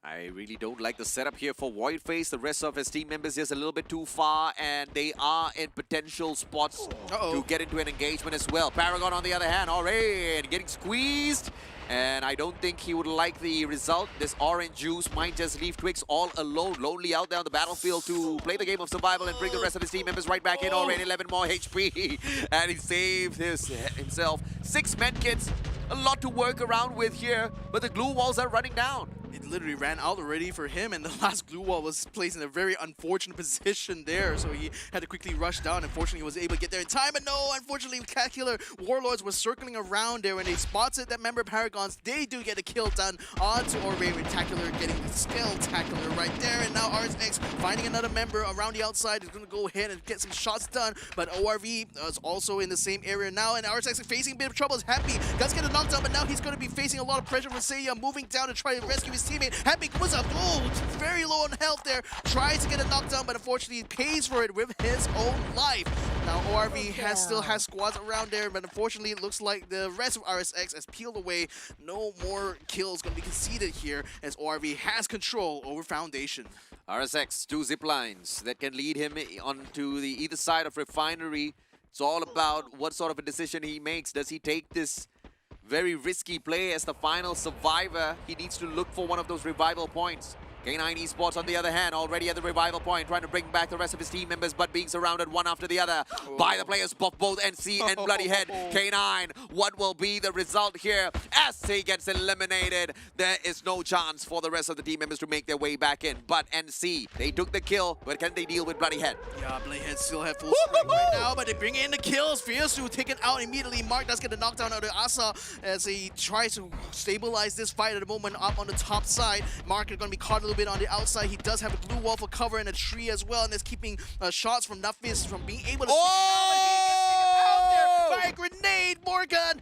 I really don't like the setup here for Voidface. The rest of his team members just a little bit too far, and they are in potential spots to get into an engagement as well. Paragon, on the other hand, already getting squeezed, and I don't think he would like the result. This orange juice might just leave Twix all alone, lonely out there on the battlefield to play the game of survival and bring the rest of his team members right back in already. 11 more HP, and he saved himself. 6 medkits, a lot to work around with here, but the glue walls are running down. It literally ran out already for him, and the last glue wall was placed in a very unfortunate position there, so he had to quickly rush down. Unfortunately, he was able to get there in time, but no, unfortunately, Cat Killer Warlords was circling around there, and they spotted that member Paragons. They do get a kill done onto Orbe Tacular, getting the skill Tacular right there, and now RSX finding another member around the outside is going to go ahead and get some shots done, but ORV is also in the same area now, and RSX is facing a bit of trouble. Is Happy does get a knockdown, but now he's going to be facing a lot of pressure from Seiya, moving down to try to rescue his teammate. Happy goes up, very low on health there, tries to get a knockdown, but unfortunately pays for it with his own life. Now ORV still has squads around there, but unfortunately it looks like the rest of RSX has peeled away. No more kills going to be conceded here, as ORV has control over Foundation. RSX, 2 zip lines that can lead him onto the either side of Refinery. It's all about what sort of a decision he makes. Does he take this very risky play as the final survivor? He needs to look for one of those revival points. K9 Esports, on the other hand, already at the revival point, trying to bring back the rest of his team members, but being surrounded one after the other by the players of both NC and Bloody Head. K9, what will be the result here as he gets eliminated? There is no chance for the rest of the team members to make their way back in, but NC, they took the kill, but can they deal with Bloody Head? Yeah, Bloody Head still have full strength right now, but they bring in the kills. Fiersu taken out immediately. Mark does get the knockdown out of Asa as he tries to stabilize this fight at the moment up on the top side. Mark is going to be caught a little bit on the outside. He does have a glue wall for cover and a tree as well, and is keeping shots from Nuffiz from being able to by a grenade. Morgan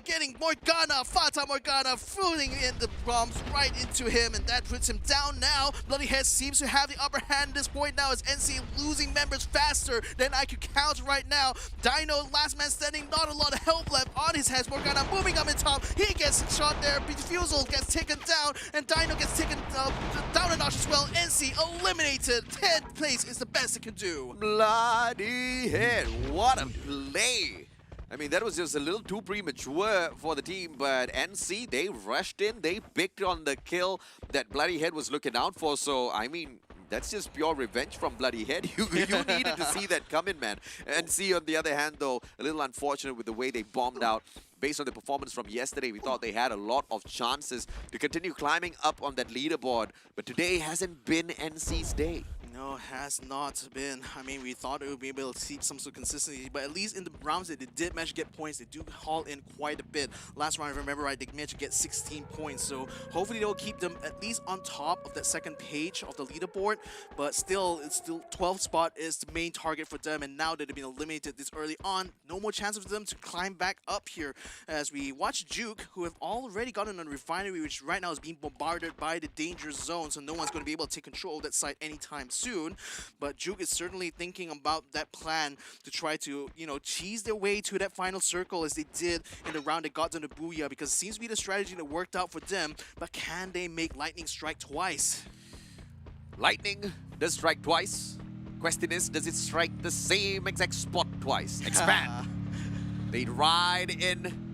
getting Morgana, Fata Morgana, throwing in the bombs right into him, and that puts him down now. Bloody Head seems to have the upper hand at this point now, as NC losing members faster than I could count right now. Dino, last man standing, not a lot of health left on his head. Morgana moving up in top. He gets shot there. Defusal gets taken down, and Dino gets taken down a notch as well. NC eliminated. 10th place is the best it can do. Bloody Head, what a play. I mean, that was just a little too premature for the team, but NC, they rushed in, they picked on the kill that Bloody Head was looking out for, so, I mean, That's just pure revenge from Bloody Head. You needed to see that coming, man. And see, on the other hand, though, a little unfortunate with the way they bombed out. Based on the performance from yesterday, we thought they had a lot of chances to continue climbing up on that leaderboard. But today hasn't been NC's day. No, has not been. I mean, we thought it would be able to see some sort of consistency, but at least in the rounds that they did manage to get points, they do haul in quite a bit. Last round, if I remember right, they managed to get 16 points, so hopefully they'll keep them at least on top of that second page of the leaderboard, but still, it's still 12th spot is the main target for them, and now that they've been eliminated this early on, no more chance for them to climb back up here, as we watch Juke, who have already gotten on Refinery, which right now is being bombarded by the danger zone, so no one's going to be able to take control of that site anytime soon. But Juke is certainly thinking about that plan to try to, you know, cheese their way to that final circle as they did in the round that got them to Booyah, because it seems to be the strategy that worked out for them. But can they make Lightning strike twice? Lightning does strike twice. Question is, does it strike the same exact spot twice? Expand. They ride in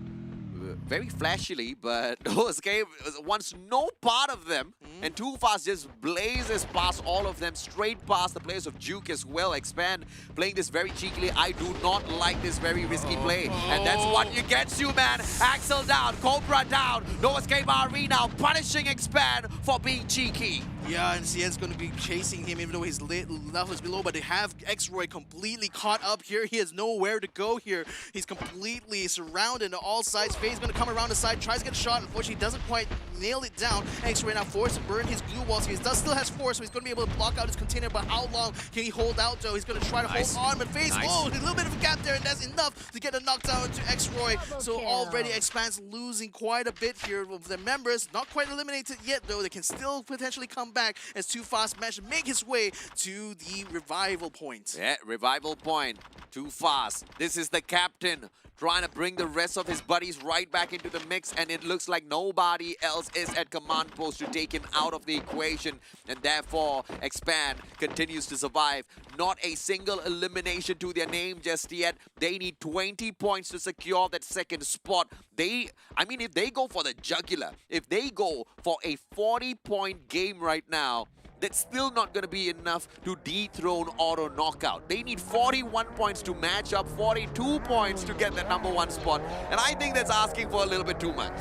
very flashily, but no escape. Wants no part of them, and Too Fast just blazes past all of them, straight past the players of Juke as well. Expand playing this very cheekily. I do not like this very risky play, and that's what you gets you, man. Axel down, Cobra down, no escape RE now, punishing Expand for being cheeky. Yeah, and CN's going to be chasing him even though his level is below, but they have X-Roy completely caught up here. He has nowhere to go here. He's completely surrounded on all sides. Faye's going to come around the side, tries to get a shot. Unfortunately, he doesn't quite nail it down. X-Roy now forced to burn his glue walls. He still has force, so he's going to be able to block out his container, but how long can he hold out, though? He's going to try to hold on, but Faye's, oh, a little bit of a gap there, and that's enough to get a knockdown into X-Roy. So already Expanse losing quite a bit here with their members. Not quite eliminated yet, though. They can still potentially come back as Too Fast managed to make his way to the revival point. Yeah, revival point. Too Fast. This is the captain trying to bring the rest of his buddies right back into the mix, and it looks like nobody else is at command post to take him out of the equation, and therefore Expand continues to survive. Not a single elimination to their name just yet. They need 20 points to secure that second spot. I mean, if they go for the jugular, if they go for a 40-point game right now, that's still not going to be enough to dethrone Auto Knockout. They need 41 points to match up, 42 points to get that #1 spot. And I think that's asking for a little bit too much.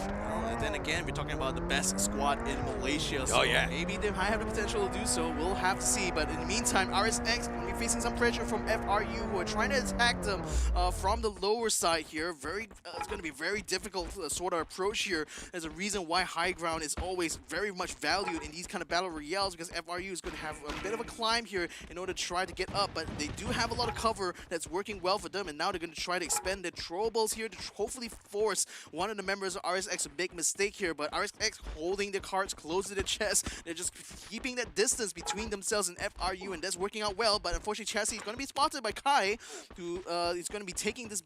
And then again, we're talking about the best squad in Malaysia, so maybe they might have the potential to do so. We'll have to see. But in the meantime, RSX will be facing some pressure from FRU, who are trying to attack them from the lower side here. It's going to be very difficult sort of approach here. There's a reason why high ground is always very much valued in these kind of battle royales, because FRU is going to have a bit of a climb here in order to try to get up. But they do have a lot of cover that's working well for them, and now they're going to try to expend their throwables here to hopefully force one of the members of RSX to make mistake here, but RSX holding their cards close to their chest. They're just keeping that distance between themselves and FRU, and that's working out well. But unfortunately, Chassis is going to be spotted by Kai, who is going to be taking this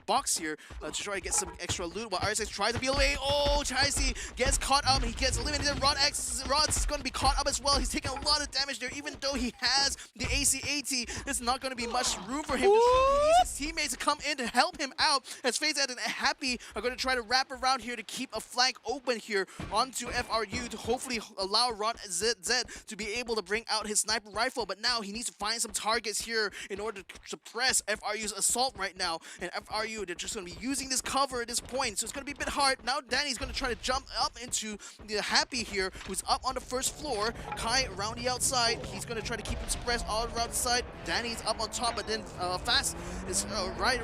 box here to try to get some extra loot, while RSX tries to be away. Oh, Chassis gets caught up. He gets eliminated. Rod's going to be caught up as well. He's taking a lot of damage there, even though he has the AC-80. There's not going to be much room for him. He needs his teammates to come in to help him out, as FaZe and Happy are going to try to wrap around here to keep a flank open here onto FRU to hopefully allow Rod ZZ to be able to bring out his sniper rifle. But now he needs to find some targets here in order to suppress FRU's assault right now. And FRU, they're just going to be using this cover at this point, so it's going to be a bit hard. Now Danny's going to try to jump up into the Happy here, who's up on the first floor. Kai around the outside. He's going to try to keep him suppressed all around the side. Danny's up on top, but then Fast is right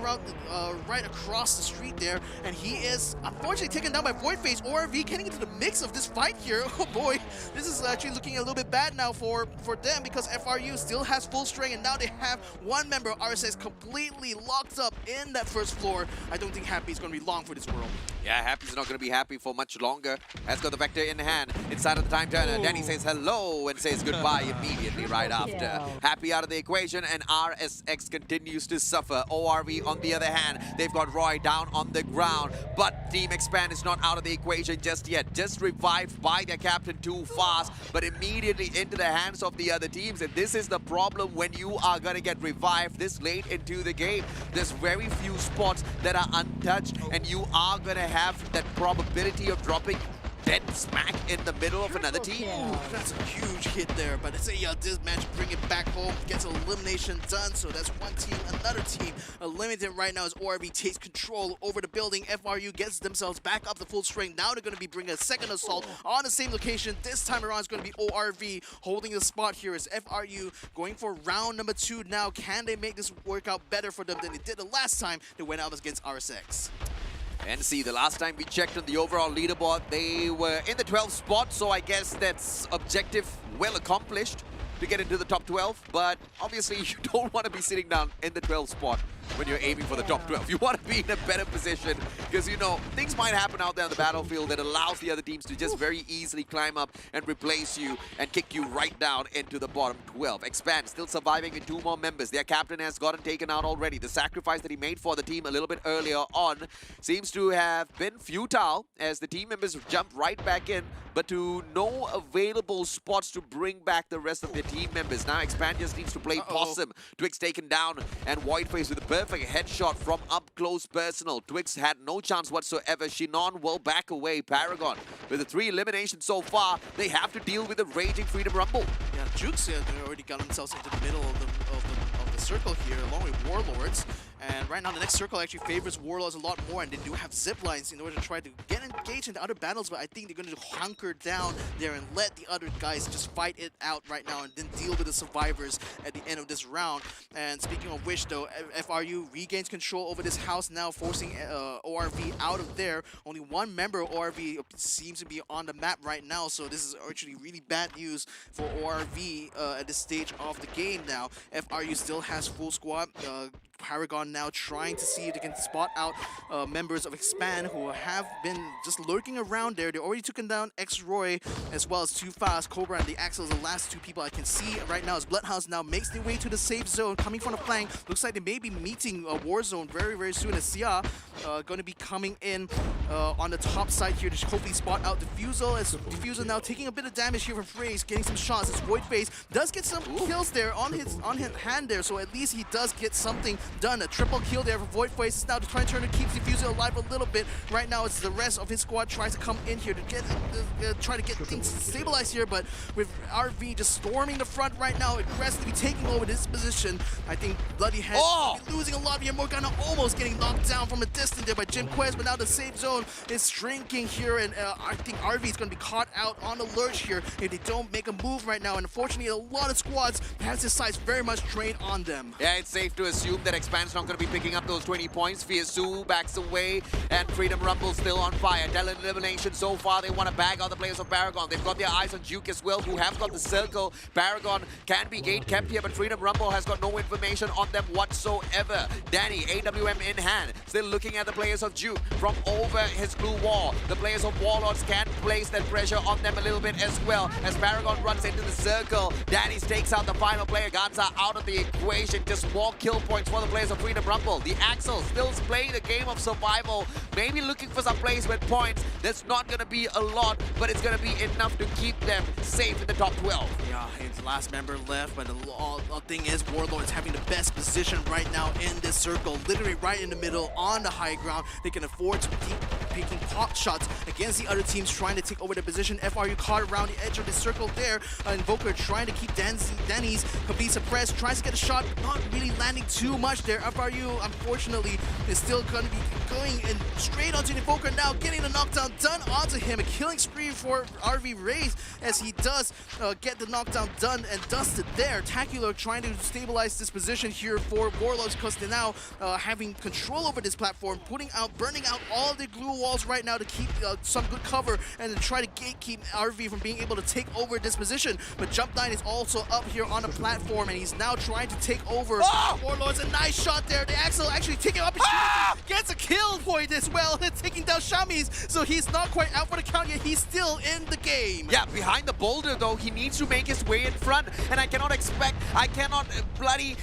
across the street there, and he is unfortunately taken down by Voidface. ORV getting into the mix of this fight here. Oh boy, this is actually looking a little bit bad now for them, because FRU still has full strength, and now they have one member of RSX completely locked up in that first floor. I don't think Happy is going to be long for this world. Yeah, Happy's not going to be happy for much longer. Has got the Vector in hand inside of the time turner. Danny says hello and says goodbye immediately right after. Happy out of the equation, and RSX continues to suffer. ORV on the other hand, they've got Roy down on the ground, but Team Expand is not out of the equation just yet. Just revived by their captain Too Fast, but immediately into the hands of the other teams. And this is the problem when you are going to get revived this late into the game. There's very few spots that are untouched, and you are going to have that probability of dropping dead smack in the middle of another team. Ooh, that's a huge hit there, but it's a this match bring it back home, gets elimination done. So that's one team, another team eliminated right now as ORV takes control over the building. FRU gets themselves back up to full strength. Now they're going to be bringing a second assault on the same location. This time around, it's going to be ORV holding the spot here as FRU going for round number 2 now. Can they make this work out better for them than they did the last time they went out against RSX? And see, the last time we checked on the overall leaderboard, they were in the 12th spot, so I guess that's objective well accomplished to get into the top 12. But obviously, you don't want to be sitting down in the 12th spot when you're aiming for the top 12. You want to be in a better position because, you know, things might happen out there on the battlefield that allows the other teams to just very easily climb up and replace you and kick you right down into the bottom 12. Expand still surviving with 2 more members. Their captain has gotten taken out already. The sacrifice that he made for the team a little bit earlier on seems to have been futile as the team members jump right back in, but to no available spots to bring back the rest of their team members. Now Expand just needs to play possum. Twix taken down and Voidface with a perfect headshot from up close personal. Twix had no chance whatsoever. Shinon will back away. Paragon with the 3 eliminations so far, they have to deal with the raging Freedom Rumble. Yeah, Jukes they already got themselves into the middle of the circle here, along with Warlords. And right now, the next circle actually favors Warlords a lot more, and they do have zip lines in order to try to get engaged into other battles, but I think they're going to hunker down there and let the other guys just fight it out right now and then deal with the survivors at the end of this round. And speaking of which, though, FRU regains control over this house now, forcing ORV out of there. Only 1 member of ORV seems to be on the map right now, so this is actually really bad news for ORV at this stage of the game now. FRU still has full squad. Paragon now trying to see if they can spot out members of Expand who have been just lurking around there. They already taken down X-Roy as well as Too Fast. Cobra and the Axel is the last 2 people I can see right now as Bloodhouse now makes their way to the safe zone coming from the flank. Looks like they may be meeting Warzone very, very soon as Sia going to be coming in on the top side here to hopefully spot out Diffusal as Diffusal now taking a bit of damage here from Phrase, getting some shots as Voidface does get some kills there on his hand there, so at least he does get something done. A triple kill there for Voidface. Is now trying to keep Diffusal alive a little bit. Right now, it's the rest of his squad tries to come in here to get try to get things stabilized here, but with RV just storming the front right now, aggressively taking over this position. I think Bloody Head losing a lot here. Morgana almost getting knocked down from a distance there by Jim Quest, but now the safe zone is shrinking here, and I think RV is going to be caught out on the lurch here if they don't make a move right now. And unfortunately, a lot of squads has his sights very much trained on them. Yeah, it's safe to assume that Expand's not going to be picking up those 20 points. Fiersu backs away, and Freedom Rumble still on fire. Talent elimination so far. They want to bag out the players of Paragon. They've got their eyes on Duke as well, who have got the circle. Paragon can be gate kept here, but Freedom Rumble has got no information on them whatsoever. Danny, AWM in hand, still looking at the players of Duke from over his blue wall. The players of Warlords can place that pressure on them a little bit as well as Paragon runs into the circle. Danny takes out the final player. Ganza out of the equation. Just more kill points for the players of Freedom Rumble. The Axel still playing the game of survival, maybe looking for some placement points. That's not going to be a lot, but it's going to be enough to keep them safe in the top 12. Yeah, it's the last member left, but the thing is, Warlord's having the best position right now in this circle, literally right in the middle on the high ground. They can afford to keep picking pop shots against the other teams trying to take over the position. FRU caught around the edge of the circle there. Invoker trying to keep Danny's complete suppressed, tries to get a shot, not really landing too much there. FRU, unfortunately, is still going to be going in straight onto the Invoker now, getting the knockdown done onto him. A killing spree for RV Raze as he does get the knockdown done and dusted there. Tacular trying to stabilize this position here for Warlords because they're now having control over this platform, burning out all the glue walls right now to keep some good cover and to try to gatekeep RV from being able to take over this position. But Jump9 is also up here on the platform and he's now trying to take over Warlords. A nice shot there. The Axel actually taking up his gets a kill point as well, taking down Shamis. So he's not quite out for the count yet. He's still in the game. Yeah, behind the boulder though, he needs to make his way in front, and I cannot bloody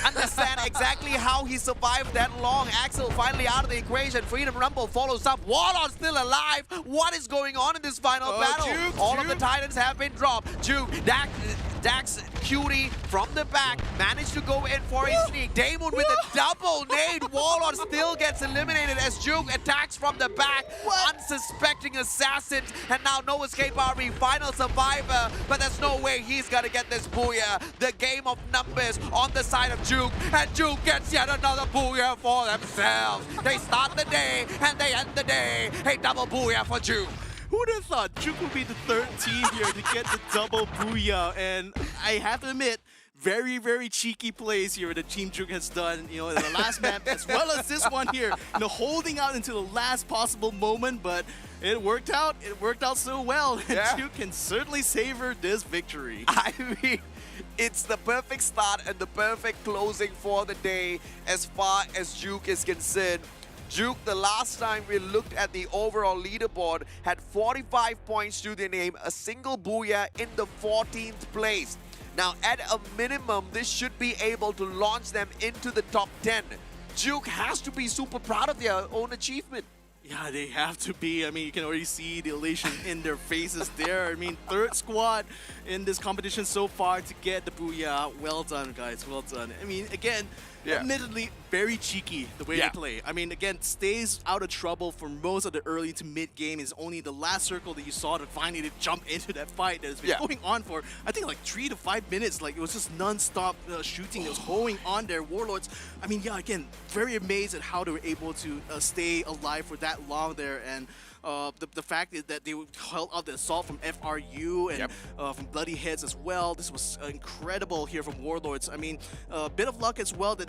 understand exactly how he survived that long. Axel finally out of the equation. Freedom Rumble follows up. Warlord still alive. What is going on in this final battle? All of the Titans have been dropped. Juke, Dax Cutie from the back managed to go in for a sneak. Damon with a double nade. Warlord still gets eliminated as Juke attacks from the back. Unsuspecting assassins, and now no escape RV, final survivor, but there's no way he's gonna get this booyah. The game of numbers on the side of Juke, and Juke gets yet another booyah for themselves. They start the day and they end the day. A double booyah for Juke. Who'd have thought Juke would be the third team here to get the double booyah? And I have to admit, very, very cheeky plays here that Team Juke has done, you know, in the last map, as well as this one here, you know, holding out until the last possible moment, but it worked out. It worked out so well, and Juke can certainly savor this victory. I mean, it's the perfect start and the perfect closing for the day as far as Juke is concerned. Juke, the last time we looked at the overall leaderboard, had 45 points to their name, a single booyah in the 14th place. Now, at a minimum, this should be able to launch them into the top 10. Juke has to be super proud of their own achievement. Yeah, they have to be. I mean, you can already see the elation in their faces there. I mean, third squad in this competition so far to get the booyah. Well done, guys. Well done. I mean, again, admittedly, very cheeky the way they play. I mean, again, stays out of trouble for most of the early to mid game. It's only the last circle that you saw to finally jump into that fight that has been going on for, I think, like 3 to 5 minutes. Like, it was just non-stop shooting that was going on there. Warlords, I mean, yeah, again, very amazed at how they were able to stay alive for that long there. And the fact is that they held out the assault from FRU and from Bloody Heads as well. This was incredible here from Warlords. I mean, a bit of luck as well that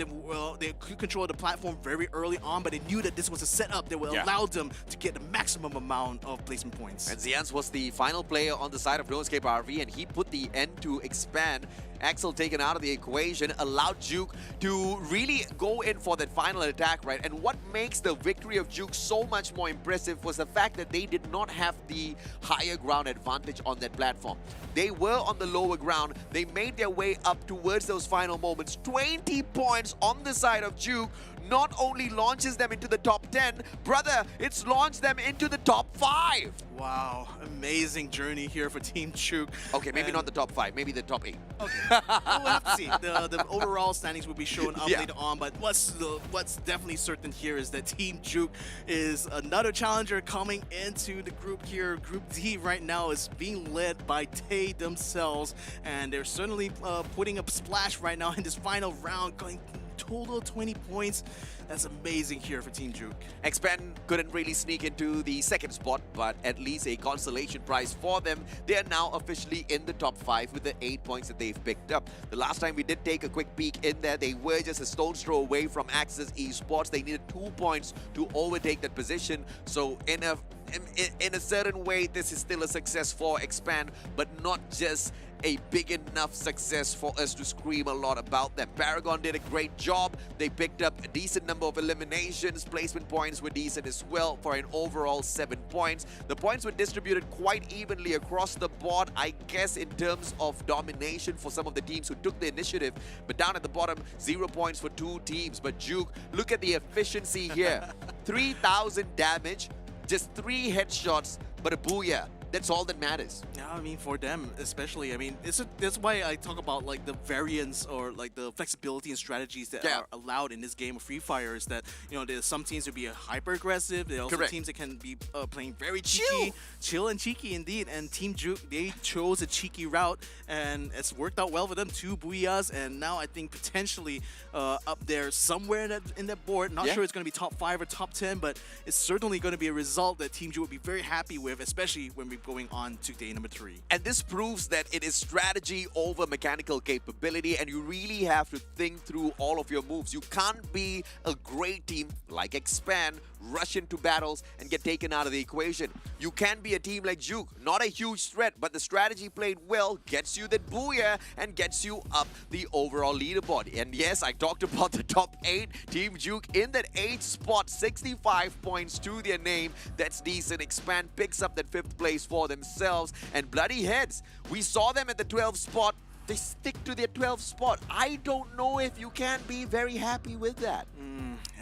they could control the platform very early on, but they knew that this was a setup that would allow them to get the maximum amount of placement points. And Xians was the final player on the side of No Escape RV, and he put the end to expand. Axel taken out of the equation, allowed Juke to really go in for that final attack, right? And what makes the victory of Juke so much more impressive was the fact that they did not have the higher ground advantage on that platform. They were on the lower ground. They made their way up towards those final moments. 20 points on the side of Juke not only launches them into the top 10, brother, it's launched them into the top 5. Wow, amazing journey here for Team Juke. Okay, maybe not the top 5, maybe the top 8. Okay, we'll have to see. The overall standings will be shown up later on, but what's definitely certain here is that Team Juke is another challenger coming into the group here. Group D right now is being led by Tay themselves, and they're certainly putting a splash right now in this final round, going total 20 points. That's amazing here for Team Juke. Expand couldn't really sneak into the second spot, but at least a consolation prize for them. They are now officially in the top 5 with the 8 points that they've picked up. The last time we did take a quick peek in there, they were just a stone's throw away from Axis Esports. They needed 2 points to overtake that position. So in a certain way, this is still a success for Expand, but not just a big enough success for us to scream a lot about them. Paragon did a great job. They picked up a decent number of eliminations. Placement points were decent as well for an overall 7 points. The points were distributed quite evenly across the board, I guess, in terms of domination for some of the teams who took the initiative. But down at the bottom, 0 points for 2 teams. But Juke, look at the efficiency here. 3,000 damage, just 3 headshots, but a booyah. That's all that matters. Yeah, I mean, for them especially, I mean, that's why I talk about like the variance or like the flexibility and strategies that are allowed in this game of Free Fire. Is that, you know, there's some teams that be hyper aggressive. There are also teams that can be playing very cheeky, chill and cheeky indeed. And Team Juke, they chose a cheeky route, and it's worked out well for them. 2 booyahs, and now I think potentially up there somewhere in that board. Not sure it's going to be top 5 or top 10, but it's certainly going to be a result that Team Juke would be very happy with, especially when we're going on to day number 3. And this proves that it is strategy over mechanical capability, and you really have to think through all of your moves. You can't be a great team like Expand, rush into battles and get taken out of the equation. You can be a team like Juke, not a huge threat, but the strategy played well gets you that booyah and gets you up the overall leaderboard. And yes, I talked about the top 8. Team Juke in that 8th spot, 65 points to their name. That's decent. Expand picks up that 5th place for themselves. And Bloody Heads, we saw them at the 12th spot. They stick to their 12th spot. I don't know if you can be very happy with that.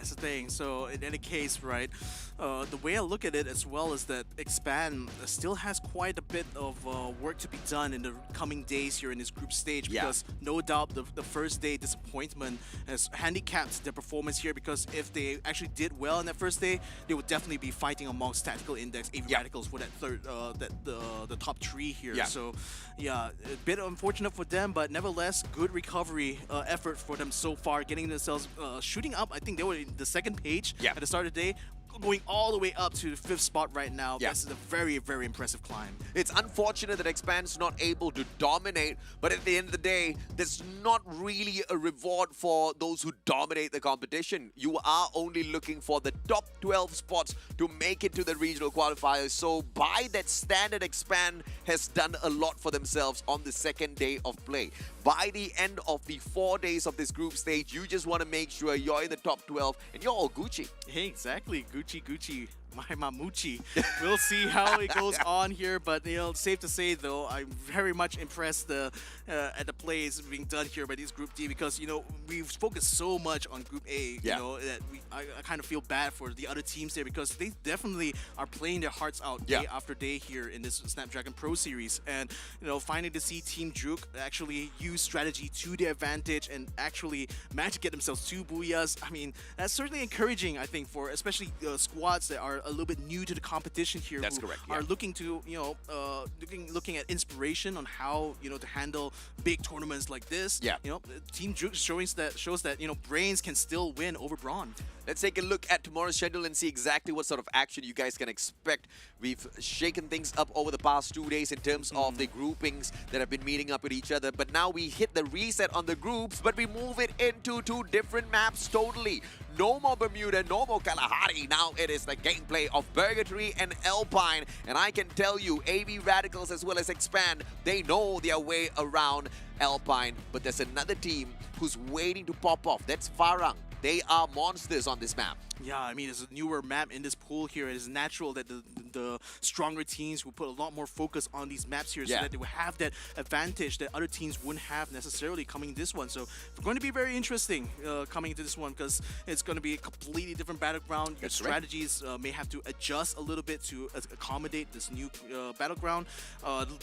That's the thing. So in any case, right, the way I look at it as well is that Expand still has quite a bit of work to be done in the coming days here in this group stage, because no doubt the first day disappointment has handicapped their performance here, because if they actually did well in that first day, they would definitely be fighting amongst Tactical Index, AV Radicals for that third, the top 3 here. So yeah, a bit unfortunate for them, but nevertheless, good recovery effort for them so far, getting themselves shooting up. I think they were in the second page at the start of the day, going all the way up to the 5th spot right now. This is a very, very impressive climb. It's unfortunate that Expand's not able to dominate, but at the end of the day, there's not really a reward for those who dominate the competition. You are only looking for the top 12 spots to make it to the regional qualifiers. So by that standard, Expand has done a lot for themselves on the second day of play. By the end of the 4 days of this group stage, you just want to make sure you're in the top 12 and you're all Gucci. Hey, exactly. Gucci. My Mamuchi. We'll see how it goes on here, but safe to say though, I'm very much impressed at the plays being done here by this Group D, because we've focused so much on Group A. That I kind of feel bad for the other teams there, because they definitely are playing their hearts out day after day here in this Snapdragon Pro Series, and finally to see Team Juke actually use strategy to their advantage and actually manage to get themselves 2 booyahs. I mean, that's certainly encouraging, I think, for especially squads that are a little bit new to the competition here. That's correct. Are looking to looking at inspiration on how to handle big tournaments like this. Team Juke shows that brains can still win over brawn. Let's take a look at tomorrow's schedule and see exactly what sort of action you guys can expect. We've shaken things up over the past 2 days in terms of the groupings that have been meeting up with each other. But now we hit the reset on the groups, but we move it into 2 different maps totally. No more Bermuda, no more Kalahari. Now it is the gameplay of Purgatory and Alpine. And I can tell you, AV Radicals as well as Expand, they know their way around Alpine. But there's another team who's waiting to pop off. That's Farang. They are monsters on this map. Yeah, I mean, it's a newer map in this pool here. It is natural that the stronger teams will put a lot more focus on these maps here, so that they will have that advantage that other teams wouldn't have necessarily coming in this one. So it's going to be very interesting coming into this one, because it's going to be a completely different battleground. Your strategies may have to adjust a little bit to accommodate this new battleground.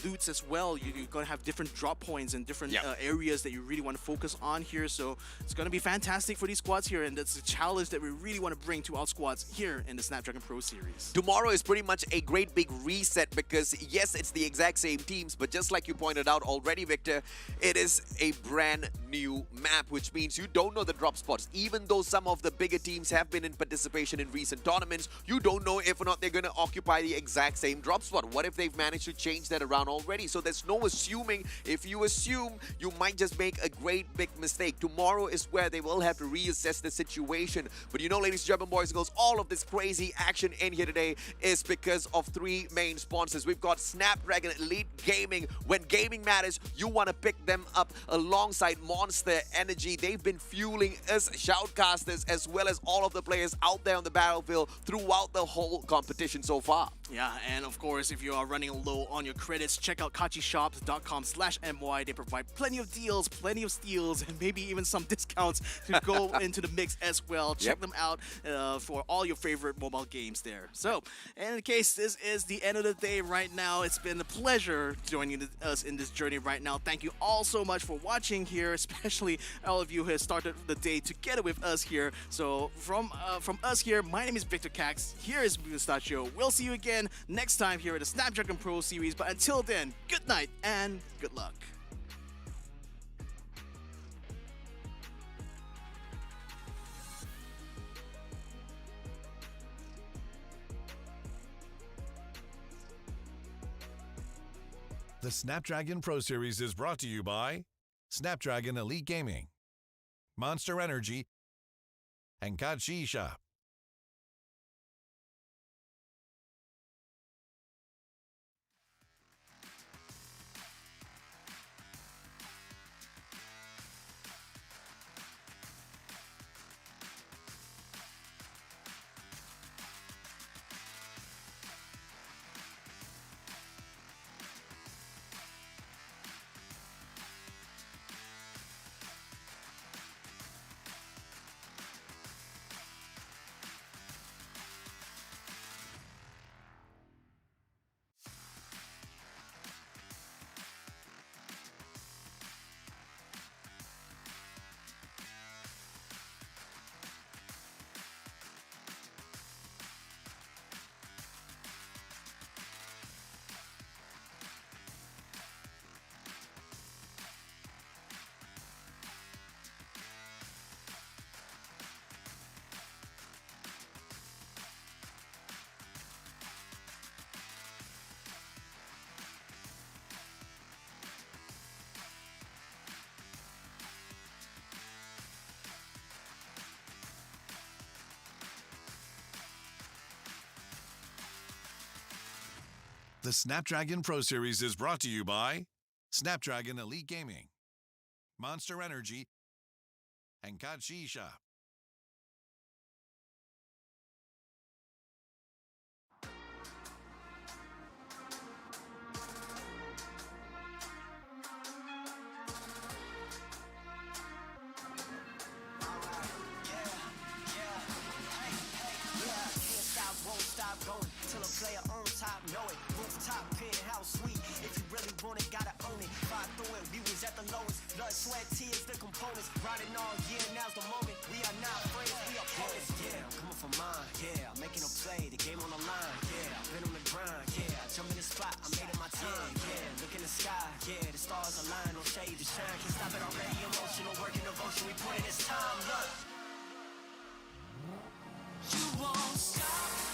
Loots as well, you're going to have different drop points and different areas that you really want to focus on here. So it's going to be fantastic for these squads here, and that's a challenge that we really want to bring to our squads here in the Snapdragon Pro Series. Tomorrow is pretty much a great big reset, because yes, it's the exact same teams, but just like you pointed out already, Victor, it is a brand new map, which means you don't know the drop spots. Even though some of the bigger teams have been in participation in recent tournaments, you don't know if or not they're going to occupy the exact same drop spot. What if they've managed to change that around already? So there's no assuming. If you assume, you might just make a great big mistake. Tomorrow is where they will have to reassess the situation. But ladies and gentlemen, boys and girls, all of this crazy action in here today is because of 3 main sponsors. We've got Snapdragon Elite Gaming. When gaming matters, you want to pick them up alongside Monster Energy. They've been fueling us shoutcasters as well as all of the players out there on the battlefield throughout the whole competition so far. Yeah, and of course, if you are running low on your credits, check out kachishops.com/my. They provide plenty of deals, plenty of steals, and maybe even some discounts to go into the mix as well. Check them out for all your favorite mobile games there. So, in any case, this is the end of the day right now. It's been a pleasure joining us in this journey right now. Thank you all so much for watching here, especially all of you who have started the day together with us here. So, from us here, my name is Victor Cax. Here is Mustachio. We'll see you again next time here at the Snapdragon Pro Series. But until then, good night and good luck. The Snapdragon Pro Series is brought to you by Snapdragon Elite Gaming, Monster Energy, and Kachi Shop. The Snapdragon Pro Series is brought to you by Snapdragon Elite Gaming, Monster Energy, and Kalahari Shop. Won't stop going till a player on top know it. Rooftop, penthouse suite. If you really want it, gotta own it. Fight through it, we was at the lowest. Blood, sweat, tears, the components. Riding all year, now's the moment. We are not friends, we are opponents. Yeah, I'm coming for mine. Yeah, I'm making a play, the game on the line. Yeah, I've been on the grind. Yeah, I jump in the spot, I made it my time. Yeah, look in the sky. Yeah, the stars align, no shade to shine. Can't stop it already. Emotional, working devotion. We put in this time. Look, you won't stop.